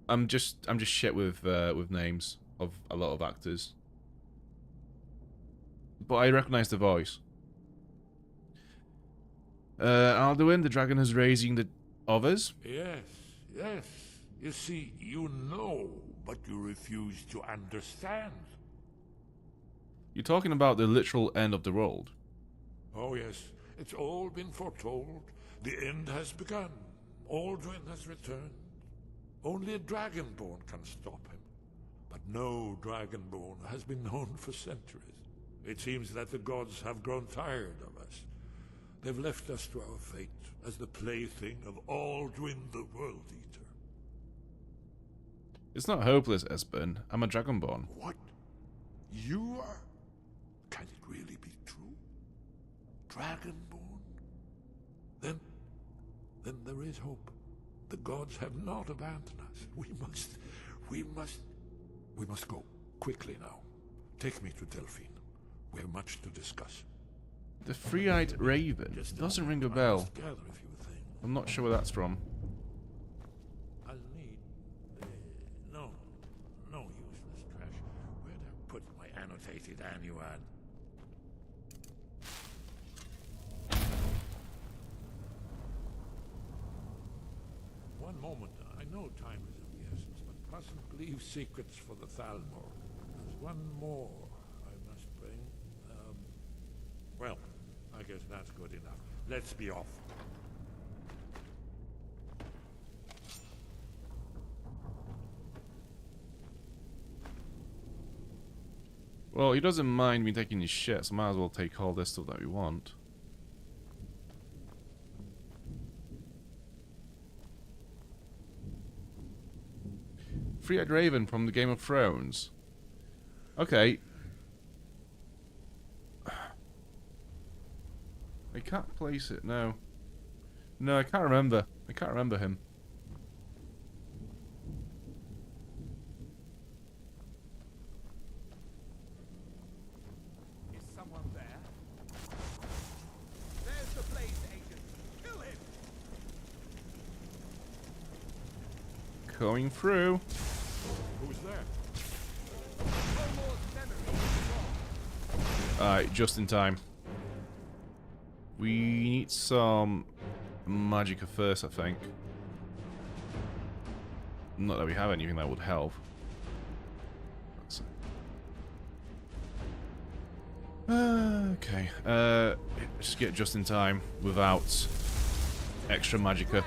Speaker 1: I'm just shit with names of a lot of actors. But I recognize the voice. Alduin, the dragon is raising the others?
Speaker 17: Yes, yes. You see, you know, but you refuse to understand.
Speaker 1: You're talking about the literal end of the world.
Speaker 17: Oh yes, it's all been foretold. The end has begun. Aldwin has returned. Only a dragonborn can stop him. But no dragonborn has been known for centuries. It seems that the gods have grown tired of us. They've left us to our fate as the plaything of Aldwin the World Eater.
Speaker 1: It's not hopeless, Esben. I'm a dragonborn.
Speaker 17: What? You are? Can it really be true? Dragonborn? Then there is hope. The gods have not abandoned us. We must go. Quickly now. Take me to Delphine. We have much to discuss.
Speaker 1: The Three-Eyed Raven doesn't ring a bell. I'm not sure where that's from.
Speaker 17: I'll need... no useless trash. Where'd I put my annotated annuad? One moment. I know time is of the essence, but mustn't leave secrets for the Thalmor. There's one more I must bring. Well, I guess that's good enough. Let's be off.
Speaker 1: Well, he doesn't mind me taking his shit, so might as well take all this stuff that we want. Three-Eyed Raven from the Game of Thrones. Okay. I can't place it, no. No, I can't remember. I can't remember him.
Speaker 7: Is someone there? There's the Blaze Agent. Kill him!
Speaker 1: Going through.
Speaker 17: Who's there?
Speaker 1: Alright, just in time. We need some magicka first, I think. Not that we have anything that would help. Okay. Just get just in time without extra magicka.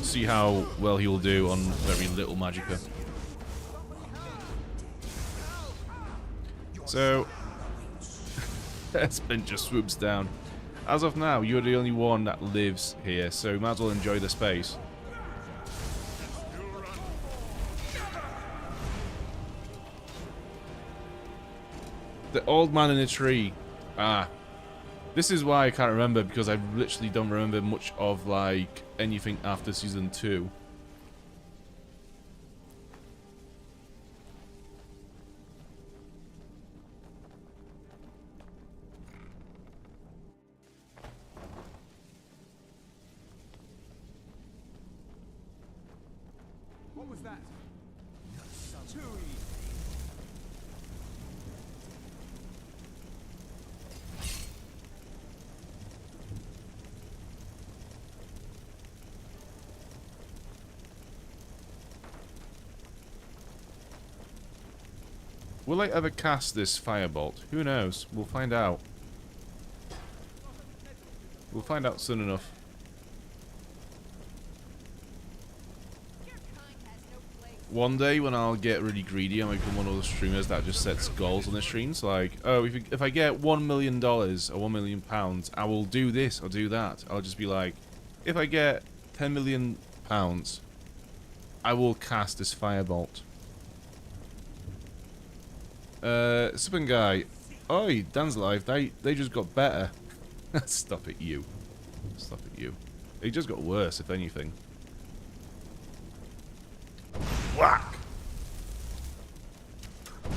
Speaker 1: See how well he will do on very little magicka. So, Espen just swoops down. As of now, you're the only one that lives here, so you might as well enjoy the space. The old man in the tree. Ah. This is why I can't remember, because I literally don't remember much of, like, anything after Season 2.
Speaker 7: What was that? Too easy.
Speaker 1: Will I ever cast this firebolt? Who knows? We'll find out. We'll find out soon enough. One day when I'll get really greedy, I might become one of those streamers that just sets goals on the streams. Like, oh, if I get $1 million or £1 million, I will do this or do that. I'll just be like, if I get £10 million, I will cast this firebolt. Sippin' guy. Oi, Dan's live. They just got better. Stop it, you. Stop it, you. It just got worse, if anything. Whack!
Speaker 17: I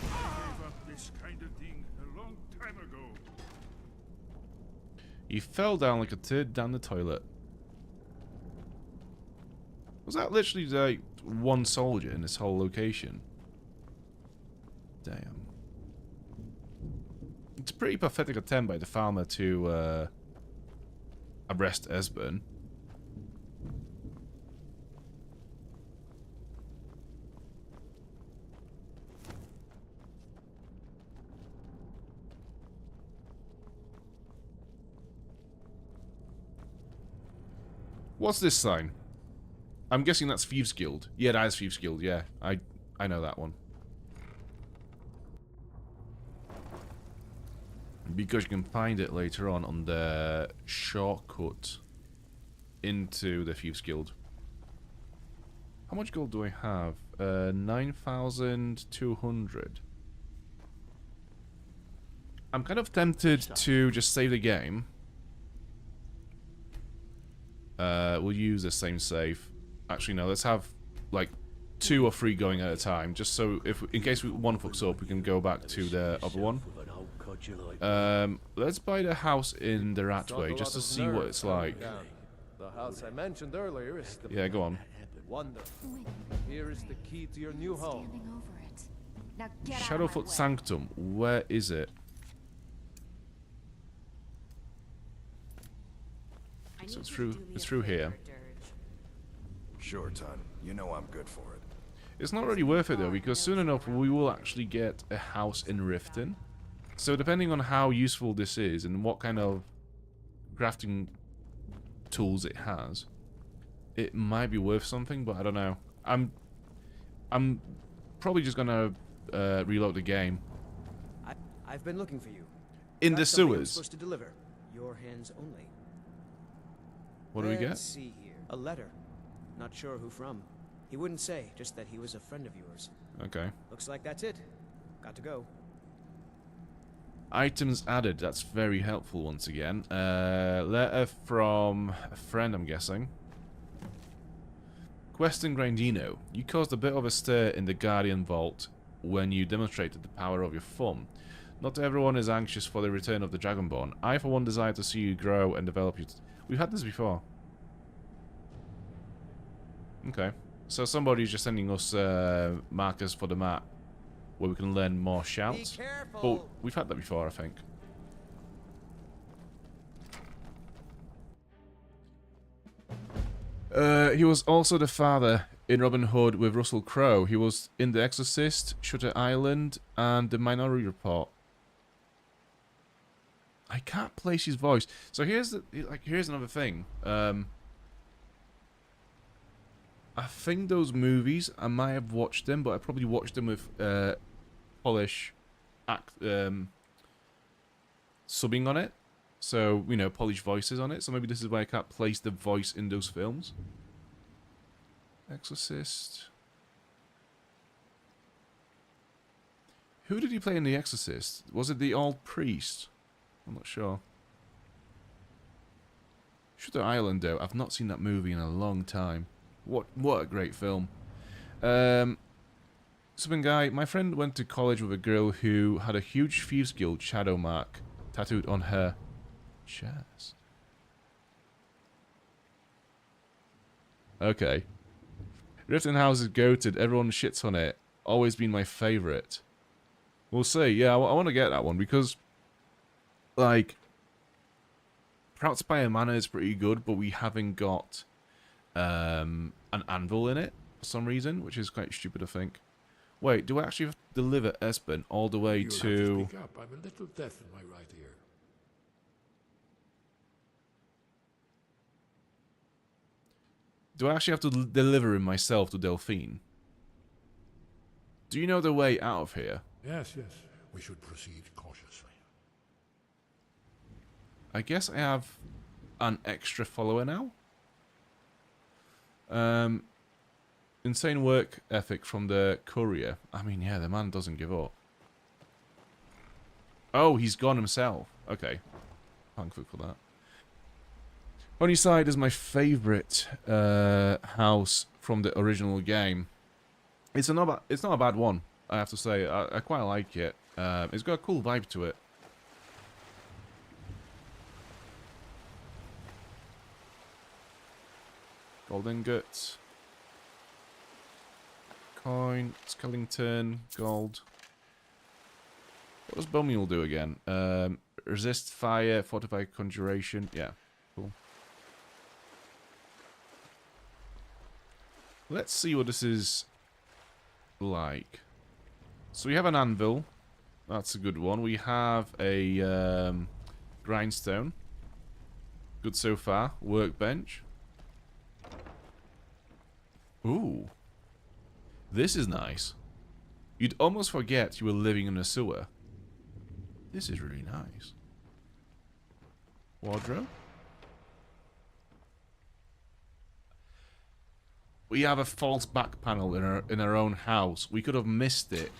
Speaker 17: gave up this kind of thing a long time ago.
Speaker 1: He fell down like a turd down the toilet. Was that literally like one soldier in this whole location? Damn. It's a pretty pathetic attempt by the farmer to arrest Esbern. What's this sign? I'm guessing that's Thieves Guild. Yeah, that is Thieves Guild, yeah. I know that one. Because you can find it later on the shortcut into the Thieves Guild. How much gold do I have? 9,200. I'm kind of tempted to just save the game. We'll use the same save. Actually, no, let's have like 2 or 3 going at a time, just so if in case one fucks up, we can go back to the other one. Let's buy the house in the Ratway just to see what it's like.
Speaker 2: The house I mentioned earlier is the
Speaker 1: Yeah, go on.
Speaker 2: wonderful. Here is the key to your new home.
Speaker 12: Now get
Speaker 1: Shadowfoot Sanctum. Where is it? So it's through here.
Speaker 15: Sure, Ton. You know I'm good for it.
Speaker 1: It's not really worth it though, because soon enough we will actually get a house in Riften. So depending on how useful this is and what kind of crafting tools it has, it might be worth something, but I don't know. I'm probably just gonna reload the game.
Speaker 4: I've been looking for you.
Speaker 1: In
Speaker 4: Got
Speaker 1: the
Speaker 4: something I'm
Speaker 1: sewers.
Speaker 4: supposed to deliver. Your hands only.
Speaker 1: What do we get?
Speaker 4: Let's see here. A letter. Not sure who from. He wouldn't say, just that he was a friend of yours.
Speaker 1: Okay.
Speaker 4: Looks like that's it. Got to go.
Speaker 1: Items added. That's very helpful once again. Letter from a friend, I'm guessing. Question Grindino. You caused a bit of a stir in the Guardian Vault when you demonstrated the power of your thumb. Not everyone is anxious for the return of the Dragonborn. I, for one, desire to see you grow and develop your... We've had this before. Okay. So somebody's just sending us markers for the map where we can learn more shouts. But we've had that before, I think. He was also the father in Robin Hood with Russell Crowe. He was in The Exorcist, Shutter Island, and The Minority Report. I can't place his voice. So here's another thing. I think those movies, I might have watched them, but I probably watched them with Polish subbing on it. So, you know, Polish voices on it. So maybe this is why I can't place the voice in those films. Exorcist. Who did he play in The Exorcist? Was it the old priest? I'm not sure. Shutter Island, though. I've not seen that movie in a long time. What a great film. Something guy, my friend went to college with a girl who had a huge Thieves Guild shadow mark tattooed on her chest. Okay. Riften House is goated. Everyone shits on it. Always been my favourite. We'll see. Yeah, I want to get that one because, like, Proudspire Manor is pretty good, but we haven't got an anvil in it for some reason, which is quite stupid, I think. Wait, do I actually have to deliver Espen all the way
Speaker 17: You'll
Speaker 1: to...
Speaker 17: have to speak up. I'm a little deaf in my right ear.
Speaker 1: Do I actually have to deliver him myself to Delphine? Do you know the way out of here?
Speaker 17: Yes, yes. We should proceed cautiously.
Speaker 1: I guess I have an extra follower now. Insane work ethic from the courier. I mean, yeah, the man doesn't give up. Oh, he's gone himself. Okay. Thankful for that. Honeyside is my favourite house from the original game. It's not a bad one, I have to say. I quite like it. It's got a cool vibe to it. Gold ingots. Coin, skeleton, gold. What does Bone Mule do again? Resist fire, fortify conjuration. Yeah, cool. Let's see what this is like. So we have an anvil. That's a good one. We have a grindstone. Good so far. Workbench. Ooh. This is nice. You'd almost forget you were living in a sewer. This is really nice. Wardrobe. We have a false back panel in our own house. We could have missed it.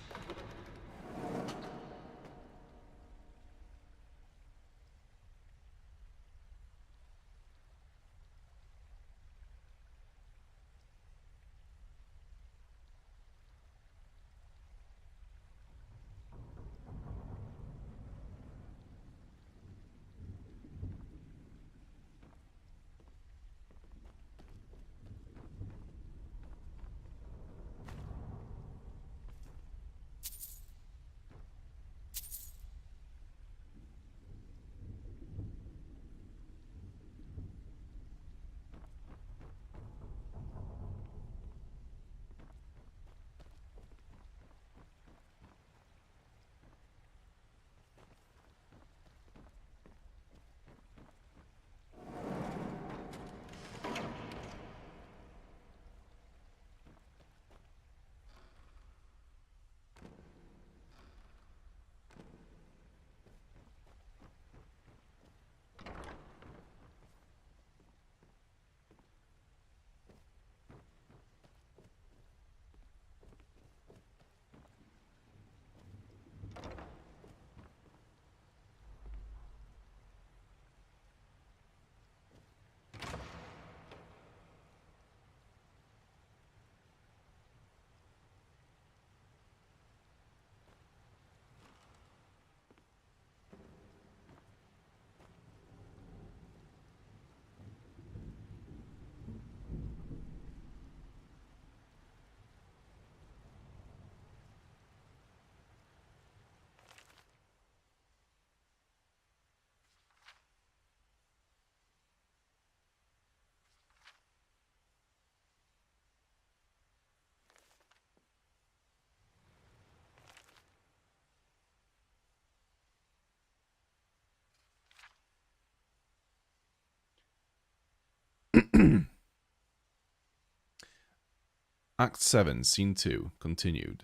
Speaker 1: Act 7, Scene 2, continued.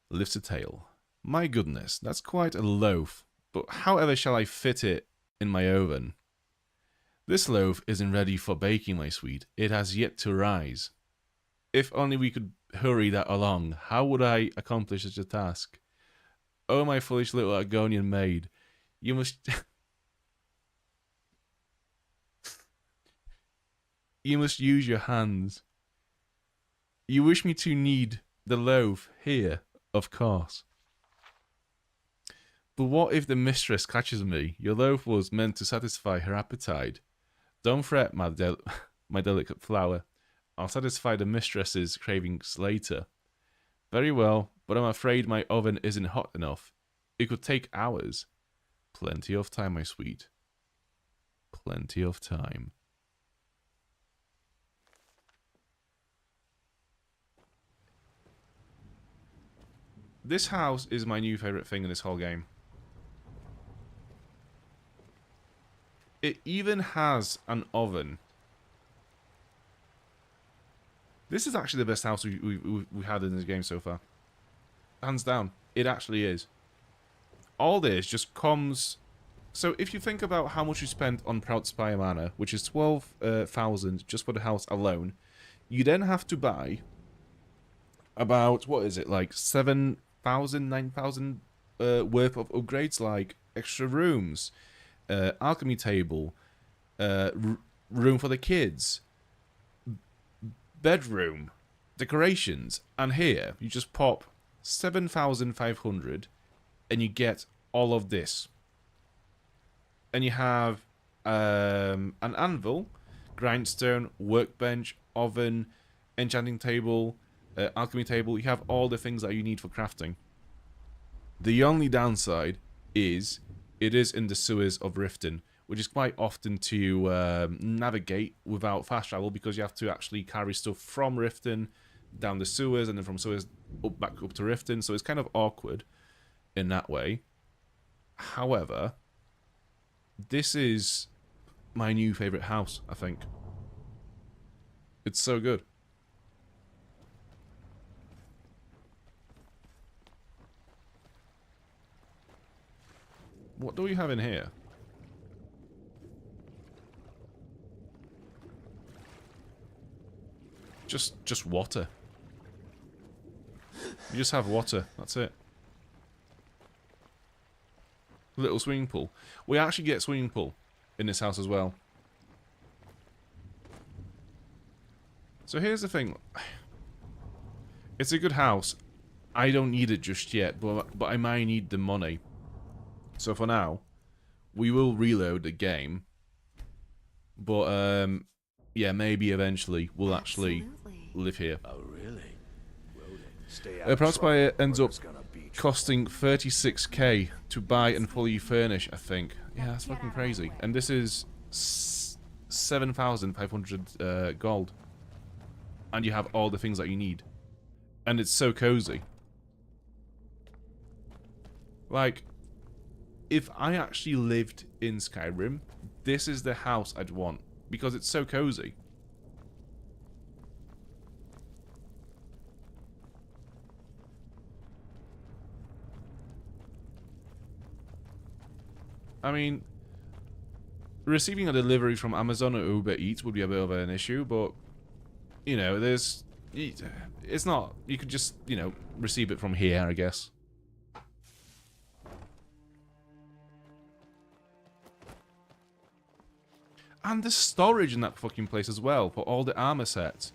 Speaker 1: Lifts a tail. My goodness, that's quite a loaf, but however shall I fit it in my oven? This loaf isn't ready for baking, my sweet. It has yet to rise. If only we could hurry that along, how would I accomplish such a task? Oh, my foolish little Argonian maid. You must... you must use your hands. You wish me to knead the loaf here, of course. But what if the mistress catches me? Your loaf was meant to satisfy her appetite. Don't fret, my delicate flower. I'll satisfy the mistress's cravings later. Very well, but I'm afraid my oven isn't hot enough. It could take hours. Plenty of time, my sweet. Plenty of time. This house is my new favourite thing in this whole game. It even has an oven. This is actually the best house we've had in this game so far. Hands down. It actually is. All this just comes... So if you think about how much you spent on Proudspire Manor, which is 12,000 just for the house alone, you then have to buy about, what is it, like 7,000, 9,000 worth of upgrades, like extra rooms, alchemy table, room for the kids, bedroom, decorations, and here you just pop 7,500 and you get all of this. And you have an anvil, grindstone, workbench, oven, enchanting table, alchemy table. You have all the things that you need for crafting. The only downside is it is in the sewers of Riften, which is quite often to navigate without fast travel because you have to actually carry stuff from Riften down the sewers and then from sewers back up to Riften, so it's kind of awkward in that way. However, this is my new favourite house, I think. It's so good. What do we have in here? Just water. You just have water, that's it. Little swimming pool. We actually get swimming pool in this house as well. So here's the thing. It's a good house. I don't need it just yet, but I might need the money. So for now, we will reload the game. But yeah, maybe eventually we'll actually live here.
Speaker 15: Oh, really?
Speaker 1: Proudspire ends up costing 36k to buy and fully furnish, I think. Yeah, that's fucking crazy. And this is 7,500 gold. And you have all the things that you need. And it's so cozy. Like, if I actually lived in Skyrim, this is the house I'd want. Because it's so cozy. I mean, receiving a delivery from Amazon or Uber Eats would be a bit of an issue, but, you know, it's not, you could just, you know, receive it from here, I guess. And the storage in that fucking place as well, for all the armor sets.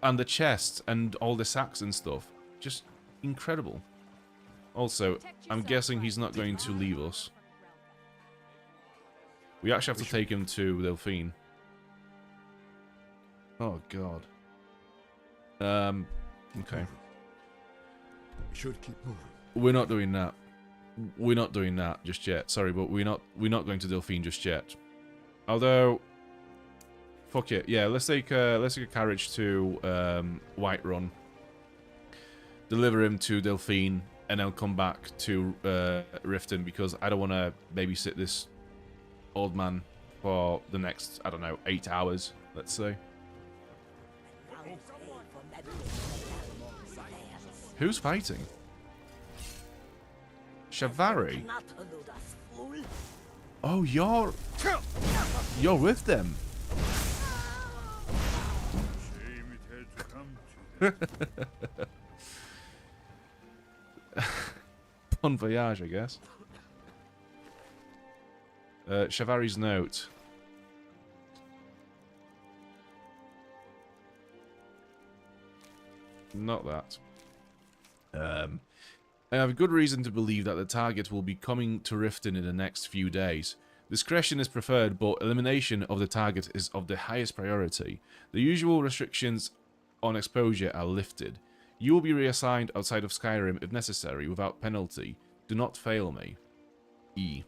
Speaker 1: And the chests, and all the sacks and stuff. Just incredible. Also, I'm guessing he's not going to leave us. We actually have to take him to Delphine. Oh, God. Okay.
Speaker 17: We should keep moving.
Speaker 1: We're not doing that. We're not doing that just yet. Sorry, but we're not going to Delphine just yet. Although, fuck it. Yeah, let's take a carriage to Whiterun. Deliver him to Delphine, and then come back to Riften because I don't want to babysit this old man for the next, I don't know, 8 hours, let's say. Who's fighting? Shavari? Oh, you're with them. Bon voyage, I guess. Chavari's note. Not that. I have good reason to believe that the target will be coming to Riften in the next few days. Discretion is preferred, but elimination of the target is of the highest priority. The usual restrictions on exposure are lifted. You will be reassigned outside of Skyrim if necessary, without penalty. Do not fail me. E.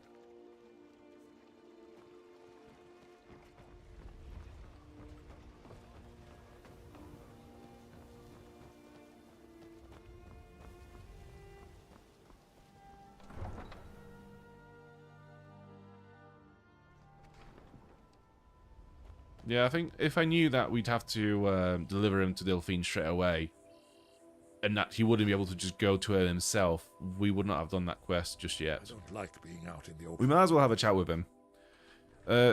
Speaker 1: Yeah, I think if I knew that we'd have to deliver him to Delphine straight away, and that he wouldn't be able to just go to her himself, we would not have done that quest just yet.
Speaker 17: I don't like being out in the open.
Speaker 1: We might as well have a chat with him.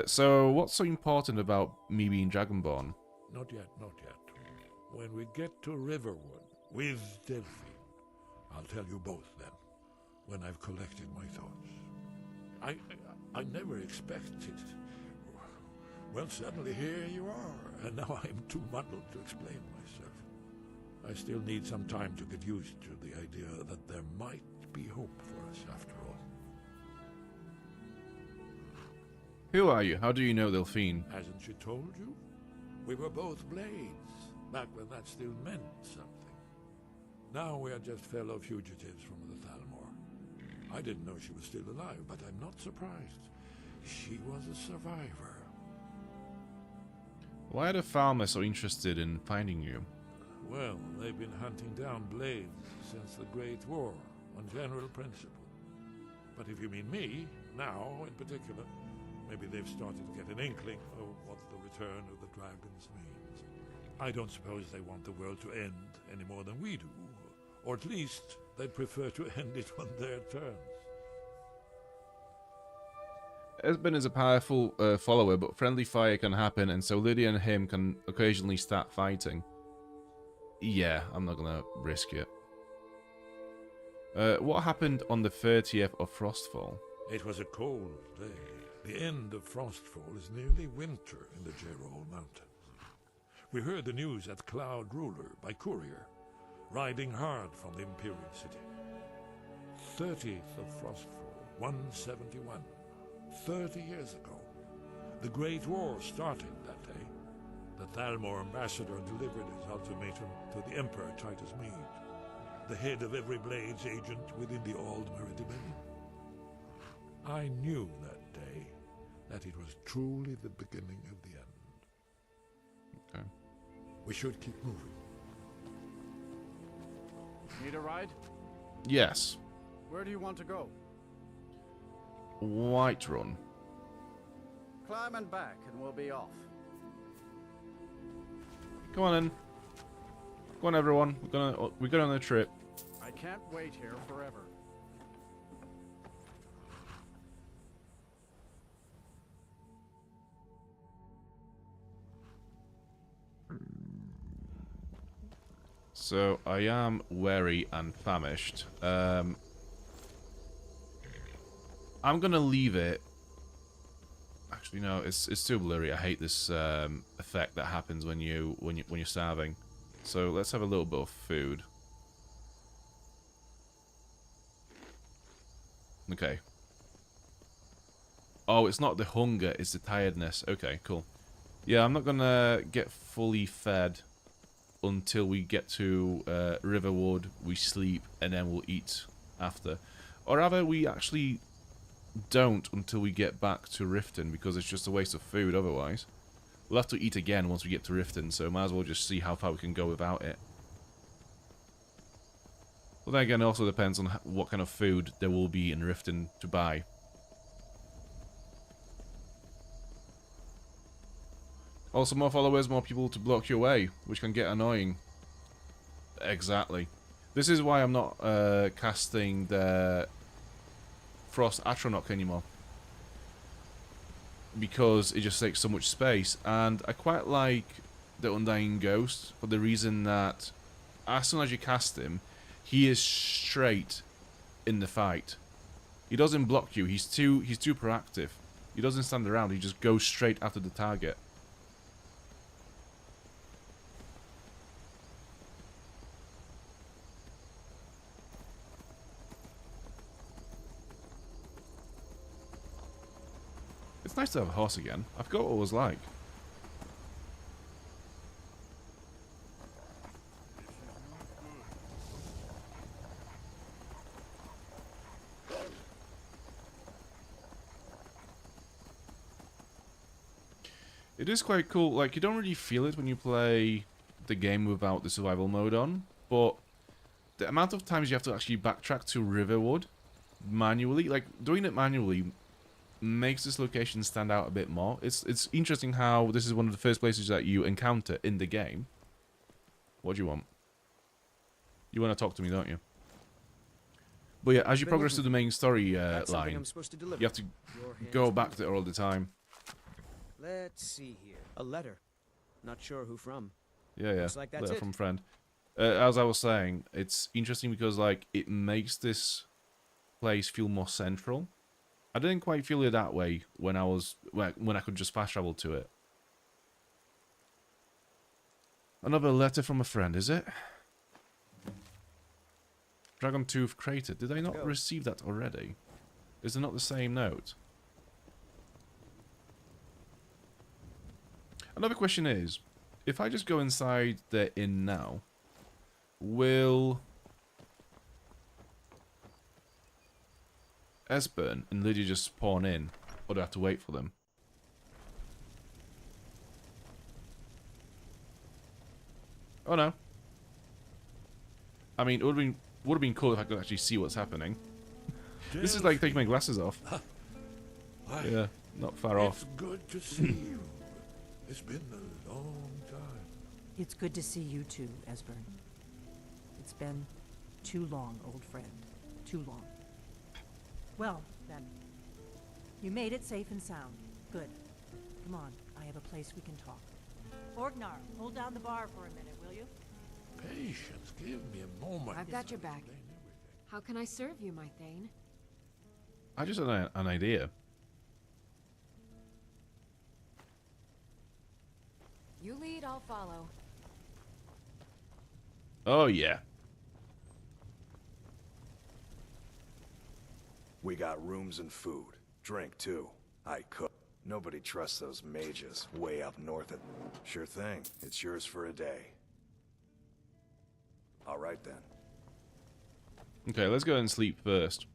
Speaker 1: So, what's so important about me being Dragonborn?
Speaker 17: Not yet, not yet. When we get to Riverwood with Delphine, I'll tell you both then, when I've collected my thoughts. I never expected. Well, suddenly here you are, and now I'm too muddled to explain myself. I still need some time to get used to the idea that there might be hope for us after all.
Speaker 1: Who are you? How do you know Delphine?
Speaker 17: Hasn't she told you? We were both blades, back when that still meant something. Now we are just fellow fugitives from the Thalmor. I didn't know she was still alive, but I'm not surprised. She was a survivor.
Speaker 1: Why are the farmers so interested in finding you?
Speaker 17: Well, they've been hunting down blades since the Great War, on general principle. But if you mean me, now in particular, maybe they've started to get an inkling of what the return of the dragons means. I don't suppose they want the world to end any more than we do, or at least they'd prefer to end it on their terms.
Speaker 1: Esben is a powerful follower, but friendly fire can happen, and so Lydia and him can occasionally start fighting. Yeah, I'm not gonna risk it. What happened on the 30th of Frostfall?
Speaker 17: It was a cold day. The end of Frostfall is nearly winter in the Gerol Mountains. We heard the news at Cloud Ruler by courier, riding hard from the Imperial City. 30th of Frostfall, 171. 30 years ago. The Great War started that day. The Thalmor ambassador delivered his ultimatum to the Emperor Titus Mede, the head of every Blades agent within the Aldmeri Dominion. I knew that day that it was truly the beginning of the end.
Speaker 1: Okay.
Speaker 17: We should keep moving.
Speaker 7: Need a ride?
Speaker 1: Yes.
Speaker 7: Where do you want to go?
Speaker 1: Whiterun.
Speaker 7: Climb and back and we'll be off.
Speaker 1: Come on in. Go on, everyone. We're going on a trip.
Speaker 7: I can't wait here forever.
Speaker 1: So I am weary and famished. I'm gonna leave it. Actually, no, it's too blurry. I hate this effect that happens when you're starving. So let's have a little bit of food. Okay. Oh, it's not the hunger, it's the tiredness. Okay, cool. Yeah, I'm not gonna get fully fed until we get to Riverwood, we sleep, and then we'll eat after. Or rather, we actually don't until we get back to Riften, because it's just a waste of food otherwise. We'll have to eat again once we get to Riften, so might as well just see how far we can go without it. But then again, it also depends on what kind of food there will be in Riften to buy. Also, more followers, more people to block your way, which can get annoying. Exactly. This is why I'm not casting the Frost Atronach anymore. Because it just takes so much space. And I quite like the Undying Ghost for the reason that as soon as you cast him, he is straight in the fight. He doesn't block you. He's too proactive. He doesn't stand around. He just goes straight after the target. It's nice to have a horse again. I forgot what it was like. It is quite cool. Like, you don't really feel it when you play the game without the survival mode on, but the amount of times you have to actually backtrack to Riverwood manually, like, doing it manually makes this location stand out a bit more. It's interesting how this is one of the first places that you encounter in the game. What do you want? You want to talk to me, don't you? But yeah, as you progress to the main story line, you have to go back there all the time.
Speaker 4: Let's see here. A letter. Not sure who from.
Speaker 1: Yeah,
Speaker 4: Looks like that's
Speaker 1: letter
Speaker 4: it.
Speaker 1: from friend. As I was saying, it's interesting because like it makes this place feel more central. I didn't quite feel it that way when I could just fast travel to it. Another letter from a friend, is it? Dragon Tooth Crater. Did I not receive that already? Is it not the same note? Another question is, if I just go inside the inn now, will Esbern and Lydia just spawn in, or do I have to wait for them? Oh no. I mean, it would have been cool if I could actually see what's happening. This is like taking my glasses off. Yeah, not far off.
Speaker 17: It's good to see you. It's been a long time.
Speaker 9: It's good to see you too, Esbern. It's been too long, old friend. Too long. Well, then. You made it safe and sound. Good. Come on, I have a place we can talk.
Speaker 18: Orgnar, hold down the bar for a minute, will you?
Speaker 17: Patience, give me a moment.
Speaker 19: I've got your back. How can I serve you, my Thane?
Speaker 1: I just had an idea.
Speaker 19: You lead, I'll follow.
Speaker 1: Oh yeah.
Speaker 15: We got rooms and food. Drink, too. I cook. Nobody trusts those mages way up north at... Sure thing. It's yours for a day. All right, then.
Speaker 1: Okay, let's go and sleep first.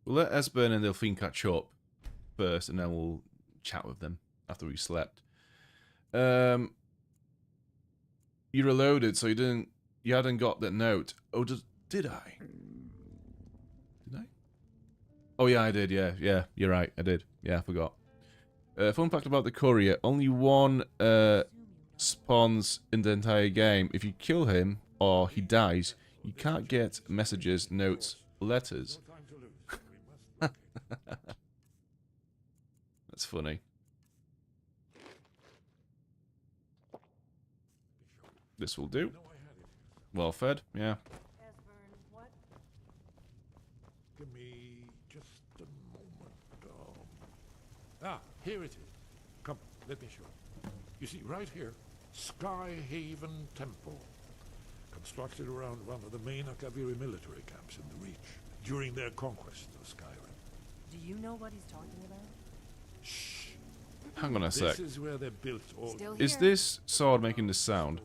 Speaker 1: We'll let Esbern and Delphine catch up first, and then we'll chat with them after we slept. You reloaded, so you hadn't got that note. Oh, did I? Did I? Oh yeah, I did. Yeah, you're right. I did. Yeah, I forgot. Fun fact about the courier: only one spawns in the entire game. If you kill him or he dies, you can't get messages, notes, letters. That's funny. This will do. Well fed, yeah.
Speaker 17: Give me just a moment. Here it is. Come, let me show you. You see, right here, Skyhaven Temple. Constructed around one of the main Akaviri military camps in the Reach during their conquest of Skyrim.
Speaker 18: Do you know what he's talking about?
Speaker 17: Shh.
Speaker 1: Hang on a sec.
Speaker 17: This is where they built all.
Speaker 1: Is this sword making this sound?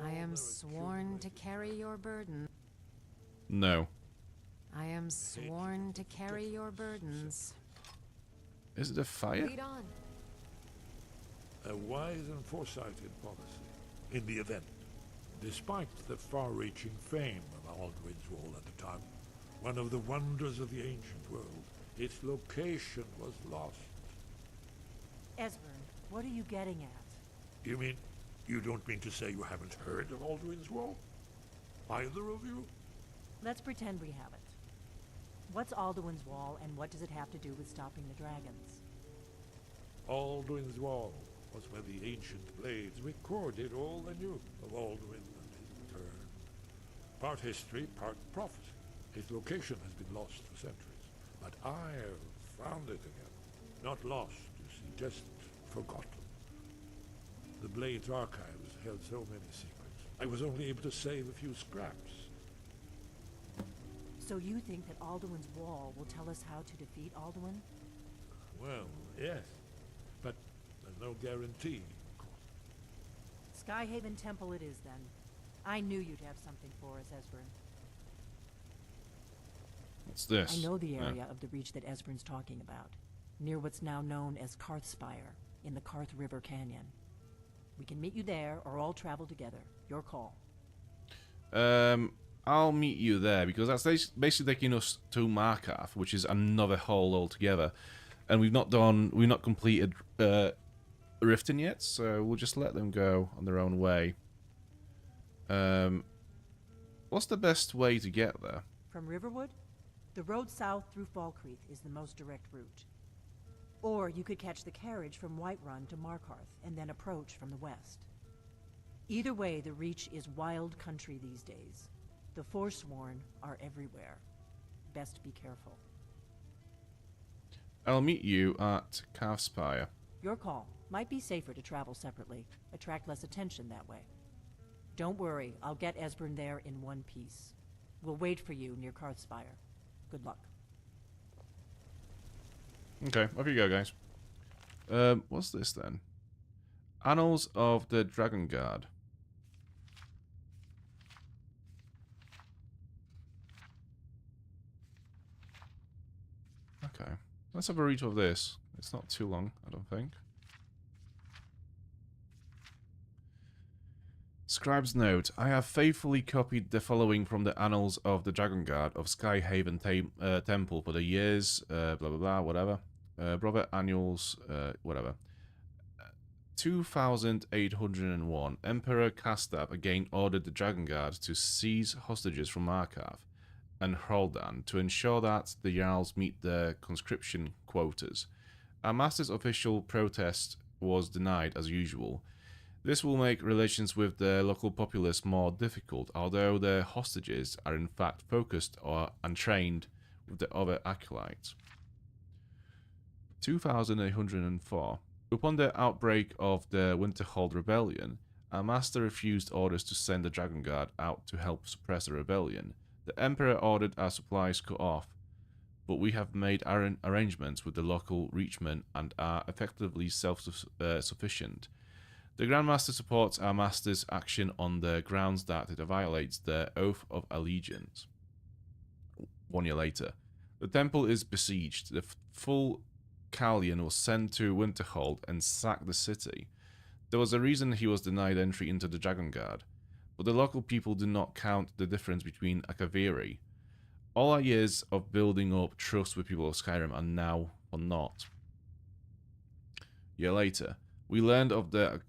Speaker 19: I am sworn to carry your burden.
Speaker 1: No.
Speaker 19: I am sworn to carry your burdens.
Speaker 1: Is it a fire?
Speaker 19: Lead on.
Speaker 17: A wise and foresighted policy in the event. Despite the far-reaching fame of Alduin's Wall at the time, one of the wonders of the ancient world, its location was lost.
Speaker 18: Esbern, what are you getting at?
Speaker 17: You mean, you don't mean to say you haven't heard of Alduin's Wall? Either of you?
Speaker 18: Let's pretend we haven't. What's Alduin's Wall, and what does it have to do with stopping the dragons?
Speaker 17: Alduin's Wall was where the ancient blades recorded all they knew of Alduin and Part history, part prophecy. His location has been lost for centuries, but I have found it again. Not lost, you see, just forgotten. The Blade's archives held so many secrets. I was only able to save a few scraps.
Speaker 9: So you think that Alduin's Wall will tell us how to defeat Alduin?
Speaker 17: Well, yes, but there's no guarantee, of course.
Speaker 9: Skyhaven Temple it is, then. I knew you'd have something for us, Esbern.
Speaker 1: What's this?
Speaker 9: I know the area of the reach that Esbern's talking about, near what's now known as Karthspire, in the Karth River Canyon. We can meet you there, or all travel together. Your call.
Speaker 1: I'll meet you there, because that's basically taking us to Markarth, which is another hole altogether. And we've not completed Riften yet, so we'll just let them go on their own way. What's the best way to get there?
Speaker 9: From Riverwood? The road south through Falkreath is the most direct route. Or you could catch the carriage from Whiterun to Markarth, and then approach from the west. Either way, the reach is wild country these days. The Forsworn are everywhere. Best be careful.
Speaker 1: I'll meet you at Karthspire.
Speaker 9: Your call. Might be safer to travel separately. Attract less attention that way. Don't worry, I'll get Esbern there in one piece. We'll wait for you near Karthspire. Good luck.
Speaker 1: Okay, off you go, guys. What's this then? Annals of the Dragon Guard. Okay, let's have a read of this. It's not too long, I don't think. Scribe's note. I have faithfully copied the following from the Annals of the Dragon Guard of Skyhaven Temple for the years, blah blah blah, whatever. Brother Annuals, whatever. 2801. Emperor Kastab again ordered the Dragon Guard to seize hostages from Markarth and Hroldan to ensure that the Jarls meet their conscription quotas. Our master's official protest was denied as usual. This will make relations with the local populace more difficult, although the hostages are in fact focused and trained with the other acolytes. 2804. Upon the outbreak of the Winterhold Rebellion, our master refused orders to send the Dragon Guard out to help suppress the rebellion. The Emperor ordered our supplies cut off, but we have made our arrangements with the local reachmen and are effectively self-sufficient. The Grand Master supports our master's action on the grounds that it violates the Oath of Allegiance. 1 year later, the temple is besieged. The full Callion was sent to Winterhold and sacked the city. There was a reason he was denied entry into the Dragon Guard, but the local people do not count the difference between a Kaviri. All our years of building up trust with people of Skyrim are now for naught. A year later, we learned of the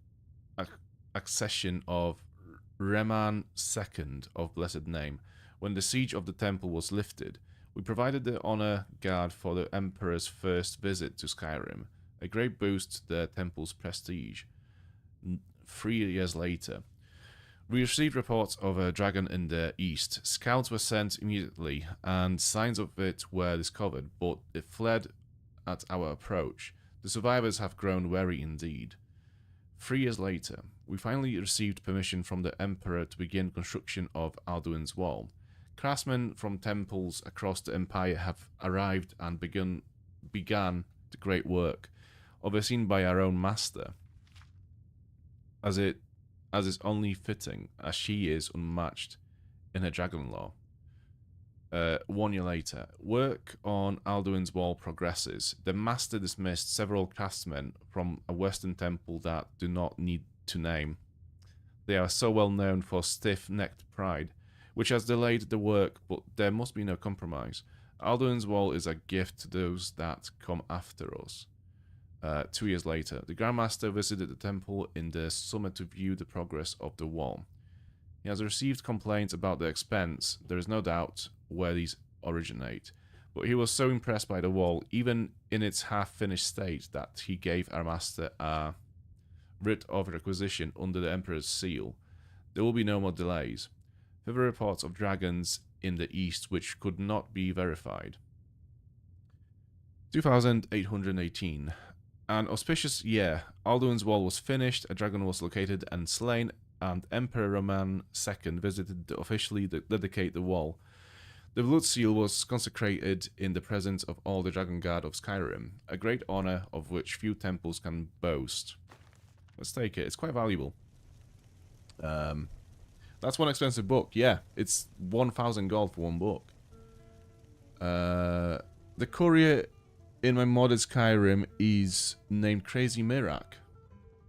Speaker 1: accession of Reman II of Blessed Name. When the siege of the temple was lifted, we provided the honor guard for the Emperor's first visit to Skyrim, a great boost to the temple's prestige. 3 years later, we received reports of a dragon in the east. Scouts were sent immediately, and signs of it were discovered, but it fled at our approach. The survivors have grown wary indeed. 3 years later, we finally received permission from the Emperor to begin construction of Alduin's Wall. Craftsmen from temples across the Empire have arrived and began the great work, overseen by our own master, as is only fitting, as she is unmatched in her dragon lore. 1 year later, work on Alduin's Wall progresses. The master dismissed several craftsmen from a western temple that do not need to name. They are so well known for stiff-necked pride, which has delayed the work, but there must be no compromise. Alduin's Wall is a gift to those that come after us. 2 years later, the Grand Master visited the temple in the summer to view the progress of the wall. He has received complaints about the expense. There is no doubt where these originate, but he was so impressed by the wall, even in its half-finished state, that he gave our master a writ of requisition under the Emperor's seal. There will be no more delays. Further reports of dragons in the east which could not be verified. 2818. An auspicious year. Alduin's Wall was finished, a dragon was located and slain, and Emperor Roman II visited to officially dedicate the wall. The Blood Seal was consecrated in the presence of all the Dragon Guard of Skyrim, a great honor of which few temples can boast. Let's take it. It's quite valuable. That's one expensive book. Yeah, it's 1,000 gold for one book. The courier in my modded Skyrim is named Crazy Mirak.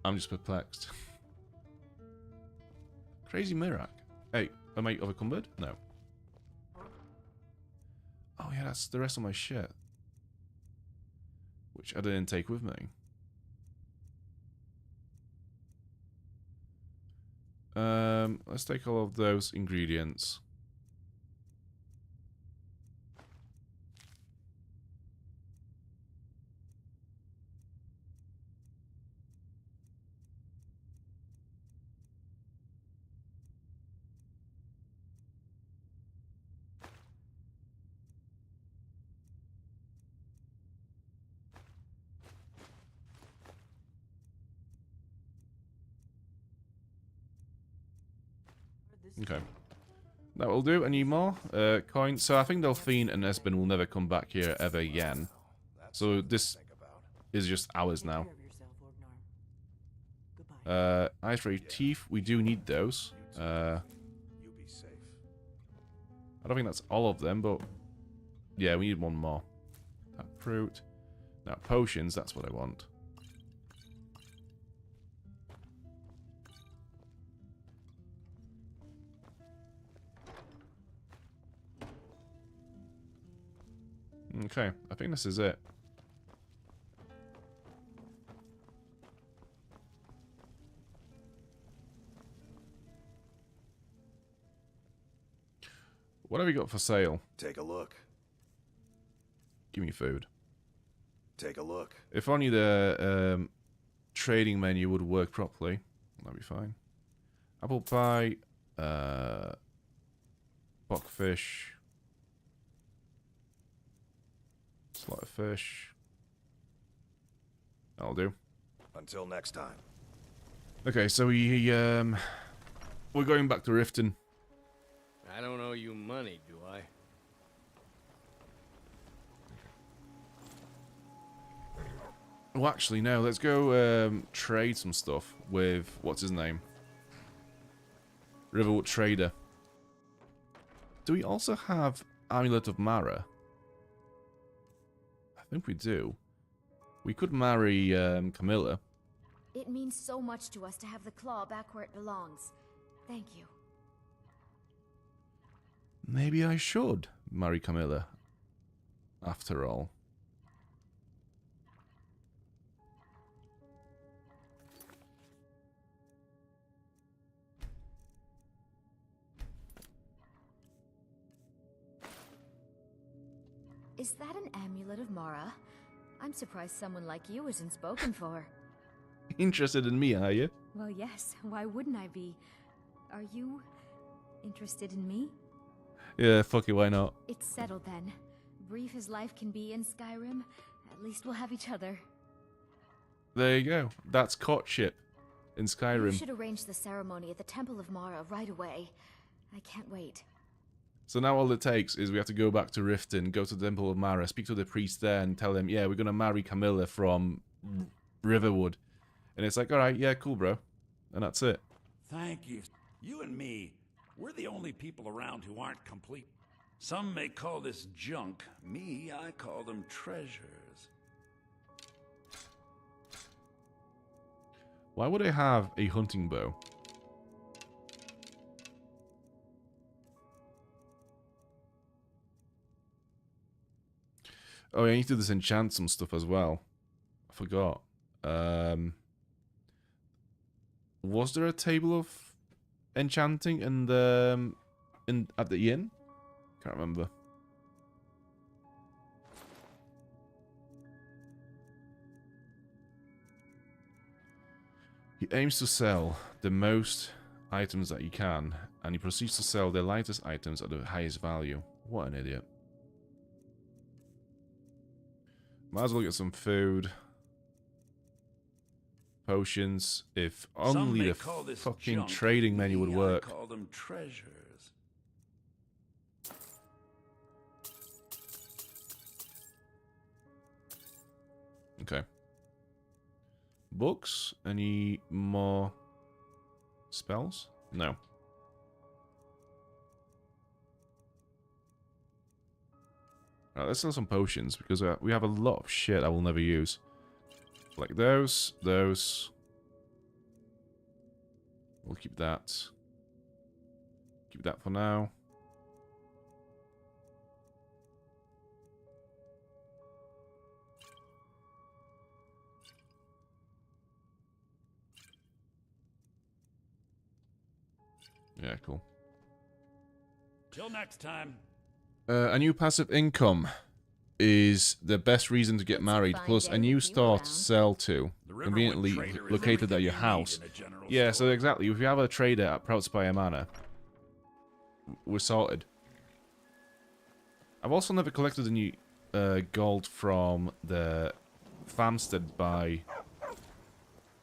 Speaker 1: I'm just perplexed. Crazy Mirak. Hey, am I overcumbered? No. Oh yeah, that's the rest of my shit. Which I didn't take with me. Let's take all of those ingredients. Okay. That will do. Any more? Coin. So I think Delphine and Esben will never come back here ever again. So this is just ours now. Ice Ray Teeth. We do need those. I don't think that's all of them, but yeah, we need one more. Fruit. Now potions. That's what I want. Okay, I think this is it. What have we got for sale?
Speaker 15: Take a look.
Speaker 1: Give me food.
Speaker 15: Take a look.
Speaker 1: If only the trading menu would work properly, that'd be fine. Apple pie, buckfish, slot of fish. That'll do.
Speaker 15: Until next time.
Speaker 1: Okay, so we're going back to Riften.
Speaker 20: I don't owe you money, do I?
Speaker 1: Well, actually, no. Let's go trade some stuff with what's his name, Riverwood Trader. Do we also have Amulet of Mara? I think we do. We could marry Camilla.
Speaker 12: It means so much to us to have the claw back where it belongs. Thank you.
Speaker 1: Maybe I should marry Camilla, after all.
Speaker 12: Is that an amulet of Mara? I'm surprised someone like you isn't spoken for.
Speaker 1: Interested in me, are you?
Speaker 12: Well, yes. Why wouldn't I be? Are you interested in me?
Speaker 1: Yeah, fuck it, why not?
Speaker 12: It's settled then. Brief as life can be in Skyrim, at least we'll have each other.
Speaker 1: There you go. That's courtship in Skyrim.
Speaker 12: You should arrange the ceremony at the Temple of Mara right away. I can't wait.
Speaker 1: So now all it takes is we have to go back to Riften, go to the Temple of Mara, speak to the priest there and tell him, yeah, we're going to marry Camilla from Riverwood. And it's like, alright, yeah, cool, bro. And that's it.
Speaker 21: Thank you. You and me, we're the only people around who aren't complete. Some may call this junk. Me, I call them treasures.
Speaker 1: Why would I have a hunting bow? Oh, yeah, I need to disenchant some stuff as well. I forgot. Was there a table of enchanting in the at the inn? Can't remember. He aims to sell the most items that you can, and he proceeds to sell the lightest items at the highest value. What an idiot. Might as well get some food. Potions. If only the fucking trading menu would work.
Speaker 21: I call them treasures.
Speaker 1: Okay. Books? Any more spells? No. Alright, let's sell some potions, because we have a lot of shit I will never use. Like those. We'll keep that. Keep that for now. Yeah, cool.
Speaker 21: Till next time.
Speaker 1: A new passive income is the best reason to get married, plus a new store to sell to, conveniently located at your house. Yeah, so exactly. If you have a trader at Proudspire Manor, we're sorted. I've also never collected any gold from the farmstead by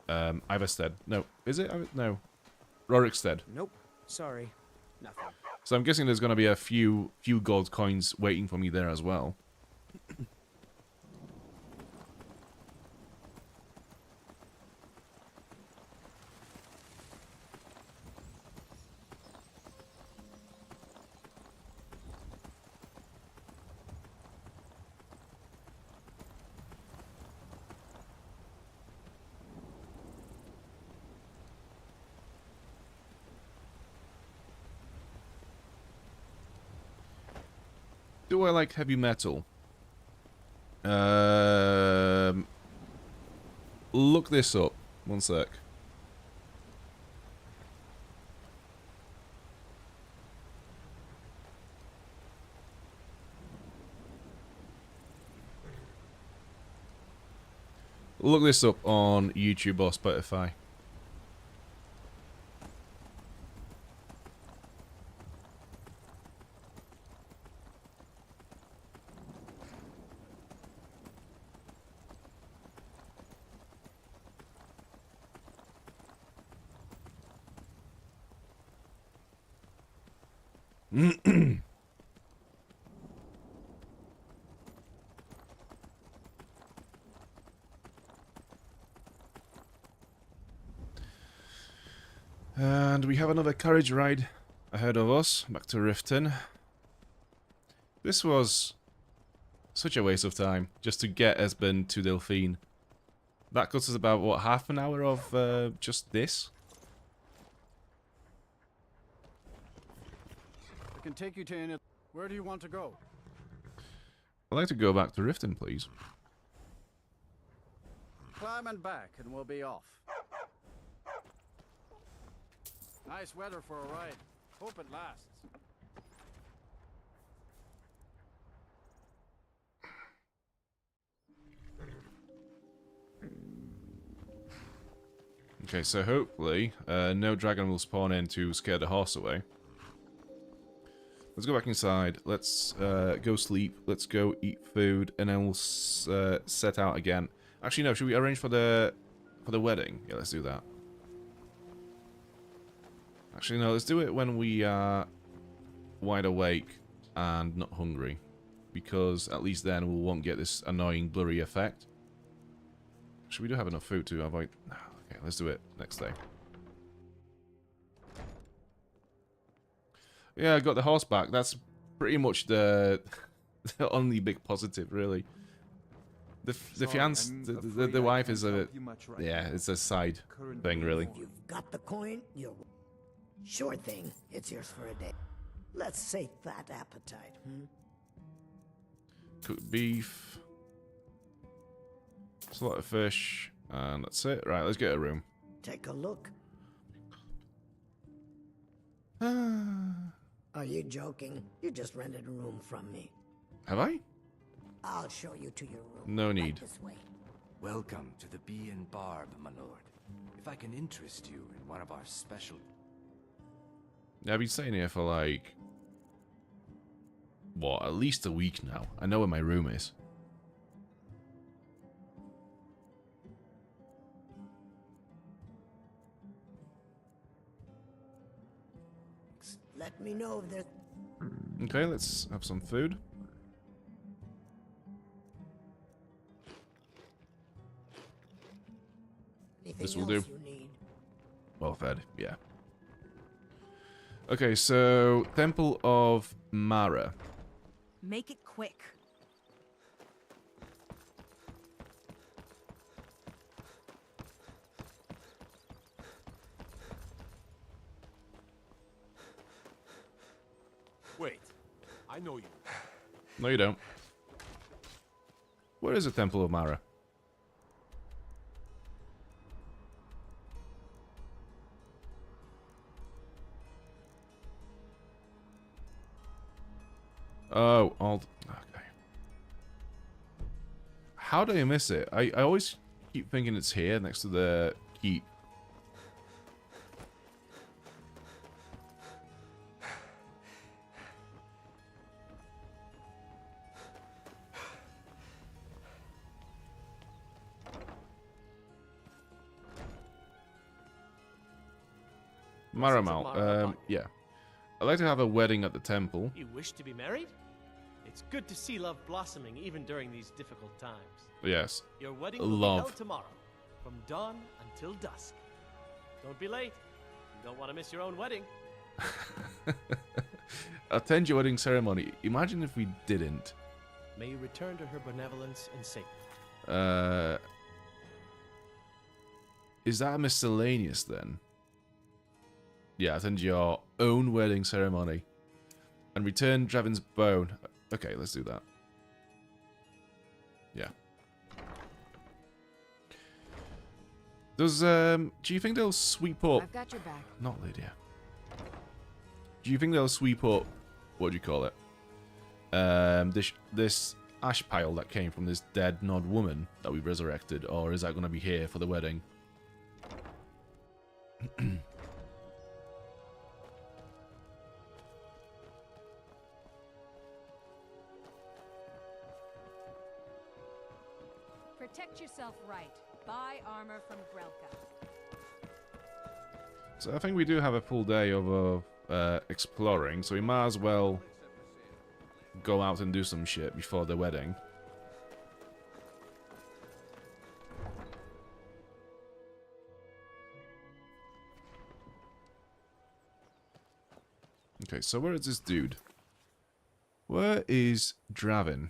Speaker 1: Iverstead. No, is it? No, Rorikstead.
Speaker 4: Nope. Sorry. Nothing.
Speaker 1: So I'm guessing there's going to be a few gold coins waiting for me there as well. Do I like heavy metal? Look this up. One sec. Look this up on YouTube or Spotify. And we have another carriage ride ahead of us, back to Riften. This was such a waste of time, just to get Esben to Delphine. That cost us about, what, half an hour of just this?
Speaker 7: I can take you to any... Where do you want to go?
Speaker 1: I'd like to go back to Riften, please.
Speaker 7: Climb and back, and we'll be off. Nice weather for a ride. Hope it lasts.
Speaker 1: Okay, so hopefully no dragon will spawn in to scare the horse away. Let's go back inside. Let's go sleep. Let's go eat food, and then we'll set out again. Actually, no. Should we arrange for the wedding? Yeah, let's do that. Actually, no. Let's do it when we are wide awake and not hungry, because at least then we won't get this annoying blurry effect. Actually, we do have enough food to avoid. Okay, let's do it next day. Yeah, I got the horse back. That's pretty much the only big positive, really. The fiance, the wife is a, yeah, it's a side thing, really.
Speaker 8: You've got the coin. You're sure thing. It's yours for a day. Let's sate that appetite.
Speaker 1: Cooked beef, slaughter fish, and that's it. Right, let's get a room.
Speaker 8: Take a look. Are you joking? You just rented a room from me.
Speaker 1: Have I?
Speaker 8: I'll show you to your room.
Speaker 1: No need.
Speaker 8: Right this way.
Speaker 16: Welcome to the Bee and Barb, my lord. If I can interest you in one of our special...
Speaker 1: Yeah, I've been staying here for like... what, at least a week now. I know where my room is.
Speaker 8: Let me know if there's...
Speaker 1: Okay, let's have some food. This will do. Well fed, yeah. Okay, so Temple of Mara.
Speaker 9: Make it quick.
Speaker 14: Wait, I know you.
Speaker 1: No, you don't. Where is the Temple of Mara? Oh, okay. How did I miss it? I always keep thinking it's here next to the keep. Maramal, yeah. I'd like to have a wedding at the temple.
Speaker 11: You wish to be married? It's good to see love blossoming even during these difficult times.
Speaker 1: Yes.
Speaker 11: Your wedding will be held tomorrow, from dawn until dusk. Don't be late. You don't want to miss your own wedding.
Speaker 1: Attend your wedding ceremony. Imagine if we didn't.
Speaker 11: May you return to her benevolence in safety.
Speaker 1: Is that a miscellaneous then? Yeah, attend your own wedding ceremony. And return Draven's bone. Okay, let's do that. Yeah. Does, do you think they'll sweep up...
Speaker 19: I've got your back.
Speaker 1: Not Lydia. Do you think they'll sweep up... What do you call it? This ash pile that came from this dead Nod woman that we resurrected? Or is that going to be here for the wedding?
Speaker 22: Protect yourself right. Buy armor from Grelka.
Speaker 1: So I think we do have a full day of exploring, so we might as well go out and do some shit before the wedding. Okay, so where is this dude? Where is Draven?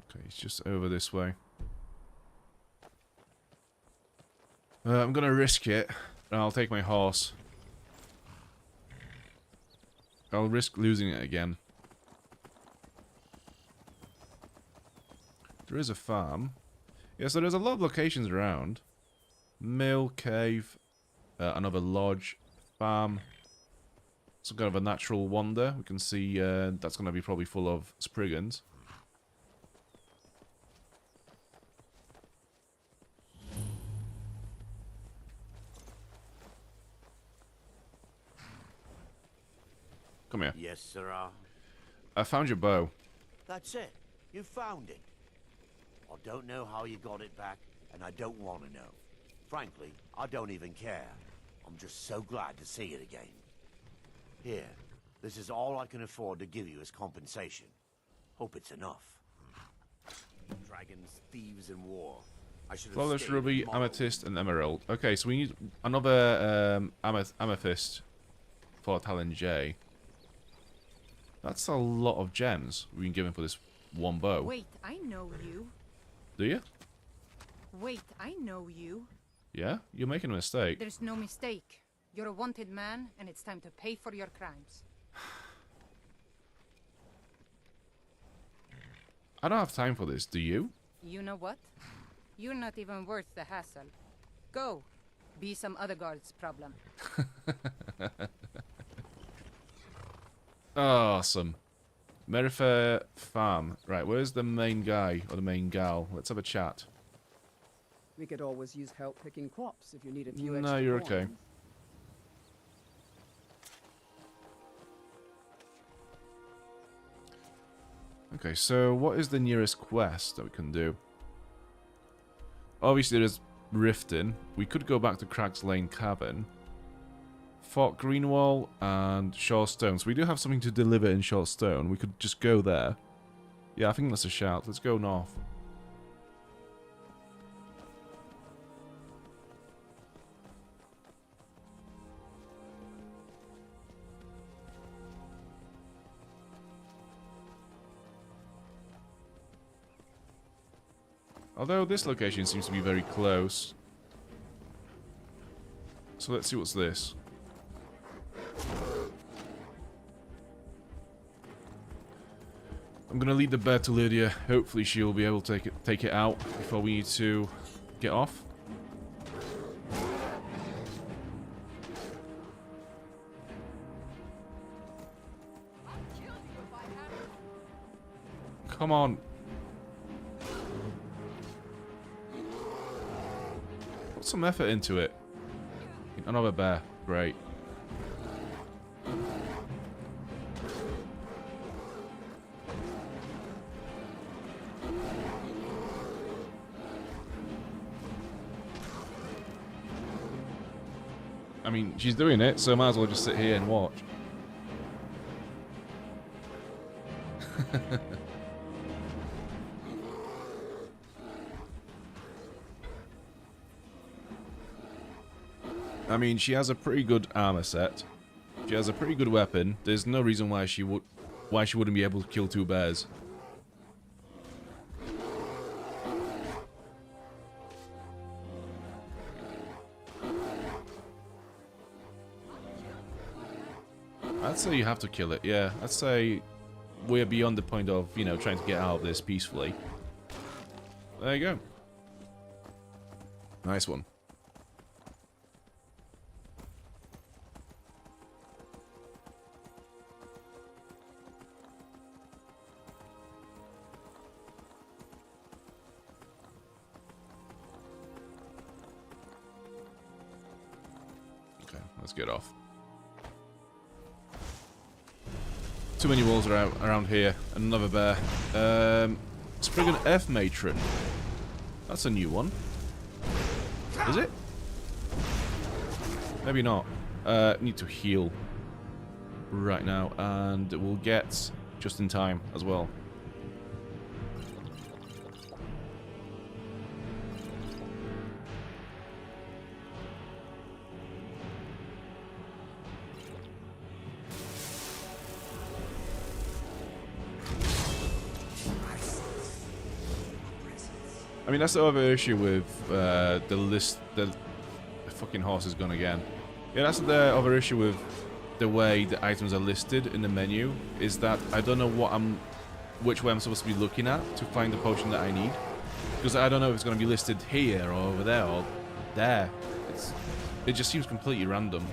Speaker 1: Okay, he's just over this way. I'm gonna risk it. I'll take my horse. I'll risk losing it again. There is a farm. Yeah, so there's a lot of locations around. Mill, cave, another lodge, farm. Some kind of a natural wonder. We can see that's going to be probably full of Spriggans. Come here.
Speaker 6: Yes, sirrah.
Speaker 1: I found your bow.
Speaker 6: That's it. You found it. I don't know how you got it back, and I don't want to know. Frankly, I don't even care. I'm just so glad to see it again. Here, this is all I can afford to give you as compensation. Hope it's enough. Dragons, thieves, and war. I should have
Speaker 1: Flawless
Speaker 6: stayed
Speaker 1: ruby,
Speaker 6: tomorrow.
Speaker 1: amethyst, and emerald. Okay, so we need another amethyst for Talon J. That's a lot of gems we've been given for this one bow.
Speaker 22: Wait, I know you.
Speaker 1: Do you?
Speaker 22: Wait, I know you.
Speaker 1: Yeah? You're making a mistake.
Speaker 22: There's no mistake. You're a wanted man, and it's time to pay for your crimes.
Speaker 1: I don't have time for this, do you?
Speaker 22: You know what? You're not even worth the hassle. Go. Be some other guard's problem.
Speaker 1: Awesome. Merrifair Farm. Right, where's the main guy or the main gal? Let's have a chat.
Speaker 23: We could always use help picking crops if you need a few
Speaker 1: No,
Speaker 23: extra
Speaker 1: you're okay.
Speaker 23: coins.
Speaker 1: Okay, so what is the nearest quest that we can do? Obviously, there's Riften. We could go back to Crag's Lane Cavern. Fort Greenwall and Short Stone. So we do have something to deliver in Short Stone. We could just go there. Yeah, I think that's a shout. Let's go north. Although this location seems to be very close. So let's see what's this. I'm gonna lead the bear to Lydia. Hopefully she'll be able to take it out before we need to get off. Come on. Put some effort into it. Another bear. Great. I mean, she's doing it, so I might as well just sit here and watch. I mean, she has a pretty good armor set. She has a pretty good weapon. There's no reason why she wouldn't be able to kill 2 bears. I'd say you have to kill it, yeah. I'd say we're beyond the point of, you know, trying to get out of this peacefully. There you go. Nice one. Okay, let's get off. Too many walls around here. Another bear. Spriggan F Matron. That's a new one. Is it? Maybe not. Need to heal right now, and we'll get just in time as well. I mean, that's the other issue with the list. The fucking horse is gone again. Yeah, that's the other issue with the way the items are listed in the menu. Is that I don't know which way I'm supposed to be looking at to find the potion that I need, because I don't know if it's going to be listed here or over there or there. It just seems completely random.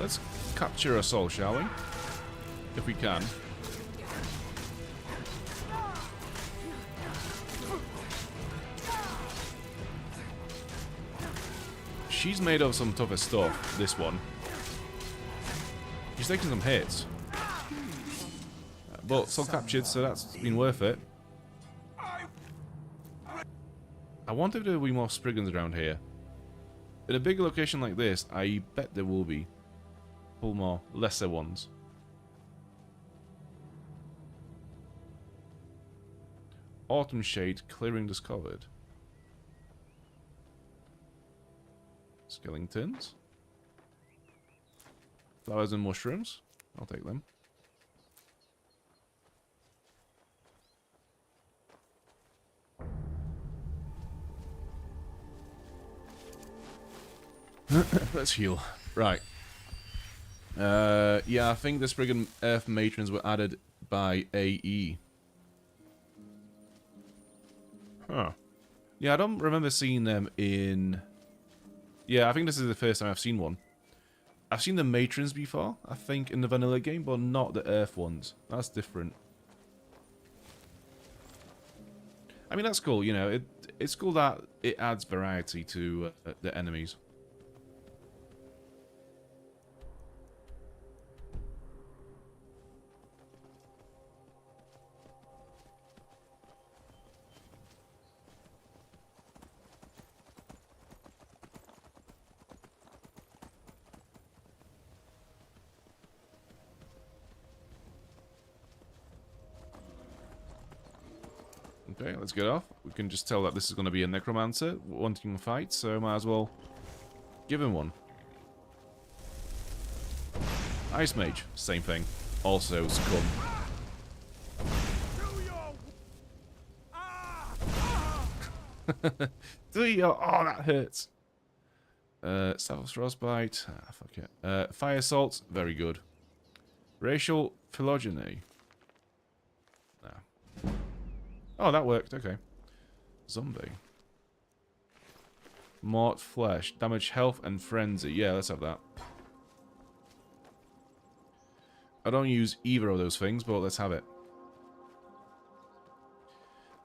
Speaker 1: Let's capture a soul, shall we? If we can. She's made of some tougher stuff, this one. She's taking some hits. But soul captured, so that's been worth it. I wonder if there will be more Spriggans around here. In a big location like this, I bet there will be. Couple more lesser ones. Autumn Shade clearing discovered. Skeletons. Flowers and mushrooms. I'll take them. Let's heal. Right. Yeah, I think the Spriggan Earth Matrons were added by AE. Huh. Yeah, I don't remember seeing them in... Yeah, I think this is the first time I've seen one. I've seen the matrons before, I think, in the vanilla game, but not the Earth ones. That's different. I mean, that's cool, you know. It's cool that it adds variety to the enemies. Okay, let's get off. We can just tell that this is going to be a necromancer wanting a fight, so might as well give him one. Ice Mage, same thing. Also scum. Do your... Oh, that hurts. Staff Frostbite. Ah, fuck it. Fire Assault, very good. Racial Phylogeny. No. Oh, that worked. Okay. Zombie. Mort Flesh. Damage Health and Frenzy. Yeah, let's have that. I don't use either of those things, but let's have it.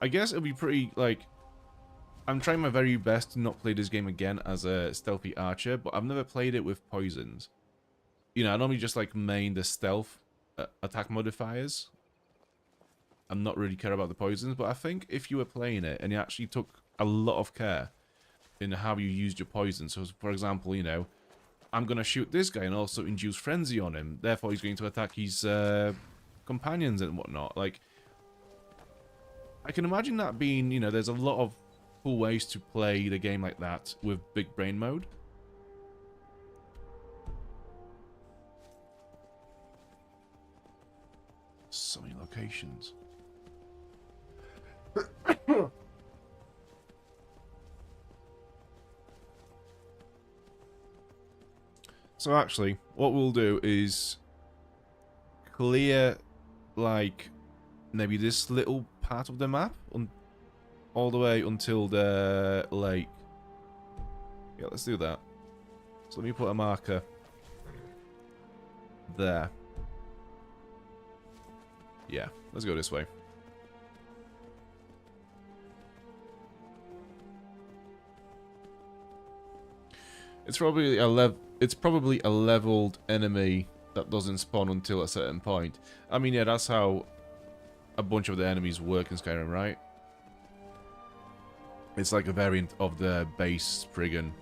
Speaker 1: I guess it'll be pretty, like... I'm trying my very best to not play this game again as a stealthy archer, but I've never played it with poisons. You know, I normally just, like, main the stealth attack modifiers. I'm not really care about the poisons, but I think if you were playing it and you actually took a lot of care in how you used your poison. So, for example, you know, I'm going to shoot this guy and also induce frenzy on him. Therefore, he's going to attack his companions and whatnot. Like, I can imagine that being, you know, there's a lot of cool ways to play the game like that with big brain mode. So many locations. So actually, what we'll do is clear, like, maybe this little part of the map all the way until the lake. Yeah, let's do that. So let me put a marker there. Yeah, let's go this way. It's probably a leveled enemy that doesn't spawn until a certain point. I mean, yeah, that's how a bunch of the enemies work in Skyrim, right? It's like a variant of the base Spriggan.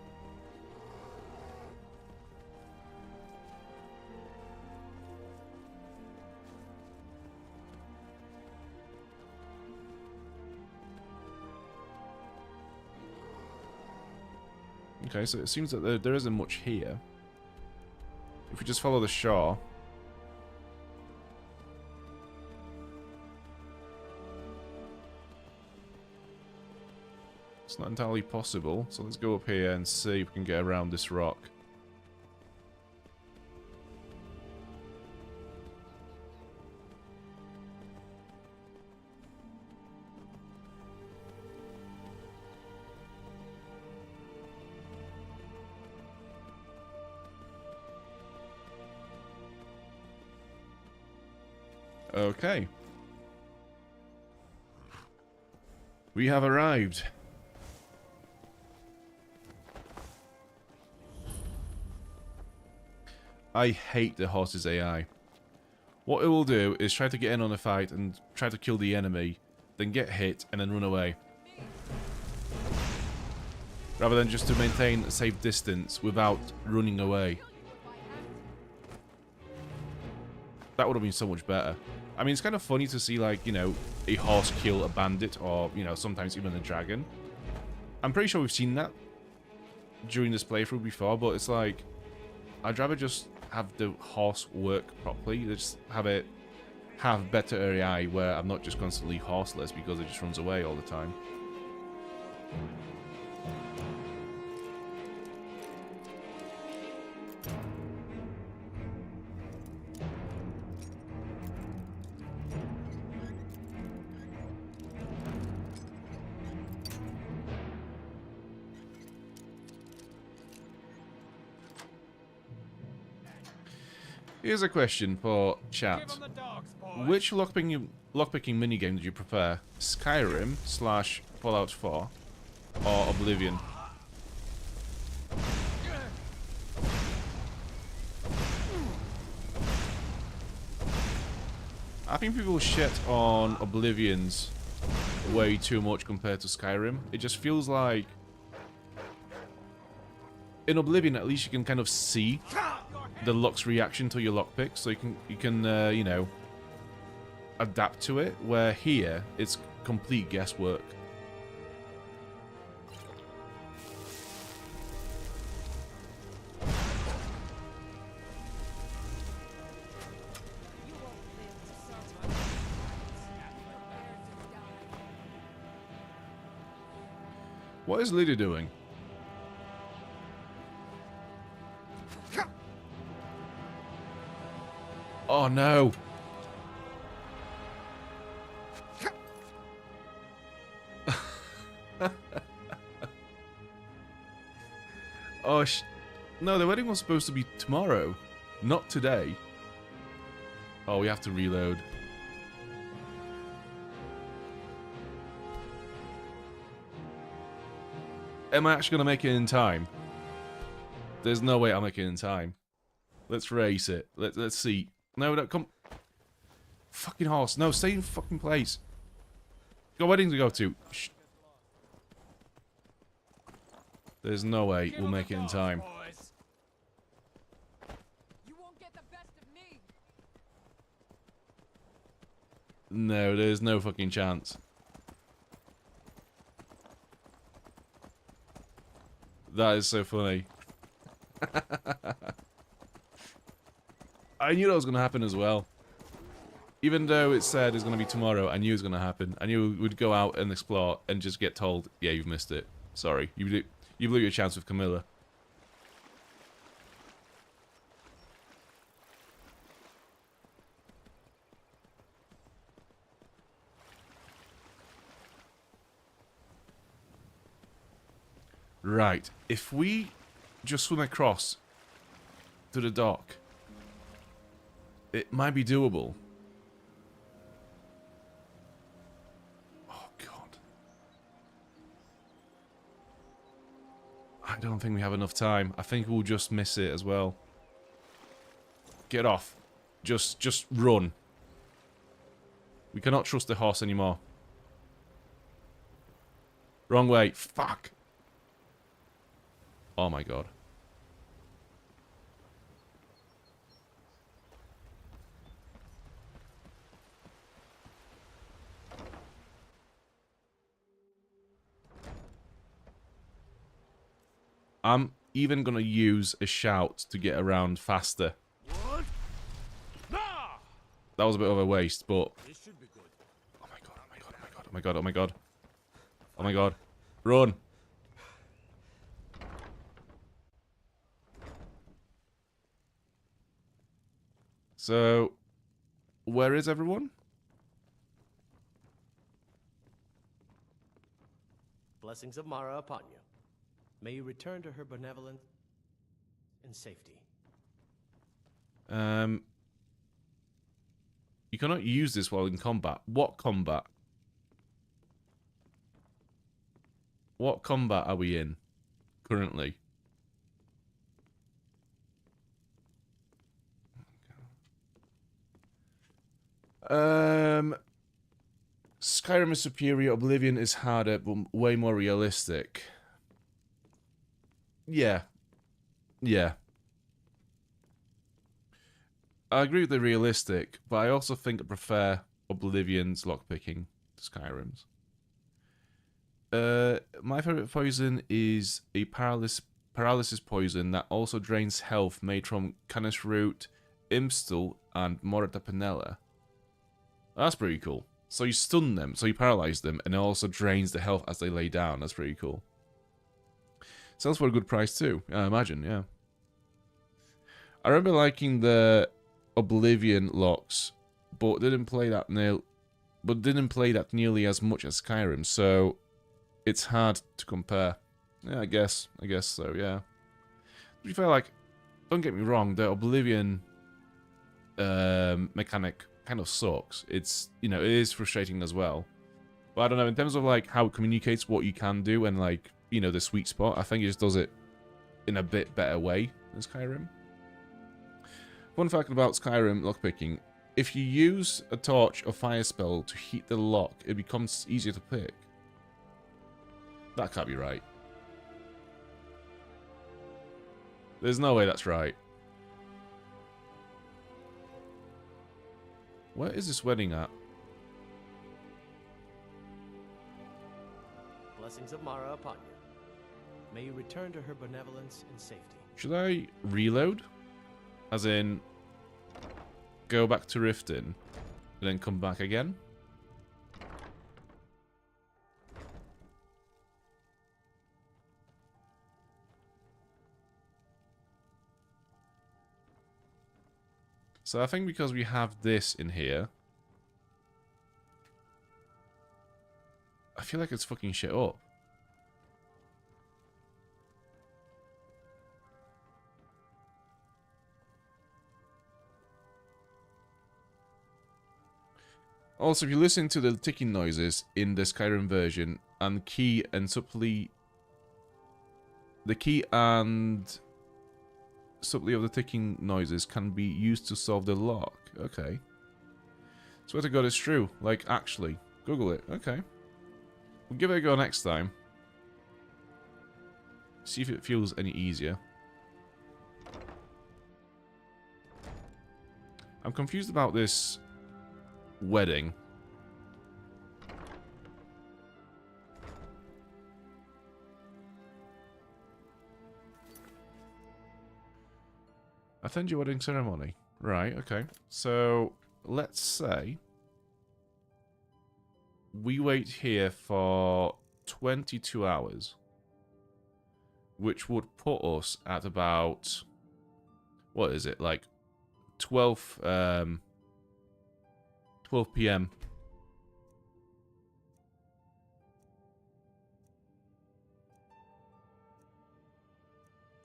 Speaker 1: Okay, so it seems that there isn't much here. If we just follow the shore... It's not entirely possible, so let's go up here and see if we can get around this rock. Okay. We have arrived. I hate the horse's AI. What it will do is try to get in on a fight and try to kill the enemy, then get hit and then run away. Rather than just to maintain a safe distance without running away. That would have been so much better. I mean, it's kind of funny to see, like, you know, a horse kill a bandit or, you know, sometimes even a dragon. I'm pretty sure we've seen that during this playthrough before, but it's like, I'd rather just have the horse work properly. Just have it have better AI where I'm not just constantly horseless because it just runs away all the time. Here's a question for chat. Which lockpicking minigame did you prefer? Skyrim / Fallout 4 or Oblivion? I think people shit on Oblivion's way too much compared to Skyrim. It just feels like in Oblivion, at least you can kind of see the lock's reaction to your lockpick, so you can you know, adapt to it. Where here, it's complete guesswork. What is Lydia doing? Oh no! Oh no, the wedding was supposed to be tomorrow, not today. Oh, we have to reload. Am I actually gonna make it in time? There's no way I'll make it in time. Let's race it. Let's see. No, don't come. Fucking horse. No, stay in fucking place. Got weddings to go to. Shh. There's no way we'll make it in time. No, there's no fucking chance. That is so funny. I knew that was going to happen as well. Even though it said it's going to be tomorrow, I knew it was going to happen. I knew we'd go out and explore and just get told, yeah, you've missed it. Sorry. You blew your chance with Camilla. Right. If we just swim across to the dock, it might be doable. Oh, God. I don't think we have enough time. I think we'll just miss it as well. Get off. Just run. We cannot trust the horse anymore. Wrong way. Fuck. Oh my God. I'm even gonna use a shout to get around faster. That was a bit of a waste, but... Oh my God, oh my God, oh my God, oh my God, oh my God. Oh my God. Run! So, where is everyone?
Speaker 11: Blessings of Mara upon you. May you return to her benevolence in safety.
Speaker 1: You cannot use this while in combat. What combat? What combat are we in currently? Skyrim is superior, Oblivion is harder, but way more realistic. Yeah. Yeah. I agree with the realistic, but I also think I prefer Oblivion's lockpicking to Skyrim's. My favorite poison is a paralysis poison that also drains health made from canis root, imstal, and morata penella. That's pretty cool. So you stun them, so you paralyze them, and it also drains the health as they lay down. That's pretty cool. Sells for a good price too, I imagine, yeah. I remember liking the Oblivion locks, but didn't play that nearly as much as Skyrim, so it's hard to compare. Yeah, I guess so, yeah. To be fair, like, don't get me wrong, the Oblivion mechanic kind of sucks. It's, you know, it is frustrating as well. But I don't know, in terms of like how it communicates what you can do and like, you know, the sweet spot, I think it just does it in a bit better way than Skyrim. Fun fact about Skyrim lockpicking: if you use a torch or fire spell to heat the lock, it becomes easier to pick. That can't be right. There's no way that's right. Where is this wedding at?
Speaker 11: Blessings of Mara upon you. May you return to her benevolence in safety.
Speaker 1: Should I reload? As in, go back to Riften, and then come back again? So I think because we have this in here, I feel like it's fucking shit up. Also, if you listen to the ticking noises in the Skyrim version, and key and subtly... the key and subtly of the ticking noises can be used to solve the lock. Okay. Swear to God it's true. Like, actually. Google it. Okay. We'll give it a go next time. See if it feels any easier. I'm confused about this wedding. Attend your wedding ceremony. Right, okay. So, let's say we wait here for 22 hours. Which would put us at about... what is it? Like 12 p.m.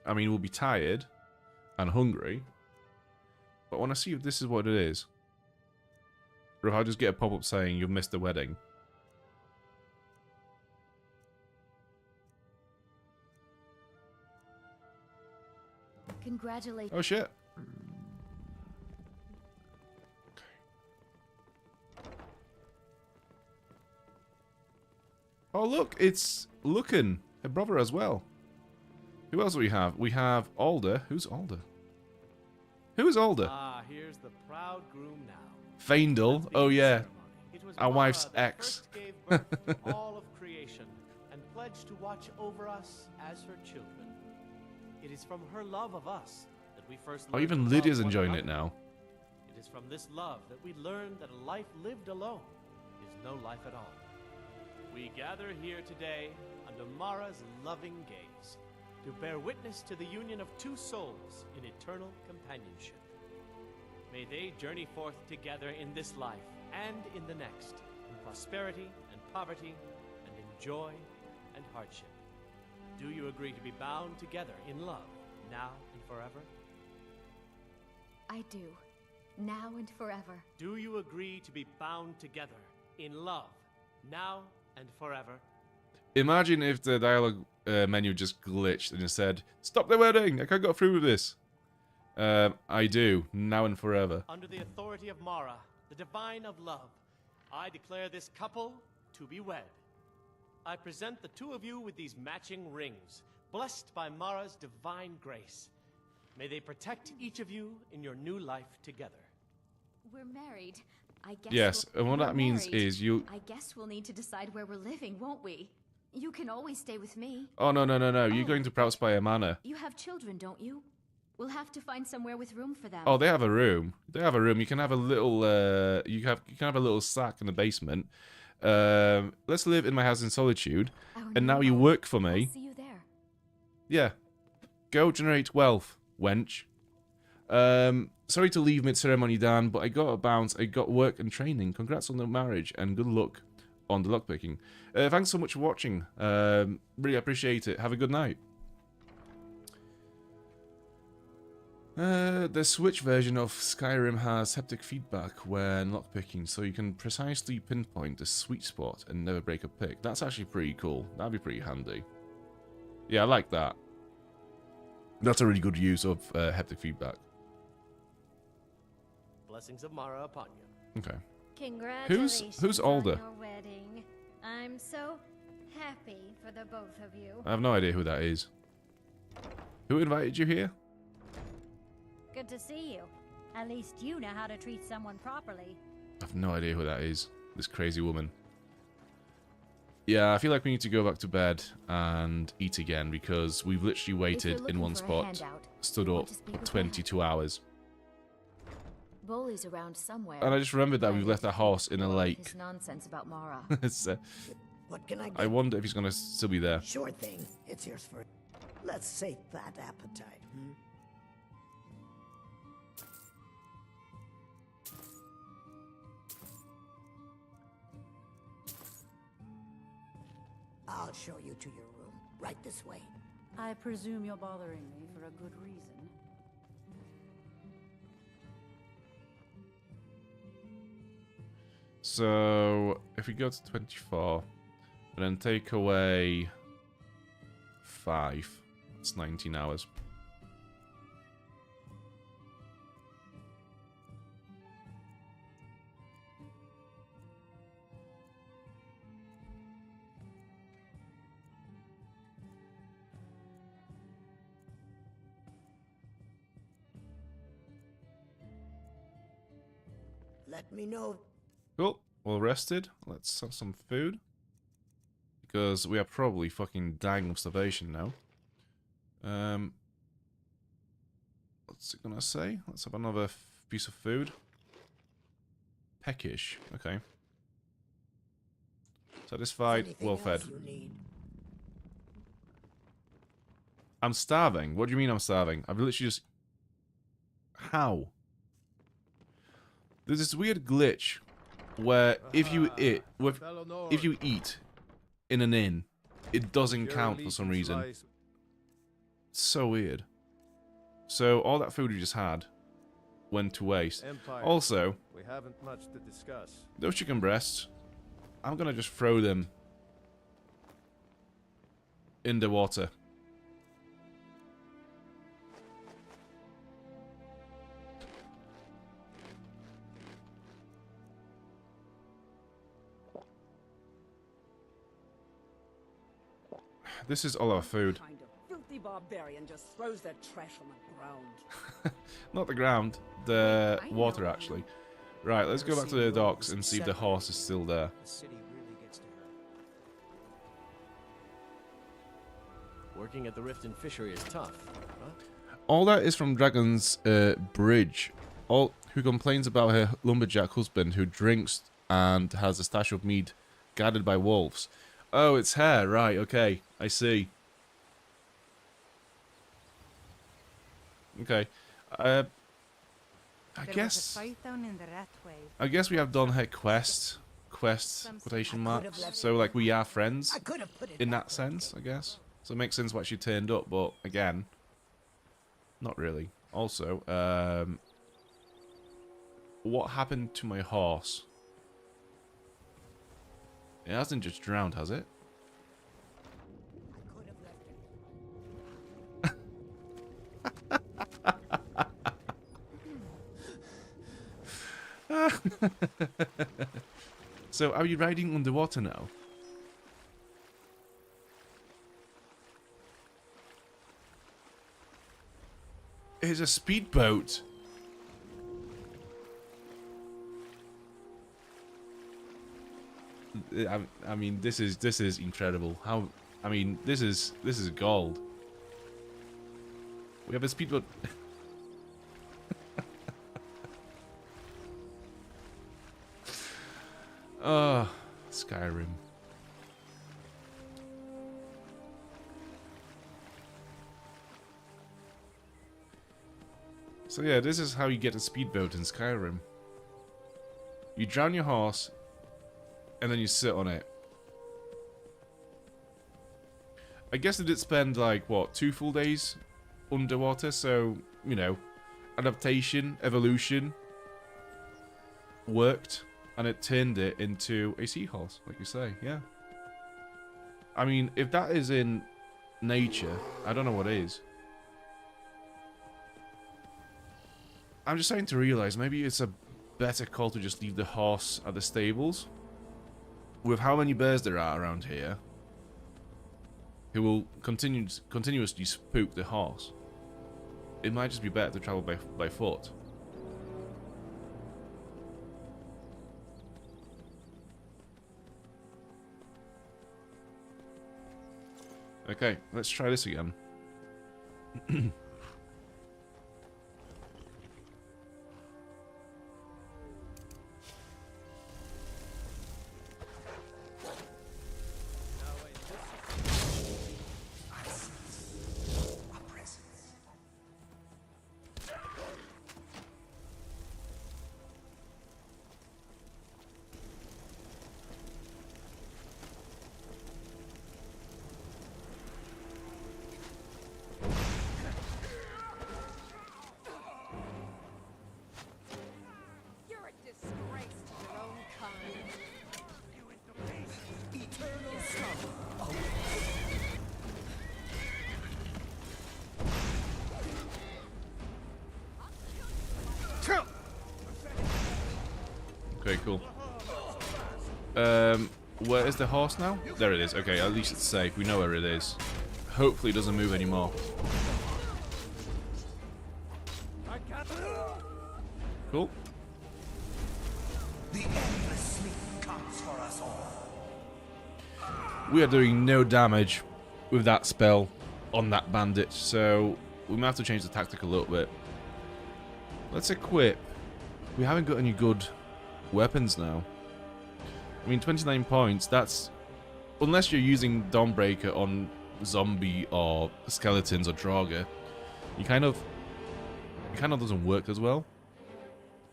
Speaker 1: I mean, we'll be tired and hungry, but I want to see if this is what it is. Or if I just get a pop-up saying you've missed the wedding.
Speaker 12: Congratulations.
Speaker 1: Oh shit. Oh look, it's Lucan, her brother as well. Who else do we have? We have Alder. Who's Alder? Who is Alder?
Speaker 11: Ah, here's the proud groom now.
Speaker 1: Faendal. Oh yeah. Our wife's
Speaker 11: Mara that
Speaker 1: ex.
Speaker 11: first gave birth to all of creation and pledged to watch over us as her children. It is from her love of us that we first
Speaker 1: Oh,
Speaker 11: learned
Speaker 1: even
Speaker 11: to
Speaker 1: Lydia's
Speaker 11: love one
Speaker 1: enjoying
Speaker 11: another.
Speaker 1: it now.
Speaker 11: It is from this love that we learned that a life lived alone is no life at all. We gather here today under Mara's loving gaze to bear witness to the union of two souls in eternal companionship. May they journey forth together in this life and in the next, in prosperity and poverty, and in joy and hardship. Do you agree to be bound together in love, now and forever?
Speaker 12: I do. Now and forever.
Speaker 11: Do you agree to be bound together in love, now and forever?
Speaker 1: Imagine if the dialogue menu just glitched and it said, "Stop the wedding! I can't go through with this." I do, now and forever.
Speaker 11: Under the authority of Mara, the divine of love, I declare this couple to be wed. I present the two of you with these matching rings, blessed by Mara's divine grace. May they protect each of you in your new life together.
Speaker 12: We're married. I guess
Speaker 1: Yes, and what
Speaker 12: we're
Speaker 1: that means
Speaker 12: married.
Speaker 1: is you...
Speaker 12: I guess we'll need to decide where we're living, won't we? You can always stay with me.
Speaker 1: Oh, no. You're going to Proudspire Manor.
Speaker 12: You have children, don't you? We'll have to find somewhere with room for them.
Speaker 1: Oh, they have a room. They have a room. You can have a little, you can have a little sack in the basement. Let's live in my house in solitude. And now you work for me.
Speaker 12: I'll see you there.
Speaker 1: Yeah. Go generate wealth, wench. Sorry to leave mid-ceremony, Dan, but I got a bounce. I got work and training. Congrats on the marriage, and good luck on the lockpicking. Thanks so much for watching. Really appreciate it. Have a good night. The Switch version of Skyrim has haptic feedback when lockpicking, so you can precisely pinpoint the sweet spot and never break a pick. That's actually pretty cool. That'd be pretty handy. Yeah, I like that. That's a really good use of haptic feedback.
Speaker 11: Blessings of Mara upon you.
Speaker 1: Okay.
Speaker 3: Congratulations
Speaker 1: Who's older?
Speaker 3: on your wedding. I'm so happy for the both of you.
Speaker 1: I have no idea who that is. Who invited you here?
Speaker 3: Good to see you. At least you know how to treat someone properly.
Speaker 1: I have no idea who that is. This crazy woman. Yeah, I feel like we need to go back to bed and eat again because we've literally waited in one spot, stood up 22 hours.
Speaker 12: Bully's around somewhere.
Speaker 1: And I just remembered that we've left our horse in a lake.
Speaker 12: His nonsense about Mara.
Speaker 8: What can I get?
Speaker 1: I wonder if he's gonna still be there.
Speaker 8: Sure thing. It's yours for... Let's sate that appetite. I'll show you to your room. Right this way.
Speaker 5: I presume you're bothering me for a good reason.
Speaker 1: So, if we go to 24, and then take away 5, it's 19 hours.
Speaker 8: Let me know.
Speaker 1: Cool. Well rested. Let's have some food. Because we are probably fucking dying of starvation now. What's it gonna say? Let's have another piece of food. Peckish. Okay. Satisfied, well fed. I'm starving. What do you mean I'm starving? I've literally just... How? There's this weird glitch where if you eat in an inn, it doesn't count for some reason. It's so weird. So all that food we just had went to waste. Also,
Speaker 2: we haven't much to discuss.
Speaker 1: Those chicken breasts, I'm gonna just throw them in the water. This is all our food.
Speaker 23: Kind of filthy barbarian just throws their trash on the ground.
Speaker 1: Not the ground, the water actually. Right, let's go back to the docks and see if the horse is still there.
Speaker 4: The city really gets to her.
Speaker 11: Working at the Riften fishery is tough, huh?
Speaker 1: All that is from Dragon's Bridge. All who complains about her lumberjack husband who drinks and has a stash of meat guarded by wolves. Oh, it's her, right, okay. I see. Okay. I guess we have done her quest quotation marks. So like we are friends in that sense, I guess. So it makes sense why she turned up, but again, not really. Also, what happened to my horse? It hasn't just drowned, has it? So, are you riding underwater now? It's a speedboat. I mean, this is incredible. How? I mean, this is gold. We have a speedboat. Oh, Skyrim. So yeah, this is how you get a speedboat in Skyrim. You drown your horse, and then you sit on it. I guess they did spend, like, what, 2 full days underwater, so, you know, adaptation, evolution worked, and it turned it into a seahorse, like you say. Yeah. I mean, if that is in nature, I don't know what is. I'm just starting to realize maybe it's a better call to just leave the horse at the stables. With how many bears there are around here, who will continuously spook the horse, it might just be better to travel by foot. Okay, let's try this again. Okay, cool. Where is the horse now? There it is. Okay, at least it's safe. We know where it is. Hopefully it doesn't move anymore. Cool.
Speaker 16: The endless sleep comes for us all.
Speaker 1: We are doing no damage with that spell on that bandit, so we might have to change the tactic a little bit. Let's equip. We haven't got any good weapons now. I mean, 29 points, that's... Unless you're using Dawnbreaker on zombie or skeletons or Draugr, it kind of doesn't work as well.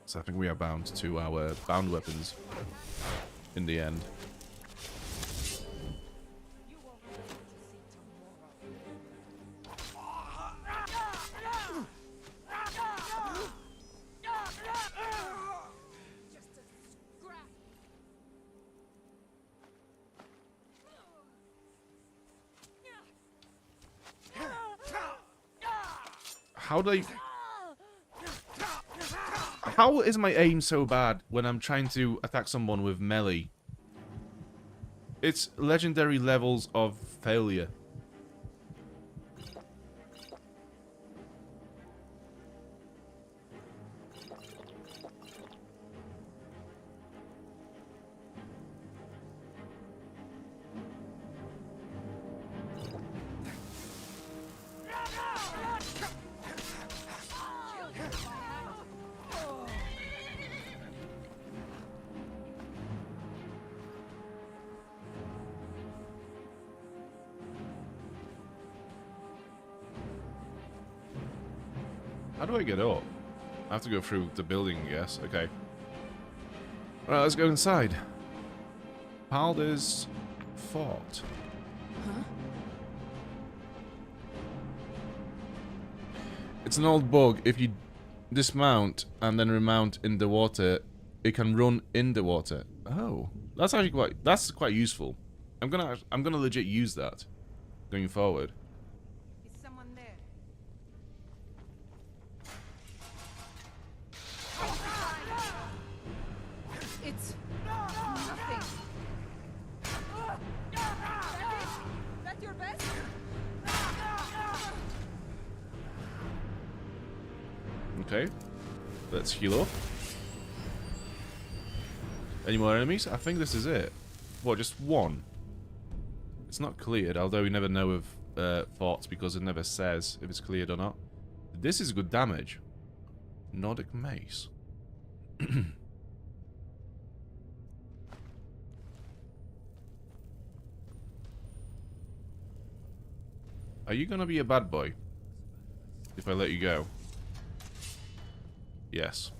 Speaker 1: So I think we are bound to our bound weapons in the end. How is my aim so bad when I'm trying to attack someone with melee? It's legendary levels of failure. How do I get up? I have to go through the building, I guess. Okay. Alright, let's go inside. Palder's fort.
Speaker 4: Huh?
Speaker 1: It's an old bug. If you dismount and then remount in the water, it can run in the water. Oh, that's actually quite useful. I'm gonna legit use that going forward.
Speaker 22: Is someone there? It's nothing. That your best?
Speaker 1: Okay, let's heal up. Any more enemies? I think this is it. What, just one? It's not cleared, although we never know with forts because it never says if it's cleared or not. This is good damage. Nordic mace. Are you gonna be a bad boy if I let you go? Yes.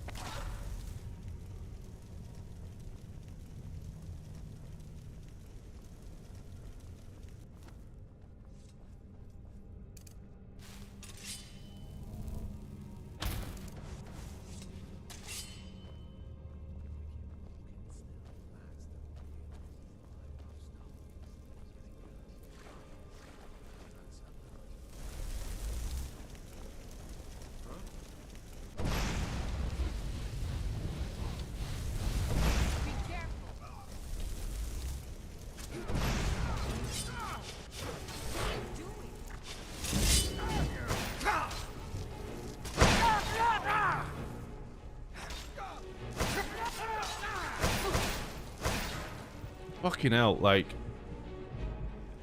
Speaker 1: Fucking hell, like...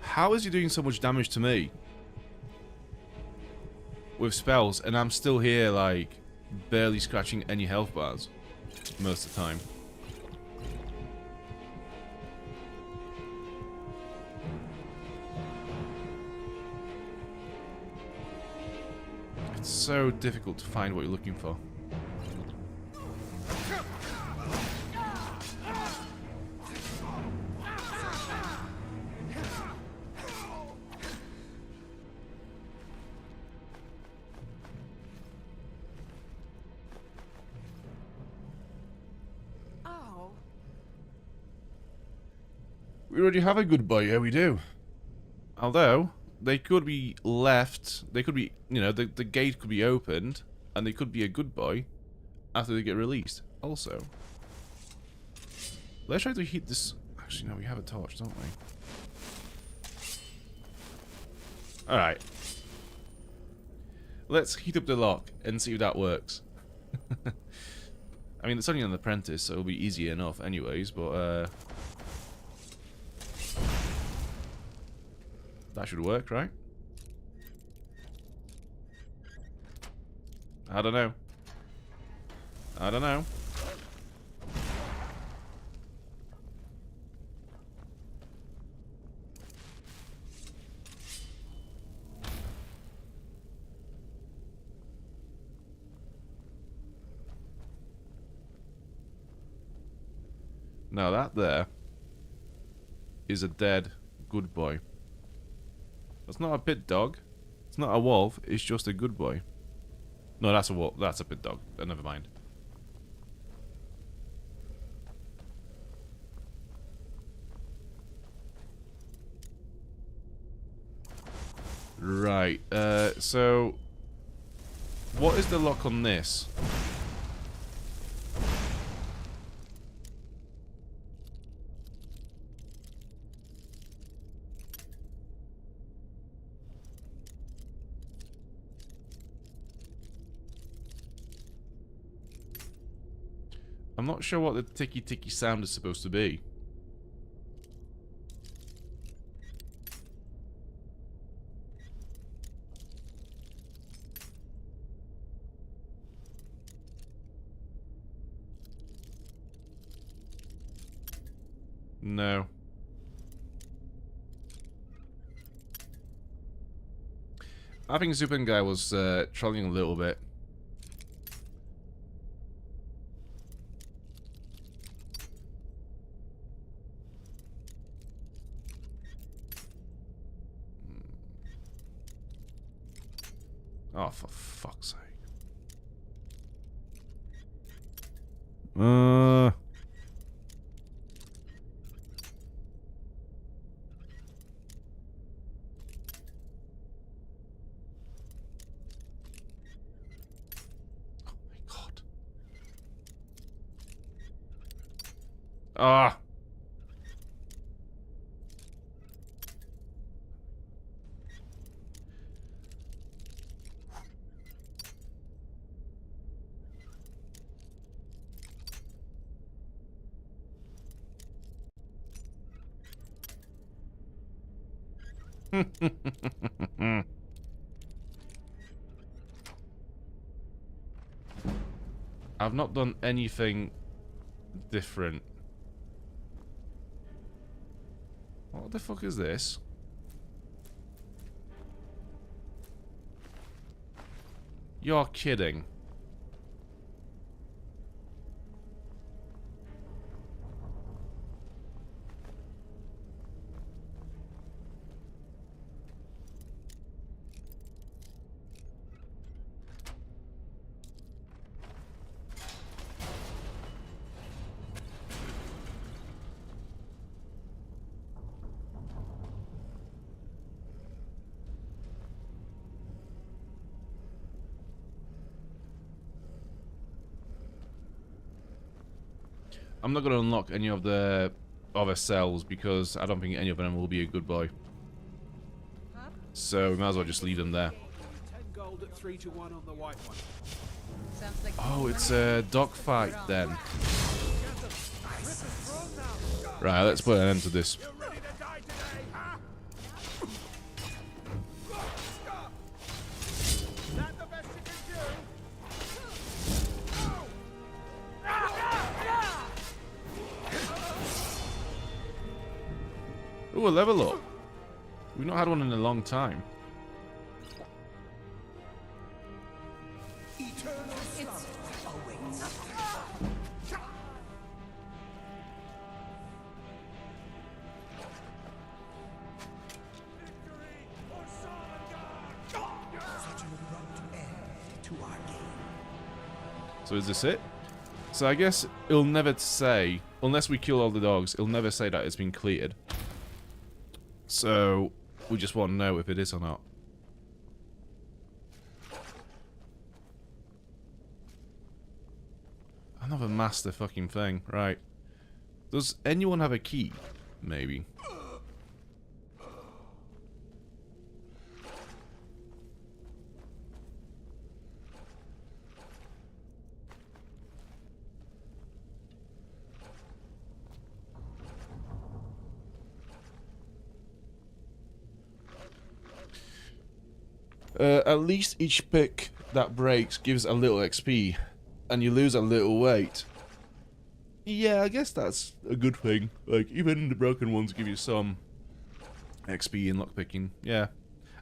Speaker 1: How is he doing so much damage to me? With spells, and I'm still here, like, barely scratching any health bars. Most of the time. It's so difficult to find what you're looking for. We already have a good boy, yeah we do. Although, they could be left, they could be, you know, the gate could be opened, and they could be a good boy after they get released, also. Let's try to heat this, actually no, we have a torch, don't we? Alright. Let's heat up the lock and see if that works. I mean, it's only an apprentice, so it'll be easy enough anyways, but, that should work, right? I don't know. I don't know. Now that there is a dead good boy. That's not a pit dog. It's not a wolf. It's just a good boy. No, that's a wolf. That's a pit dog. Never mind. Right. So, what is the lock on this? I'm not sure what the ticky-ticky sound is supposed to be. No. I think Zupan guy was trolling a little bit. Oh, for fuck's sake. Ah. I've not done anything different. What the fuck is this? You're kidding. I'm not going to unlock any of the other cells because I don't think any of them will be a good boy. So we might as well just leave them there.
Speaker 10: 10 gold at 3 to 1 on the white one.
Speaker 1: Oh, it's a dogfight then. Right, let's put an end to this. Ooh, a level up. We've not had one in a long time. So is this it? So I guess it'll never say, unless we kill all the dogs, it'll never say that it's been cleared. So we just want to know if it is or not. Another master fucking thing. Right. Does anyone have a key? Maybe. At least each pick that breaks gives a little XP, and you lose a little weight. Yeah, I guess that's a good thing. Like, even the broken ones give you some XP in lockpicking. Yeah,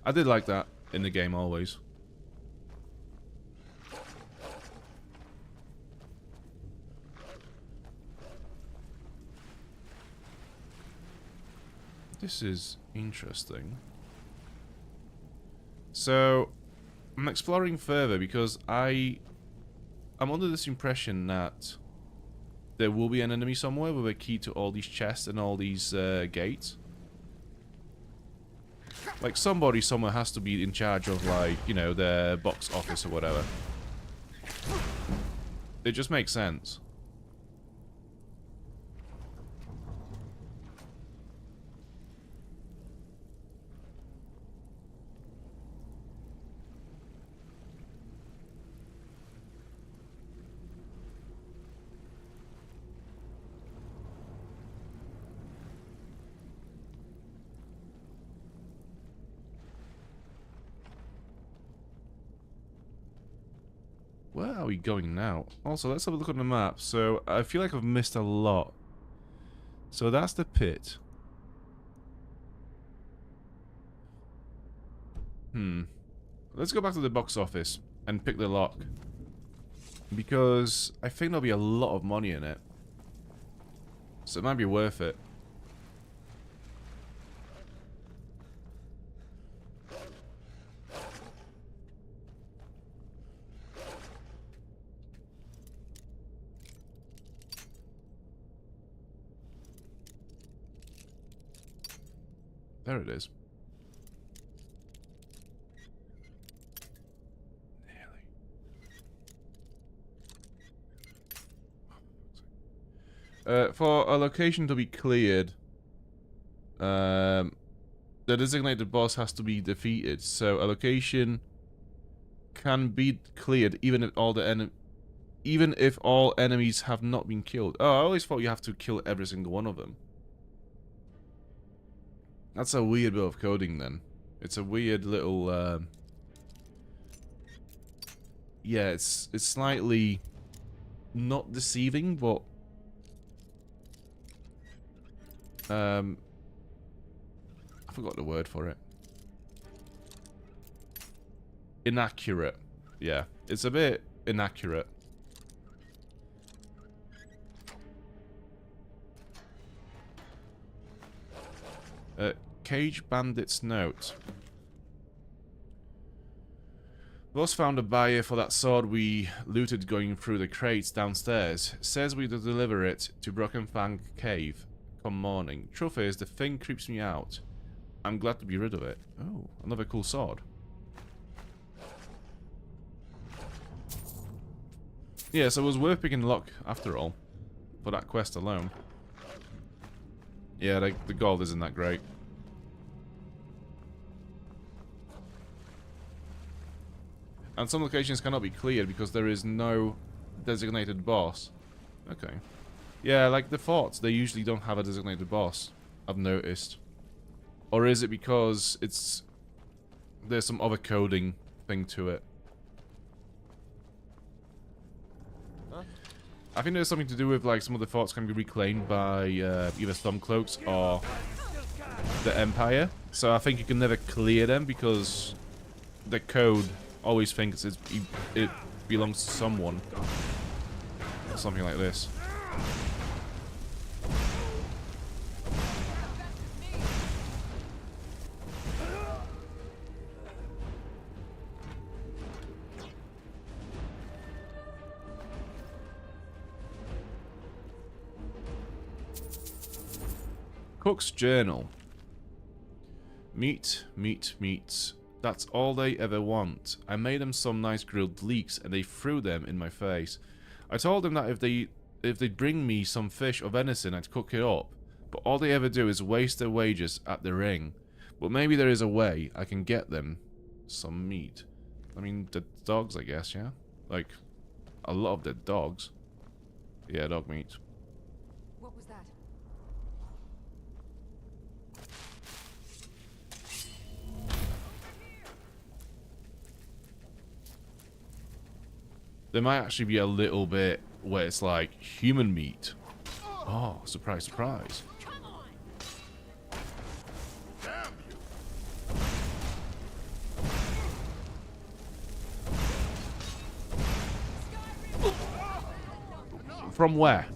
Speaker 1: I did like that in the game always. This is interesting. So, I'm exploring further because I'm under this impression that there will be an enemy somewhere with a key to all these chests and all these gates. Like, somebody somewhere has to be in charge of, like, you know, their box office or whatever. It just makes sense. Where are we going now? Also, let's have a look on the map. So, I feel like I've missed a lot. So, that's the pit. Let's go back to the box office and pick the lock. Because I think there'll be a lot of money in it. So, it might be worth it. There it is. Nearly. For a location to be cleared, the designated boss has to be defeated. So a location can be cleared even if all enemies have not been killed. Oh, I always thought you have to kill every single one of them. That's a weird bit of coding then. It's a weird little yeah, it's slightly not deceiving, but I forgot the word for it. Inaccurate. Yeah, it's a bit inaccurate. Cage Bandit's note. Boss found a buyer for that sword we looted going through the crates downstairs. Says we to deliver it to Broken Fang Cave come morning. Truth is, the thing creeps me out. I'm glad to be rid of it. Oh, another cool sword. Yeah, so it was worth picking the lock after all. For that quest alone. Yeah, the gold isn't that great. And some locations cannot be cleared because there is no designated boss. Okay. Yeah, like the forts, they usually don't have a designated boss, I've noticed. Or is it because there's some other coding thing to it?
Speaker 2: Huh?
Speaker 1: I think there's something to do with like some of the forts can be reclaimed by either Stormcloaks or the Empire. So I think you can never clear them because the code always thinks it belongs to someone. Or something like this. Cook's Journal. Meat, meat, meat. That's all they ever want. I made them some nice grilled leeks and they threw them in my face. I told them that if they'd bring me some fish or venison, I'd cook it up. But all they ever do is waste their wages at the ring. But maybe there is a way I can get them some meat. I mean, the dogs, I guess, yeah? Like, a lot of the dogs. Yeah, dog meat.
Speaker 19: What was that?
Speaker 1: There might actually be a little bit where it's like human meat. Oh, surprise, surprise. From where?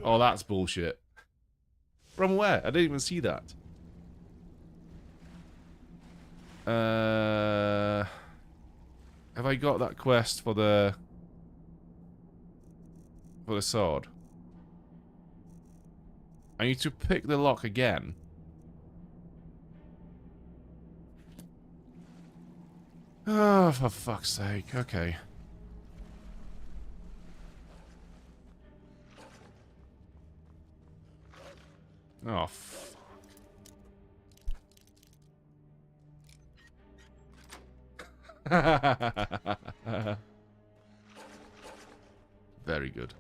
Speaker 1: Oh, that's bullshit. From where? I didn't even see that. Have I got that quest for the sword? I need to pick the lock again. Oh, for fuck's sake. Okay. Oh, very good.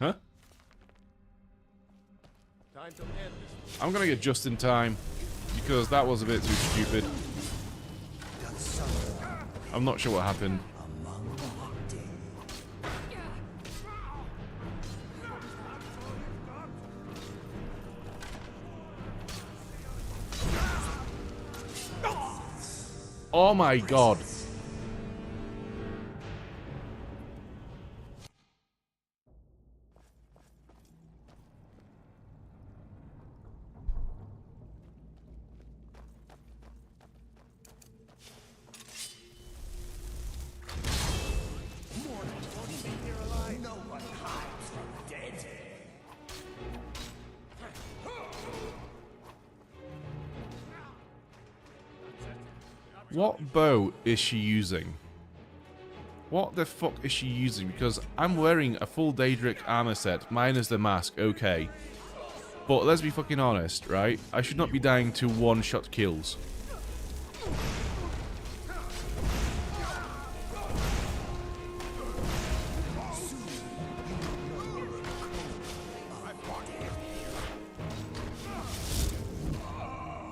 Speaker 1: Huh?
Speaker 2: Time to end this.
Speaker 1: I'm gonna get just in time because that was a bit too stupid. I'm not sure what happened. Oh my god. What bow is she using? What the fuck is she using? Because I'm wearing a full Daedric armor set, minus the mask, okay. But let's be fucking honest, right? I should not be dying to one-shot kills.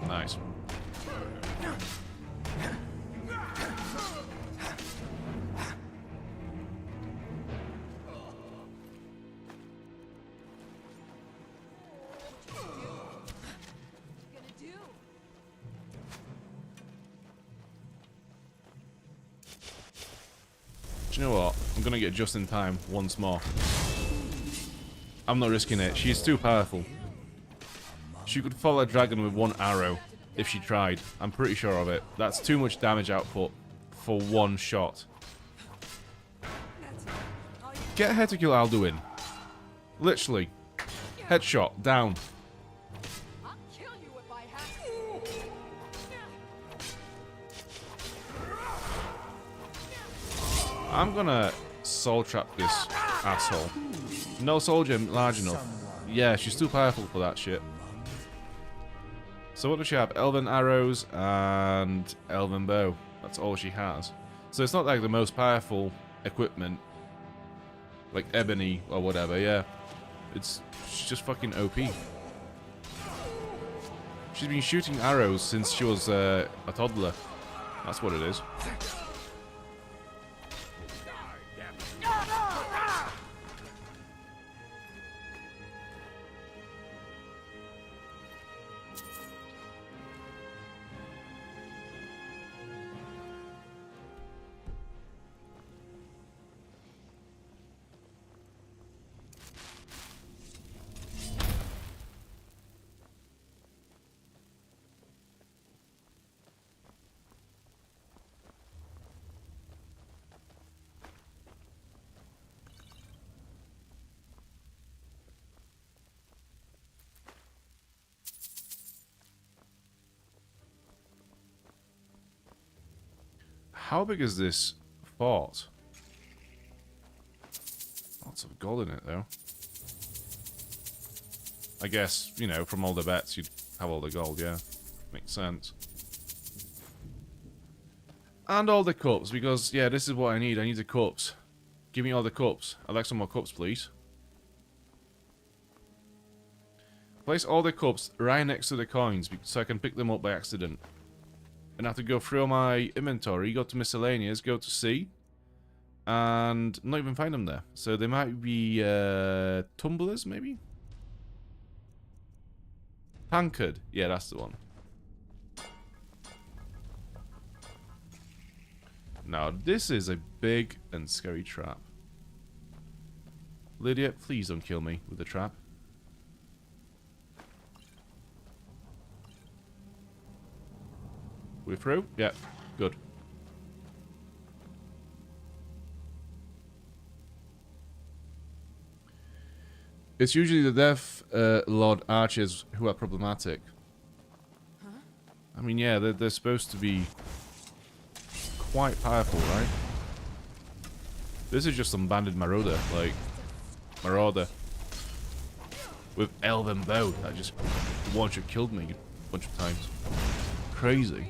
Speaker 1: Nice. Do you know what? I'm gonna get just in time once more. I'm not risking it. She's too powerful. She could fall a dragon with one arrow if she tried. I'm pretty sure of it. That's too much damage output for one shot. Get her to kill Alduin. Literally. Headshot. Down.
Speaker 23: I'll kill you if I have to.
Speaker 1: I'm gonna soul trap this asshole. No soul gem large enough. Yeah, she's too powerful for that shit. So what does she have? Elven arrows and elven bow. That's all she has. So it's not like the most powerful equipment, like ebony or whatever. Yeah, she's just fucking OP. She's been shooting arrows since she was a toddler. That's what it is. How big is this fort? Lots of gold in it, though. I guess, you know, from all the bets, you'd have all the gold, yeah. Makes sense. And all the cups, because, yeah, this is what I need. I need the cups. Give me all the cups. I'd like some more cups, please. Place all the cups right next to the coins, so I can pick them up by accident. And I have to go through my inventory, go to miscellaneous, go to C, and not even find them there. So they might be tumblers, maybe? Tankard. Yeah, that's the one. Now, this is a big and scary trap. Lydia, please don't kill me with the trap. We're through? Yeah, good. It's usually the Death Lord archers who are problematic. Huh? I mean, yeah, they're supposed to be quite powerful, right? This is just some banded marauder, like, marauder. With elven bow that just one-shot killed me a bunch of times. Crazy.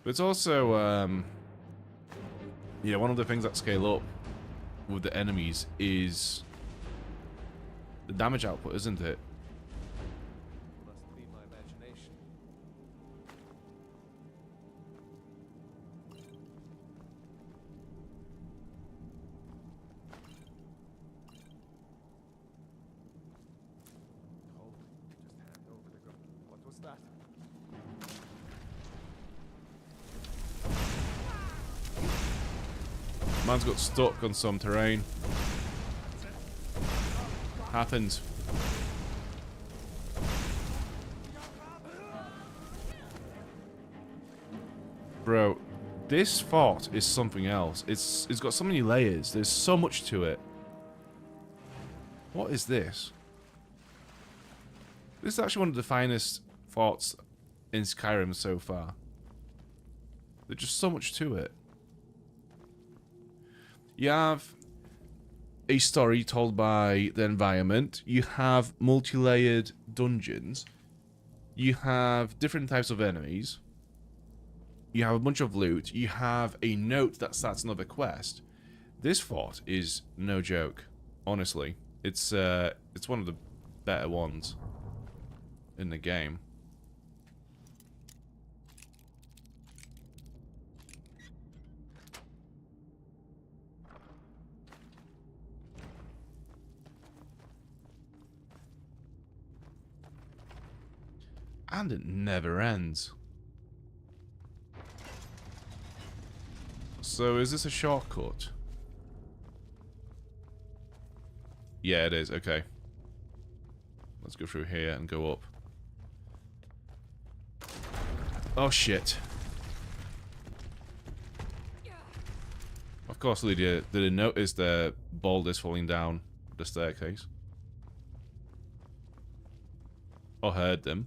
Speaker 1: But it's also, yeah, one of the things that scale up with the enemies is the damage output, isn't it?
Speaker 2: Must be my imagination. Hold. Just hand over the gun. What was that?
Speaker 1: Man's got stuck on some terrain. Happens. Bro, this fort is something else. It's got so many layers. There's so much to it. What is this? This is actually one of the finest forts in Skyrim so far. There's just so much to it. You have a story told by the environment. You have multi-layered dungeons. You have different types of enemies. You have a bunch of loot. You have a note that starts another quest. This fort is no joke, honestly. It's one of the better ones in the game. And it never ends. So is this a shortcut? Yeah, it is. Okay. Let's go through here and go up. Oh, shit. Of course, Lydia didn't notice the boulders falling down the staircase. Or heard them.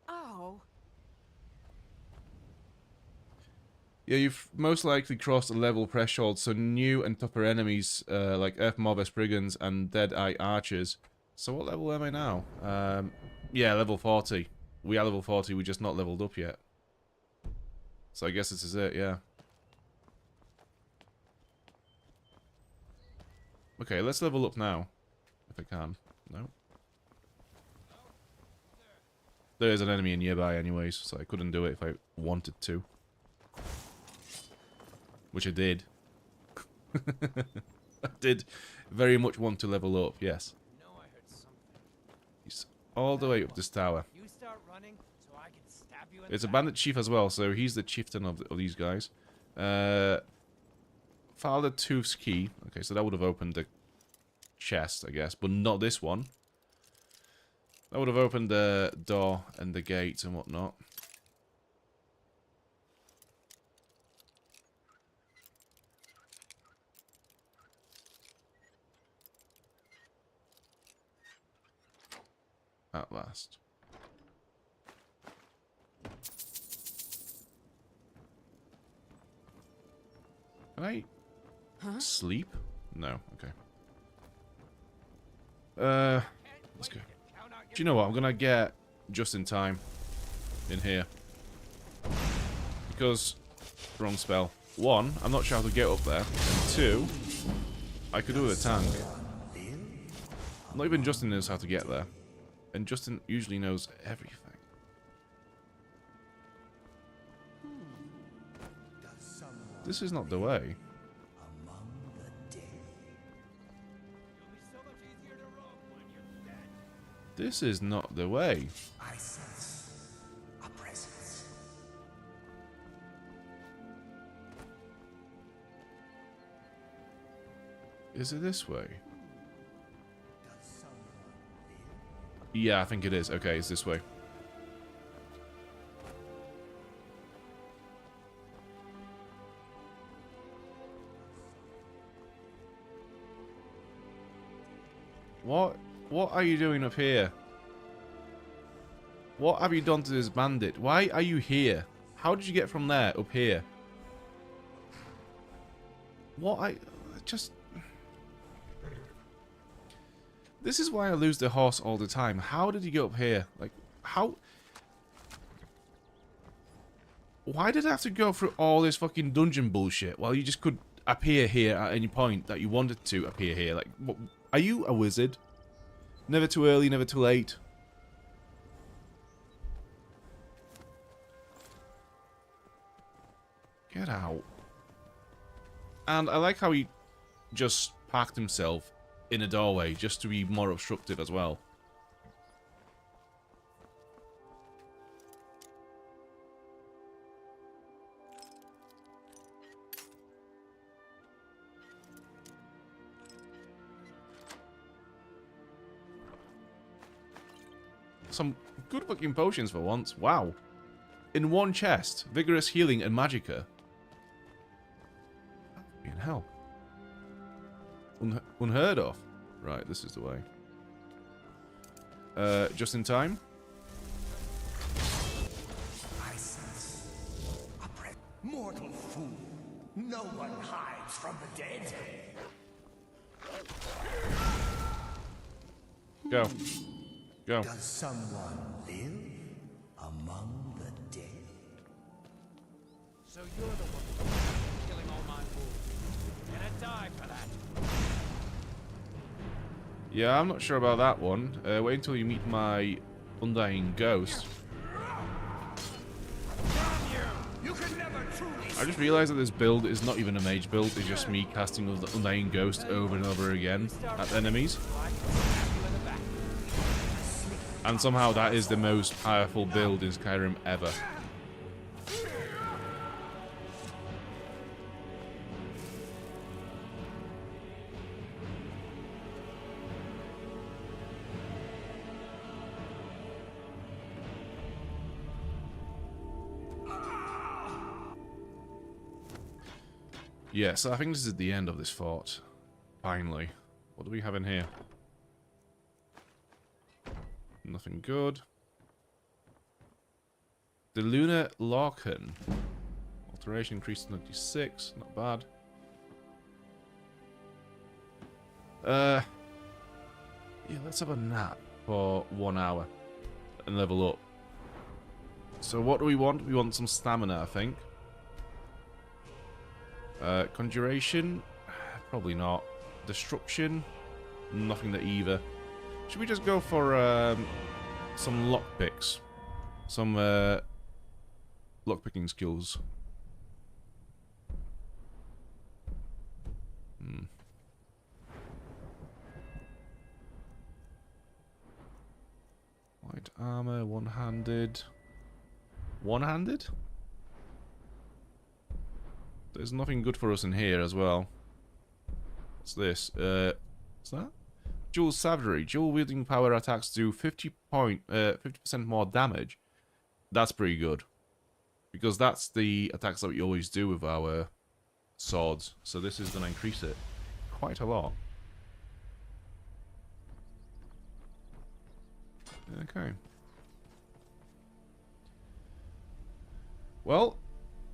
Speaker 23: Oh.
Speaker 1: Yeah, you've most likely crossed a level threshold, so new and tougher enemies like Earth Mob Brigands and Dead-Eye Archers. So what level am I now? Yeah, level 40. We are level 40, we're just not leveled up yet. So I guess this is it, yeah. Okay, let's level up now. If I can. No. There is an enemy nearby anyways, so I couldn't do it if I wanted to. Which I did. I did very much want to level up, yes. He's all the way up this tower. It's a bandit chief as well, so he's the chieftain of these guys. Father Tooth's key. Okay, so that would have opened the chest, I guess, but not this one. That would have opened the door and the gate and whatnot. At last. Can I sleep? No, okay. Let's go. Do you know what? I'm gonna get just in time in here. Because, wrong spell. One, I'm not sure how to get up there. And two, I could do with a tank. Not even Justin knows how to get there. And Justin usually knows everything. This is not the way. This is not the way.
Speaker 16: I sense a presence.
Speaker 1: Is it this way? Yeah, I think it is. Okay, it's this way. What are you doing up here? What have you done to this bandit? Why are you here? How did you get from there up here? This is why I lose the horse all the time. How did he get up here? Like, how? Why did I have to go through all this fucking dungeon bullshit while you just could appear here at any point that you wanted to appear here? Like, what, are you a wizard? Never too early, never too late. Get out. And I like how he just parked himself in a doorway just to be more obstructive as well. Some good fucking potions for once. Wow. In one chest. Vigorous healing and magicka. In hell. Unheard of. Right, this is the way. Just in time.
Speaker 16: I sense a mortal fool. No one hides from the dead.
Speaker 1: Go. Go.
Speaker 16: Does someone live among the dead?
Speaker 10: So you're the one killing all my wolves. Gonna die for that.
Speaker 1: Yeah, I'm not sure about that one. Wait until you meet my undying ghost. I just realized that this build is not even a mage build, it's just me casting the undying ghost over and over again at enemies. And somehow that is the most powerful build in Skyrim ever. Yeah, so I think this is the end of this fort. Finally. What do we have in here? Nothing good. The Lunar Larkin. Alteration increased to 96. Not bad. Yeah, let's have a nap for 1 hour and level up. So what do we want? We want some stamina, I think. Conjuration? Probably not. Destruction? Nothing there either. Should we just go for some lockpicks? Some lockpicking skills. Light armor, one-handed. One-handed? There's nothing good for us in here as well. What's this? What's that? Dual Savagery. Dual wielding power attacks do 50% more damage. That's pretty good. Because that's the attacks that we always do with our swords. So this is going to increase it quite a lot. Okay. Well,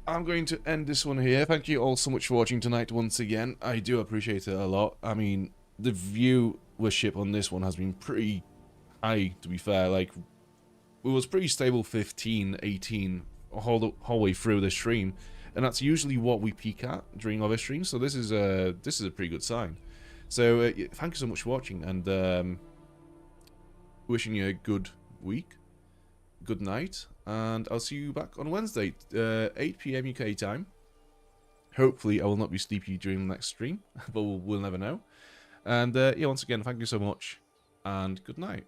Speaker 1: I'm going to end this one here. Thank you all so much for watching tonight once again. I do appreciate it a lot. I mean, the viewership on this one has been pretty high, to be fair. Like, it was pretty stable 15, 18 the whole way through the stream. And that's usually what we peak at during other streams. So this is a pretty good sign. So thank you so much for watching, and wishing you a good week, good night, and I'll see you back on Wednesday, 8 PM UK time. Hopefully I will not be sleepy during the next stream, but we'll never know. And yeah, once again, thank you so much, and good night.